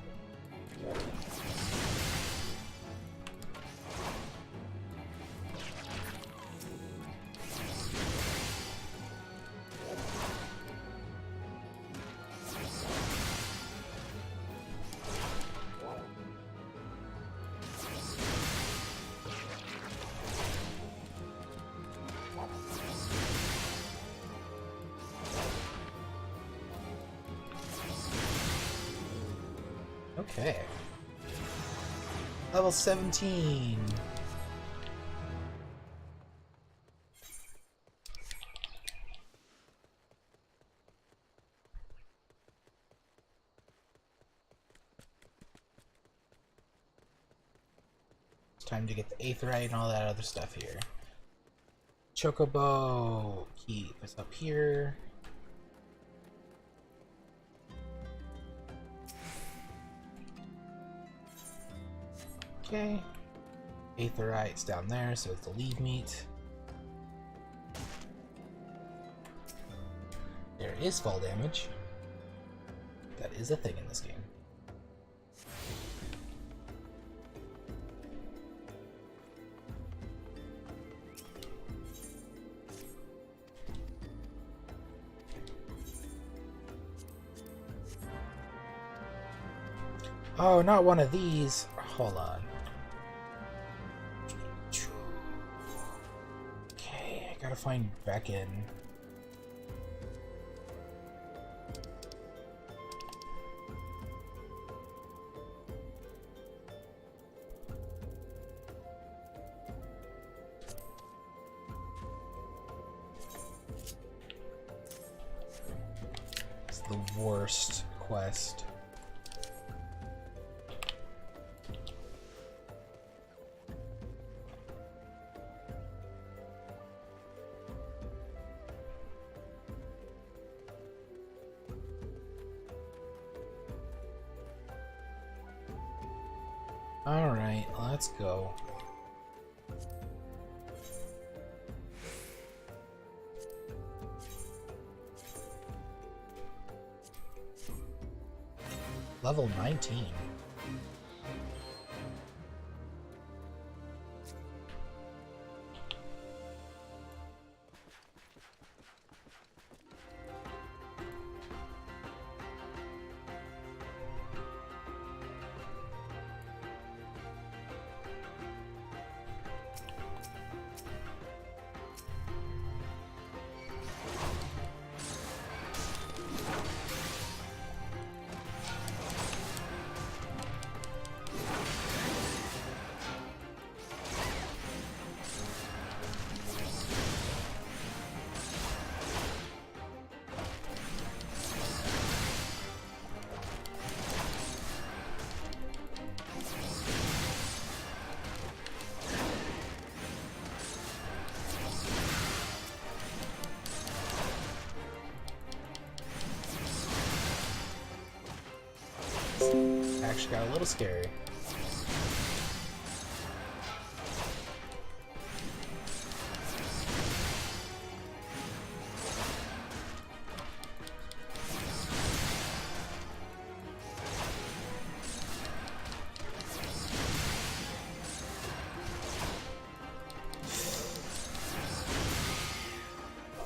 Speaker 8: Okay. Level 17. It's time to get the Aetheryte and all that other stuff here. Chocobo key is up here. Okay. Aetheryte's down there, so it's the lead meat. There is fall damage. That is a thing in this game. Oh, not one of these. Hold on. Okay. gotta find Beckon. It's the worst quest. Alright, let's go. Level 19. Actually got a little scary.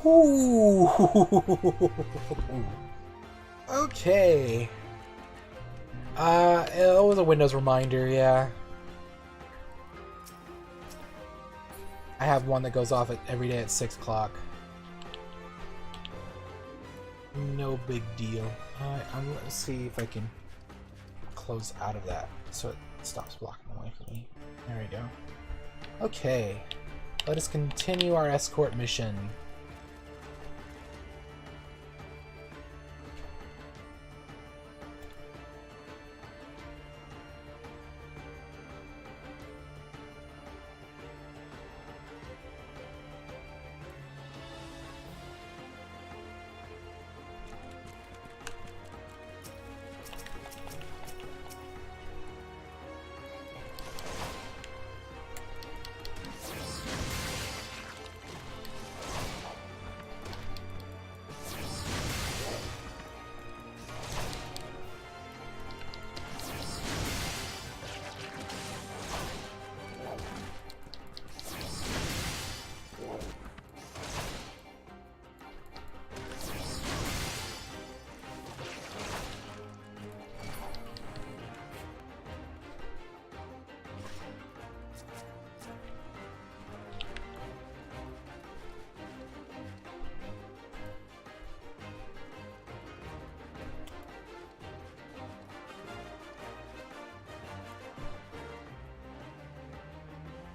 Speaker 8: Ooh. Okay. It was a Windows reminder, yeah. I have one that goes off every day at 6 o'clock. No big deal. I'm gonna see if I can close out of that so it stops blocking away from me. There we go. Okay. Let us continue our escort mission.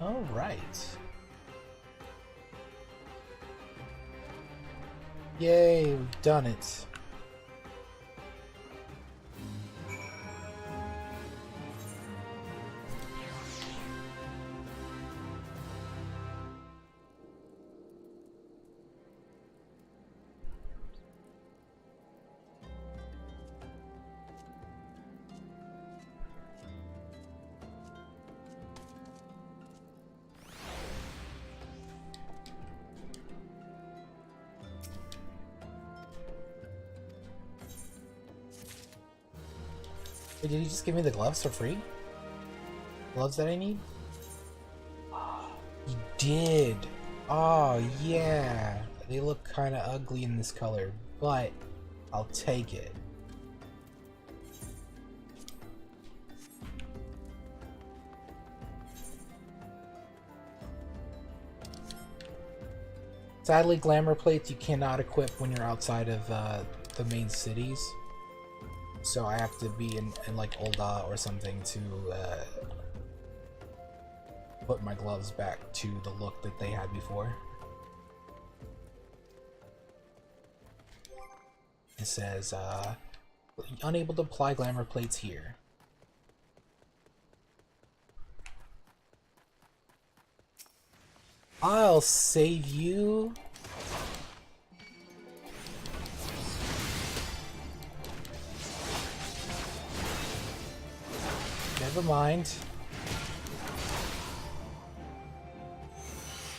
Speaker 8: All right. Yay, we've done it. Wait, did he just give me the gloves for free? Gloves that I need? He did! Oh, yeah! They look kinda ugly in this color, but I'll take it. Sadly, glamour plates you cannot equip when you're outside of the main cities. So I have to be in like Ul'dah or something to put my gloves back to the look that they had before. It says, unable to apply glamour plates here. I'll save you. Never mind.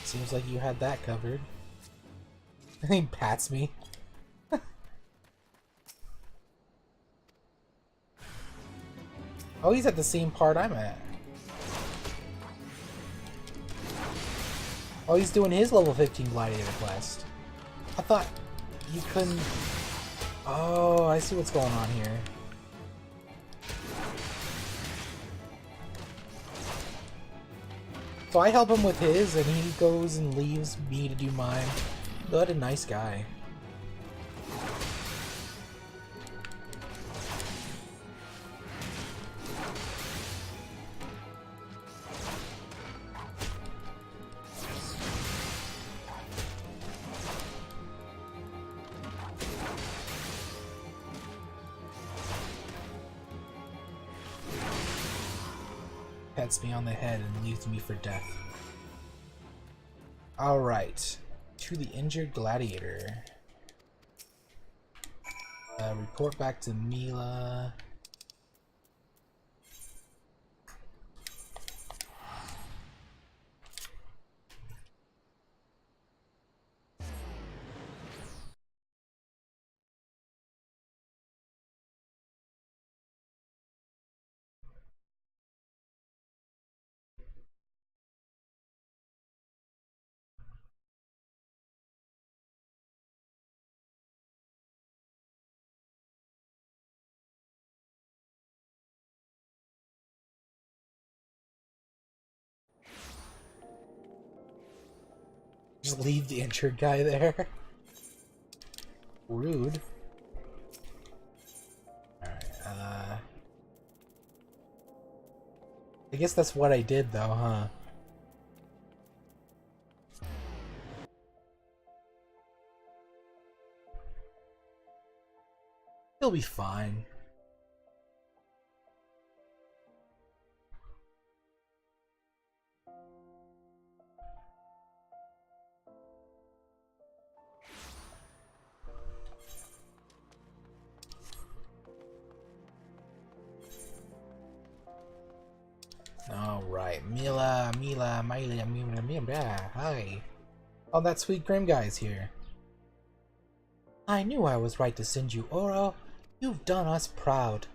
Speaker 8: Seems like you had that covered. He pats me. Oh, he's at the same part I'm at. Oh, he's doing his level 15 gladiator quest. I thought you couldn't... Oh, I see what's going on here. So I help him with his, and he goes and leaves me to do mine. What a nice guy. Pats me on the head and leaves me for death. Alright. To the injured gladiator. Report back to Mila. Just leave the injured guy there. Rude. Alright, I guess that's what I did though, huh? He'll be fine. Alright, Mila, hi. Oh, that sweet Grim guy's here. I knew I was right to send you, Oro. You've done us proud.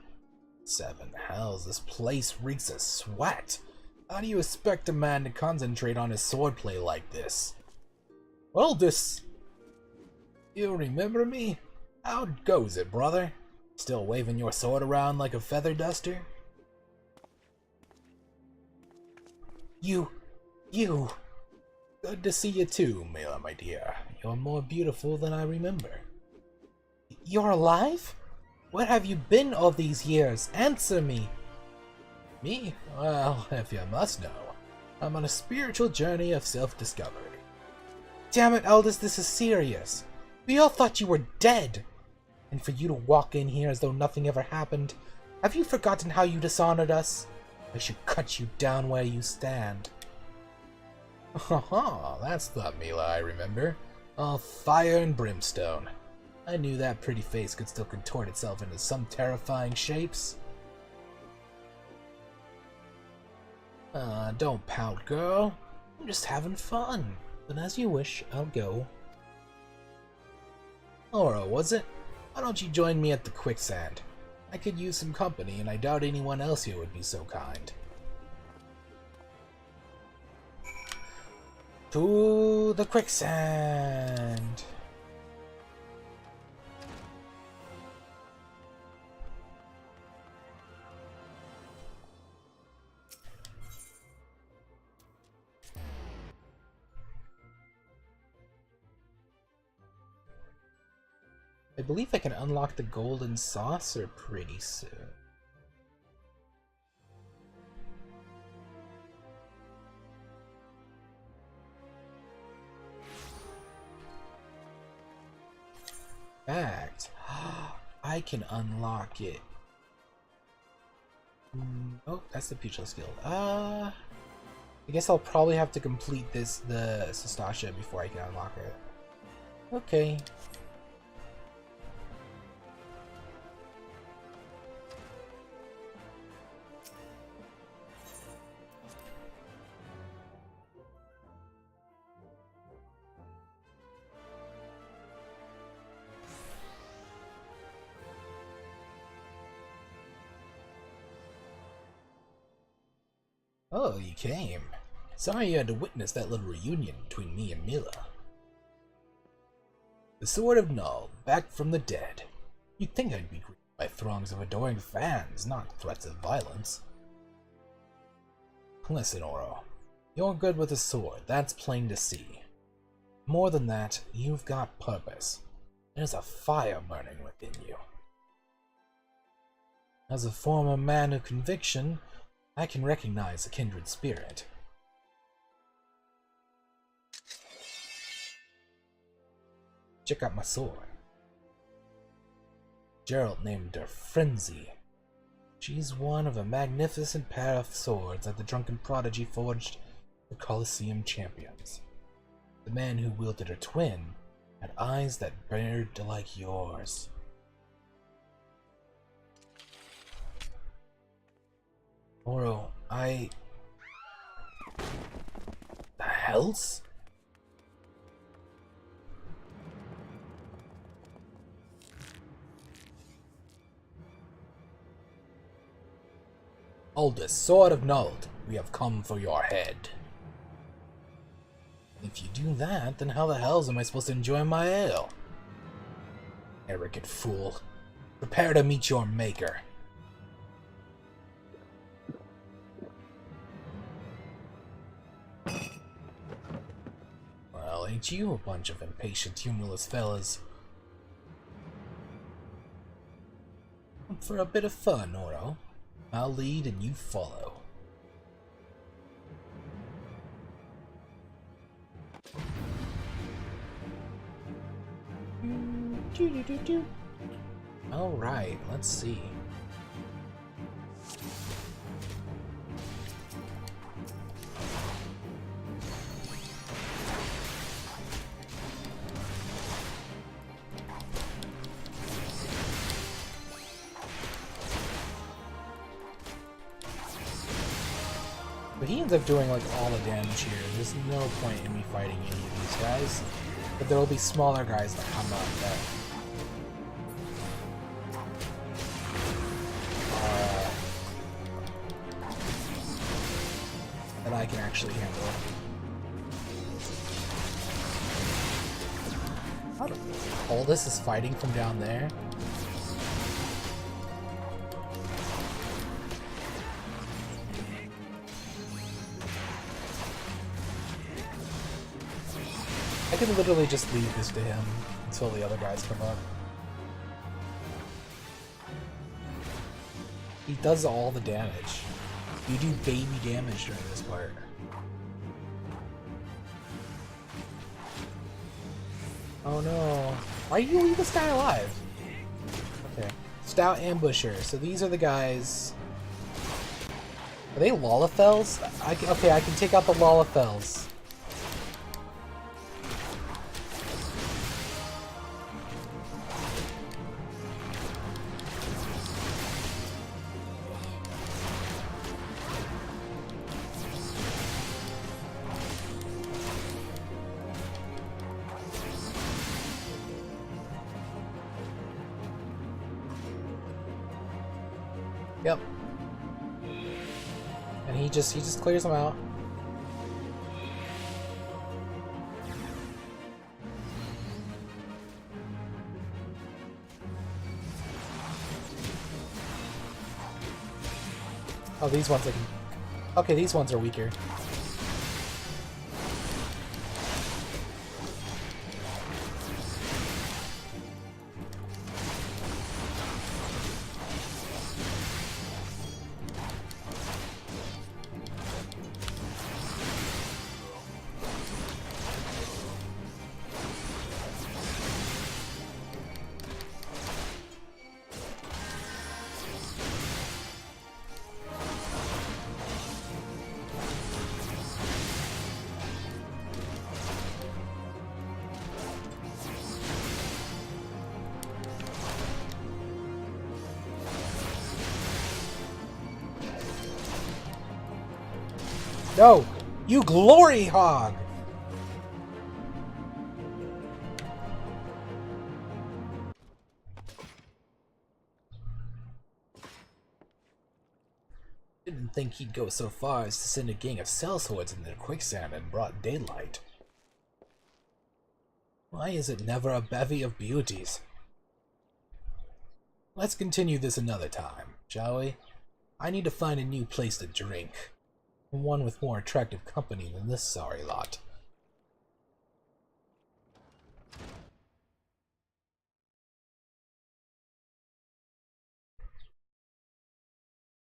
Speaker 8: Seven hells, this place reeks of sweat. How do you expect a man to concentrate on his swordplay like this? Well, you remember me? How goes it, brother? Still waving your sword around like a feather duster? You! Good to see you too, Mila, my dear. You're more beautiful than I remember. You're alive? Where have you been all these years? Answer me! Me? Well, if you must know, I'm on a spiritual journey of self-discovery. Damn it, Eldest, this is serious. We all thought you were dead. And for you to walk in here as though nothing ever happened, have you forgotten how you dishonored us? I should cut you down where you stand. Haha, that's the Mila I remember. All fire and brimstone. I knew that pretty face could still contort itself into some terrifying shapes. Don't pout, girl. I'm just having fun. But as you wish, I'll go. Oro, was it? Why don't you join me at the quicksand? I could use some company, and I doubt anyone else here would be so kind. To the quicksand! I believe I can unlock the golden saucer pretty soon. In fact, I can unlock it. Oh, that's the Pugilist Guild. I guess I'll probably have to complete the Sastasha before I can unlock it. Okay. Oh, you came. Sorry you had to witness that little reunion between me and Mila. The Sword of Null, back from the dead. You'd think I'd be greeted by throngs of adoring fans, not threats of violence. Listen, Oro. You're good with a sword, that's plain to see. More than that, you've got purpose. There's a fire burning within you. As a former man of conviction, I can recognize a kindred spirit. Check out my sword. Gerald named her Frenzy. She's one of a magnificent pair of swords that the drunken prodigy forged for Colosseum champions. The man who wielded her twin had eyes that burned like yours. Oro, The hells? Aldous, Sword of Null, we have come for your head. If you do that, then how the hells am I supposed to enjoy my ale? Arrogant fool. Prepare to meet your maker. Well, ain't you a bunch of impatient, humorless fellas? For a bit of fun, Oro. I'll lead and you follow. Alright, let's see. But he ends up doing like all the damage here. There's no point in me fighting any of these guys. But there will be smaller guys that come up that I can actually handle. All this is fighting from down there. I can literally just leave this to him until the other guys come up. He does all the damage. You do baby damage during this part. Oh no. Why do you leave this guy alive? Okay. Stout Ambusher. So these are the guys... Are they Lalafels? Okay, I can take out the Lalafels. Yep. And he just clears them out. Oh, these ones I can... Okay, these ones are weaker. No! You glory hog! Didn't think he'd go so far as to send a gang of sellswords into the quicksand in broad daylight. Why is it never a bevy of beauties? Let's continue this another time, shall we? I need to find a new place to drink. One with more attractive company than this sorry lot.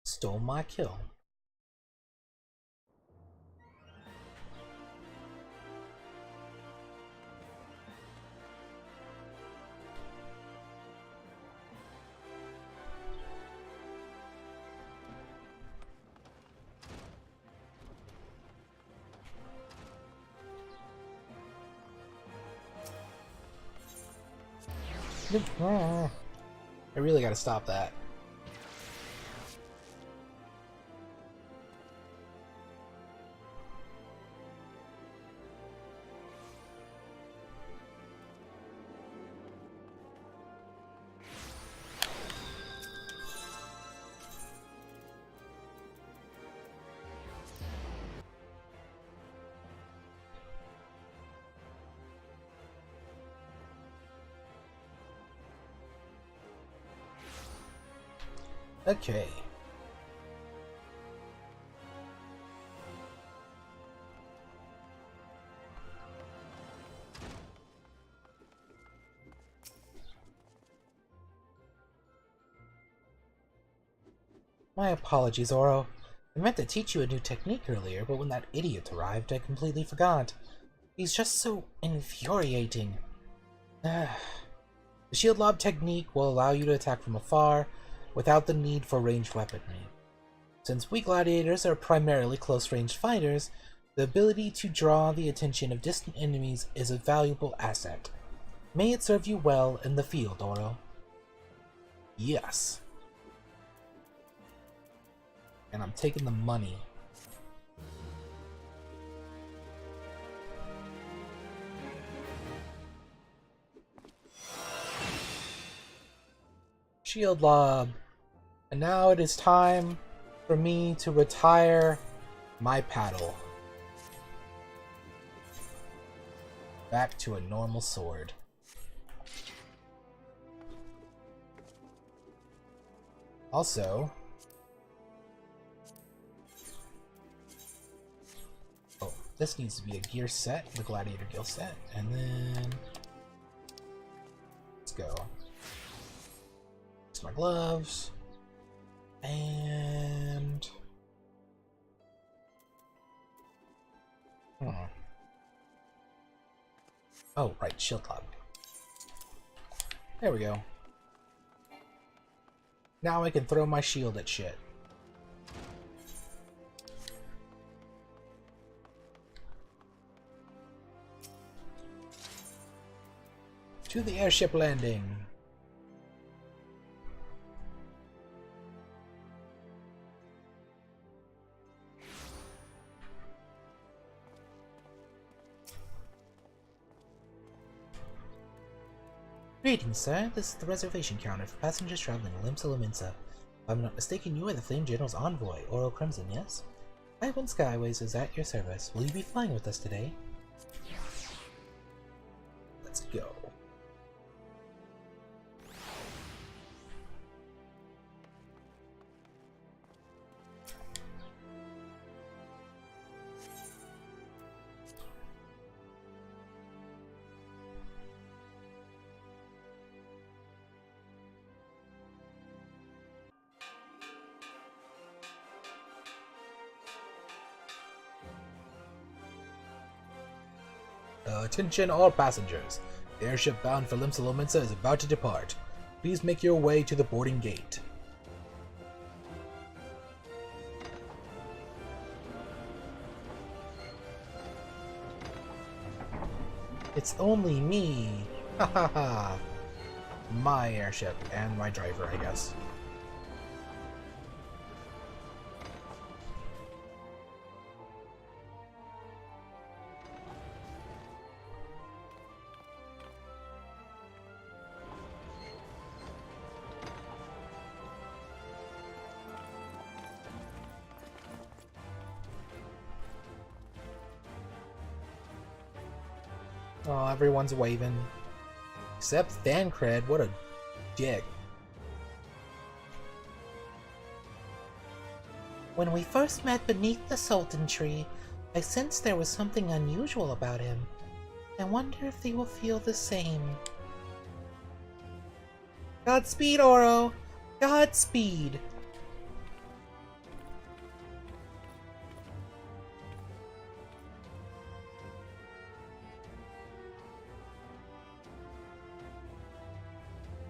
Speaker 8: Stole my kill. I really gotta stop that. Okay. My apologies, Oro. I meant to teach you a new technique earlier, but when that idiot arrived, I completely forgot. He's just so infuriating. The shield lob technique will allow you to attack from afar, without the need for ranged weaponry. Since we gladiators are primarily close-range fighters, the ability to draw the attention of distant enemies is a valuable asset. May it serve you well in the field, Oro. Yes. And I'm taking the money. Shield lob. And now it is time for me to retire my paddle. Back to a normal sword. Also, oh, this needs to be a gear set, the gladiator gear set, and then let's go. My gloves and oh right, shield lob. There we go. Now I can throw my shield at shit. To the airship landing. Greetings, sir. This is the reservation counter for passengers traveling to Limsa. If I'm not mistaken, you are the Flame General's envoy, Oro Crimson, yes? Ivan Skyways is at your service. Will you be flying with us today? Let's go. Attention all passengers. The airship bound for Limsa is about to depart. Please make your way to the boarding gate. It's only me! Ha ha ha! My airship, and my driver, I guess. Oh, everyone's waving. Except Thancred, what a dick. When we first met beneath the Sultan tree, I sensed there was something unusual about him. I wonder if they will feel the same. Godspeed, Oro! Godspeed!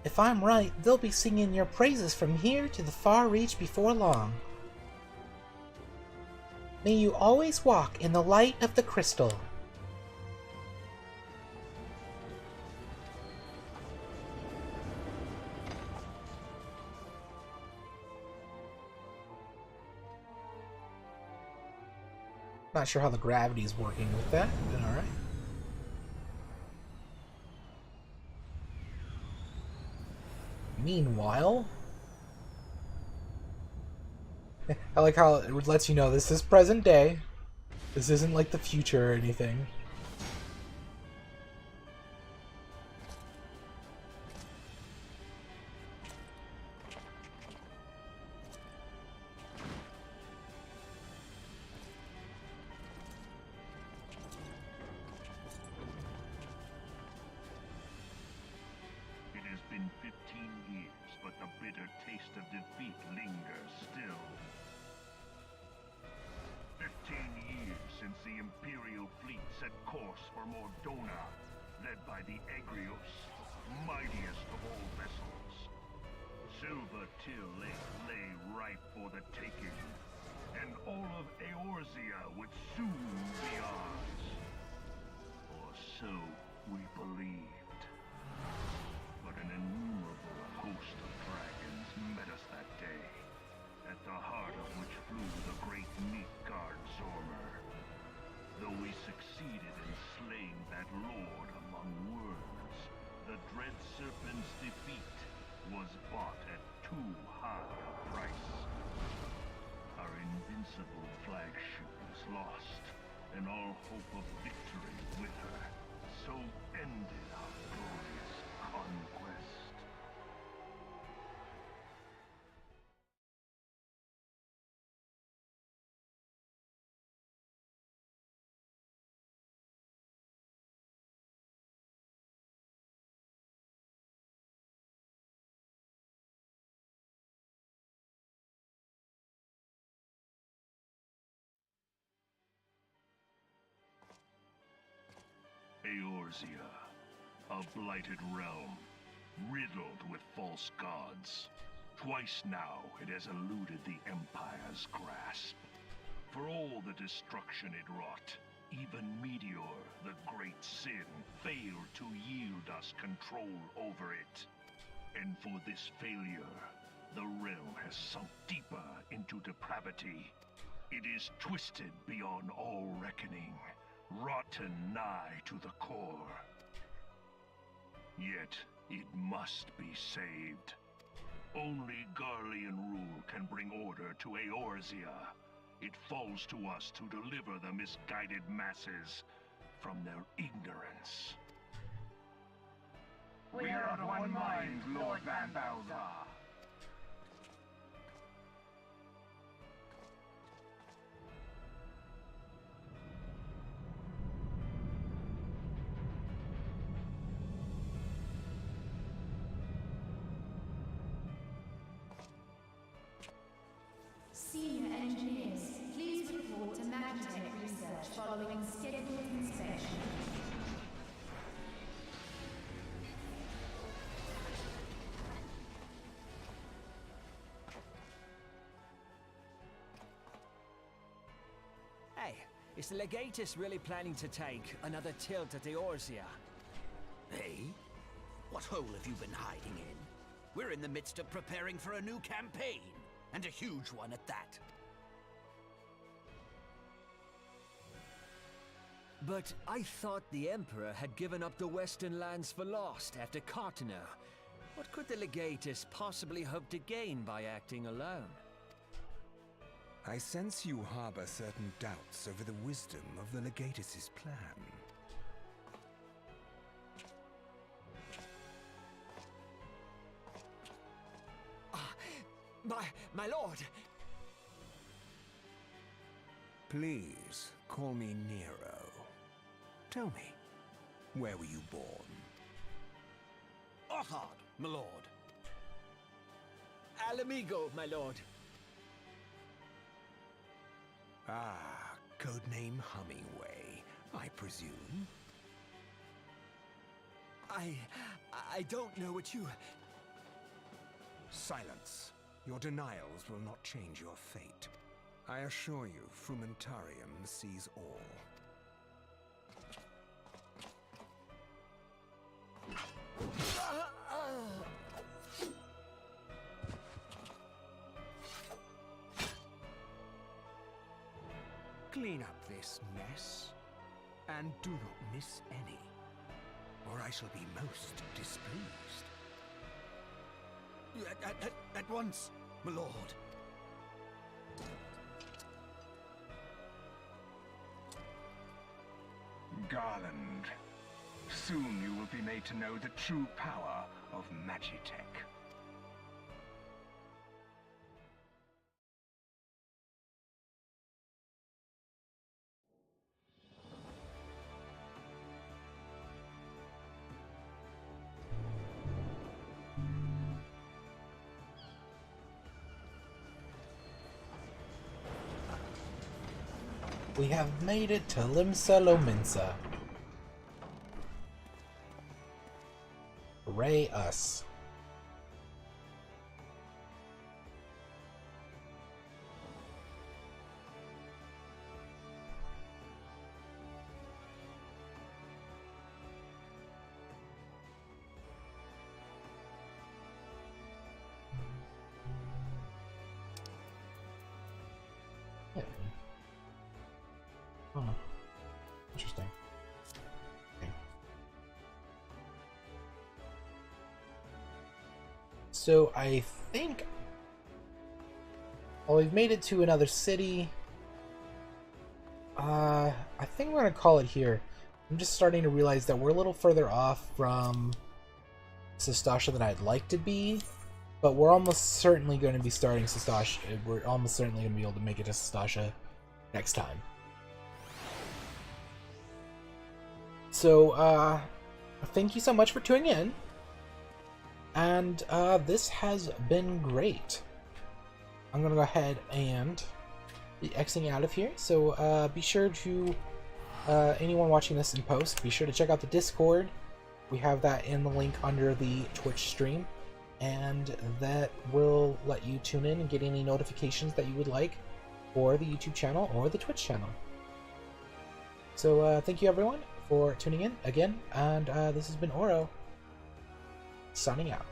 Speaker 8: If I'm right, they'll be singing your praises from here to the far reach before long. May you always walk in the light of the crystal. Not sure how the gravity's working with that, but alright. Meanwhile, I like how it lets you know this is present day. This isn't like the future or anything.
Speaker 6: It has been 15 years, but the bitter taste of defeat lingers still. 15 years since the Imperial fleet set course for Mordona, led by the Egrios, mightiest of all vessels. Silver Till lay ripe for the taking, and all of Eorzea would soon be ours. Or so we believed. But an innumerable host of dragons met us that day, at the heart of which flew the great Midgard Zormer. Though we succeeded in slaying that lord among worms, the dread serpent's defeat was bought at too high a price. Our invincible flagship was lost, and all hope of victory with her. So ended our glorious conquest. Eorzea, a blighted realm, riddled with false gods. Twice now it has eluded the Empire's grasp. For all the destruction it wrought, even Meteor, the great sin, failed to yield us control over it. And for this failure, the realm has sunk deeper into depravity. It is twisted beyond all reckoning, rotten nigh to the core. Yet, it must be saved. Only Garlean rule can bring order to Eorzea. It falls to us to deliver the misguided masses from their ignorance. We are of one mind, Lord Van Balzar.
Speaker 9: Senior engineers, please report to Magitech research following scheduled inspection.
Speaker 10: Hey, is the Legatus really planning to take another tilt at Eorzea?
Speaker 11: Hey? What hole have you been hiding in? We're in the midst of preparing for a new campaign, and a huge one at that.
Speaker 10: But I thought the Emperor had given up the Western lands for lost after Cartano. What could the Legatus possibly hope to gain by acting alone?
Speaker 7: I sense you harbor certain doubts over the wisdom of the Legatus's plan. My lord! Please, call me Nero. Tell me, where were you born?
Speaker 11: Othard, my lord.
Speaker 10: Alamigo, my lord.
Speaker 7: Ah, codename Hummingway, I presume.
Speaker 10: I don't know what you...
Speaker 7: Silence. Your denials will not change your fate. I assure you, Frumentarium sees all. Clean up this mess, and do not miss any, or I shall be most displeased.
Speaker 11: At once, my lord.
Speaker 6: Garland, soon you will be made to know the true power of Magitech.
Speaker 8: We have made it to Limsa Lominsa. Hooray us. Oh, interesting. Okay. So I think... Well, we've made it to another city. I think we're gonna call it here. I'm just starting to realize that we're a little further off from Sestasha than I'd like to be, but we're almost certainly going to be starting Sestasha. We're almost certainly going to be able to make it to Sestasha next time. So, thank you so much for tuning in, and this has been great. I'm gonna go ahead and be Xing out of here, so be sure to, anyone watching this in post, be sure to check out the Discord. We have that in the link under the Twitch stream, and that will let you tune in and get any notifications that you would like for the YouTube channel or the Twitch channel. So, thank you everyone for tuning in again, and this has been Oro, signing out.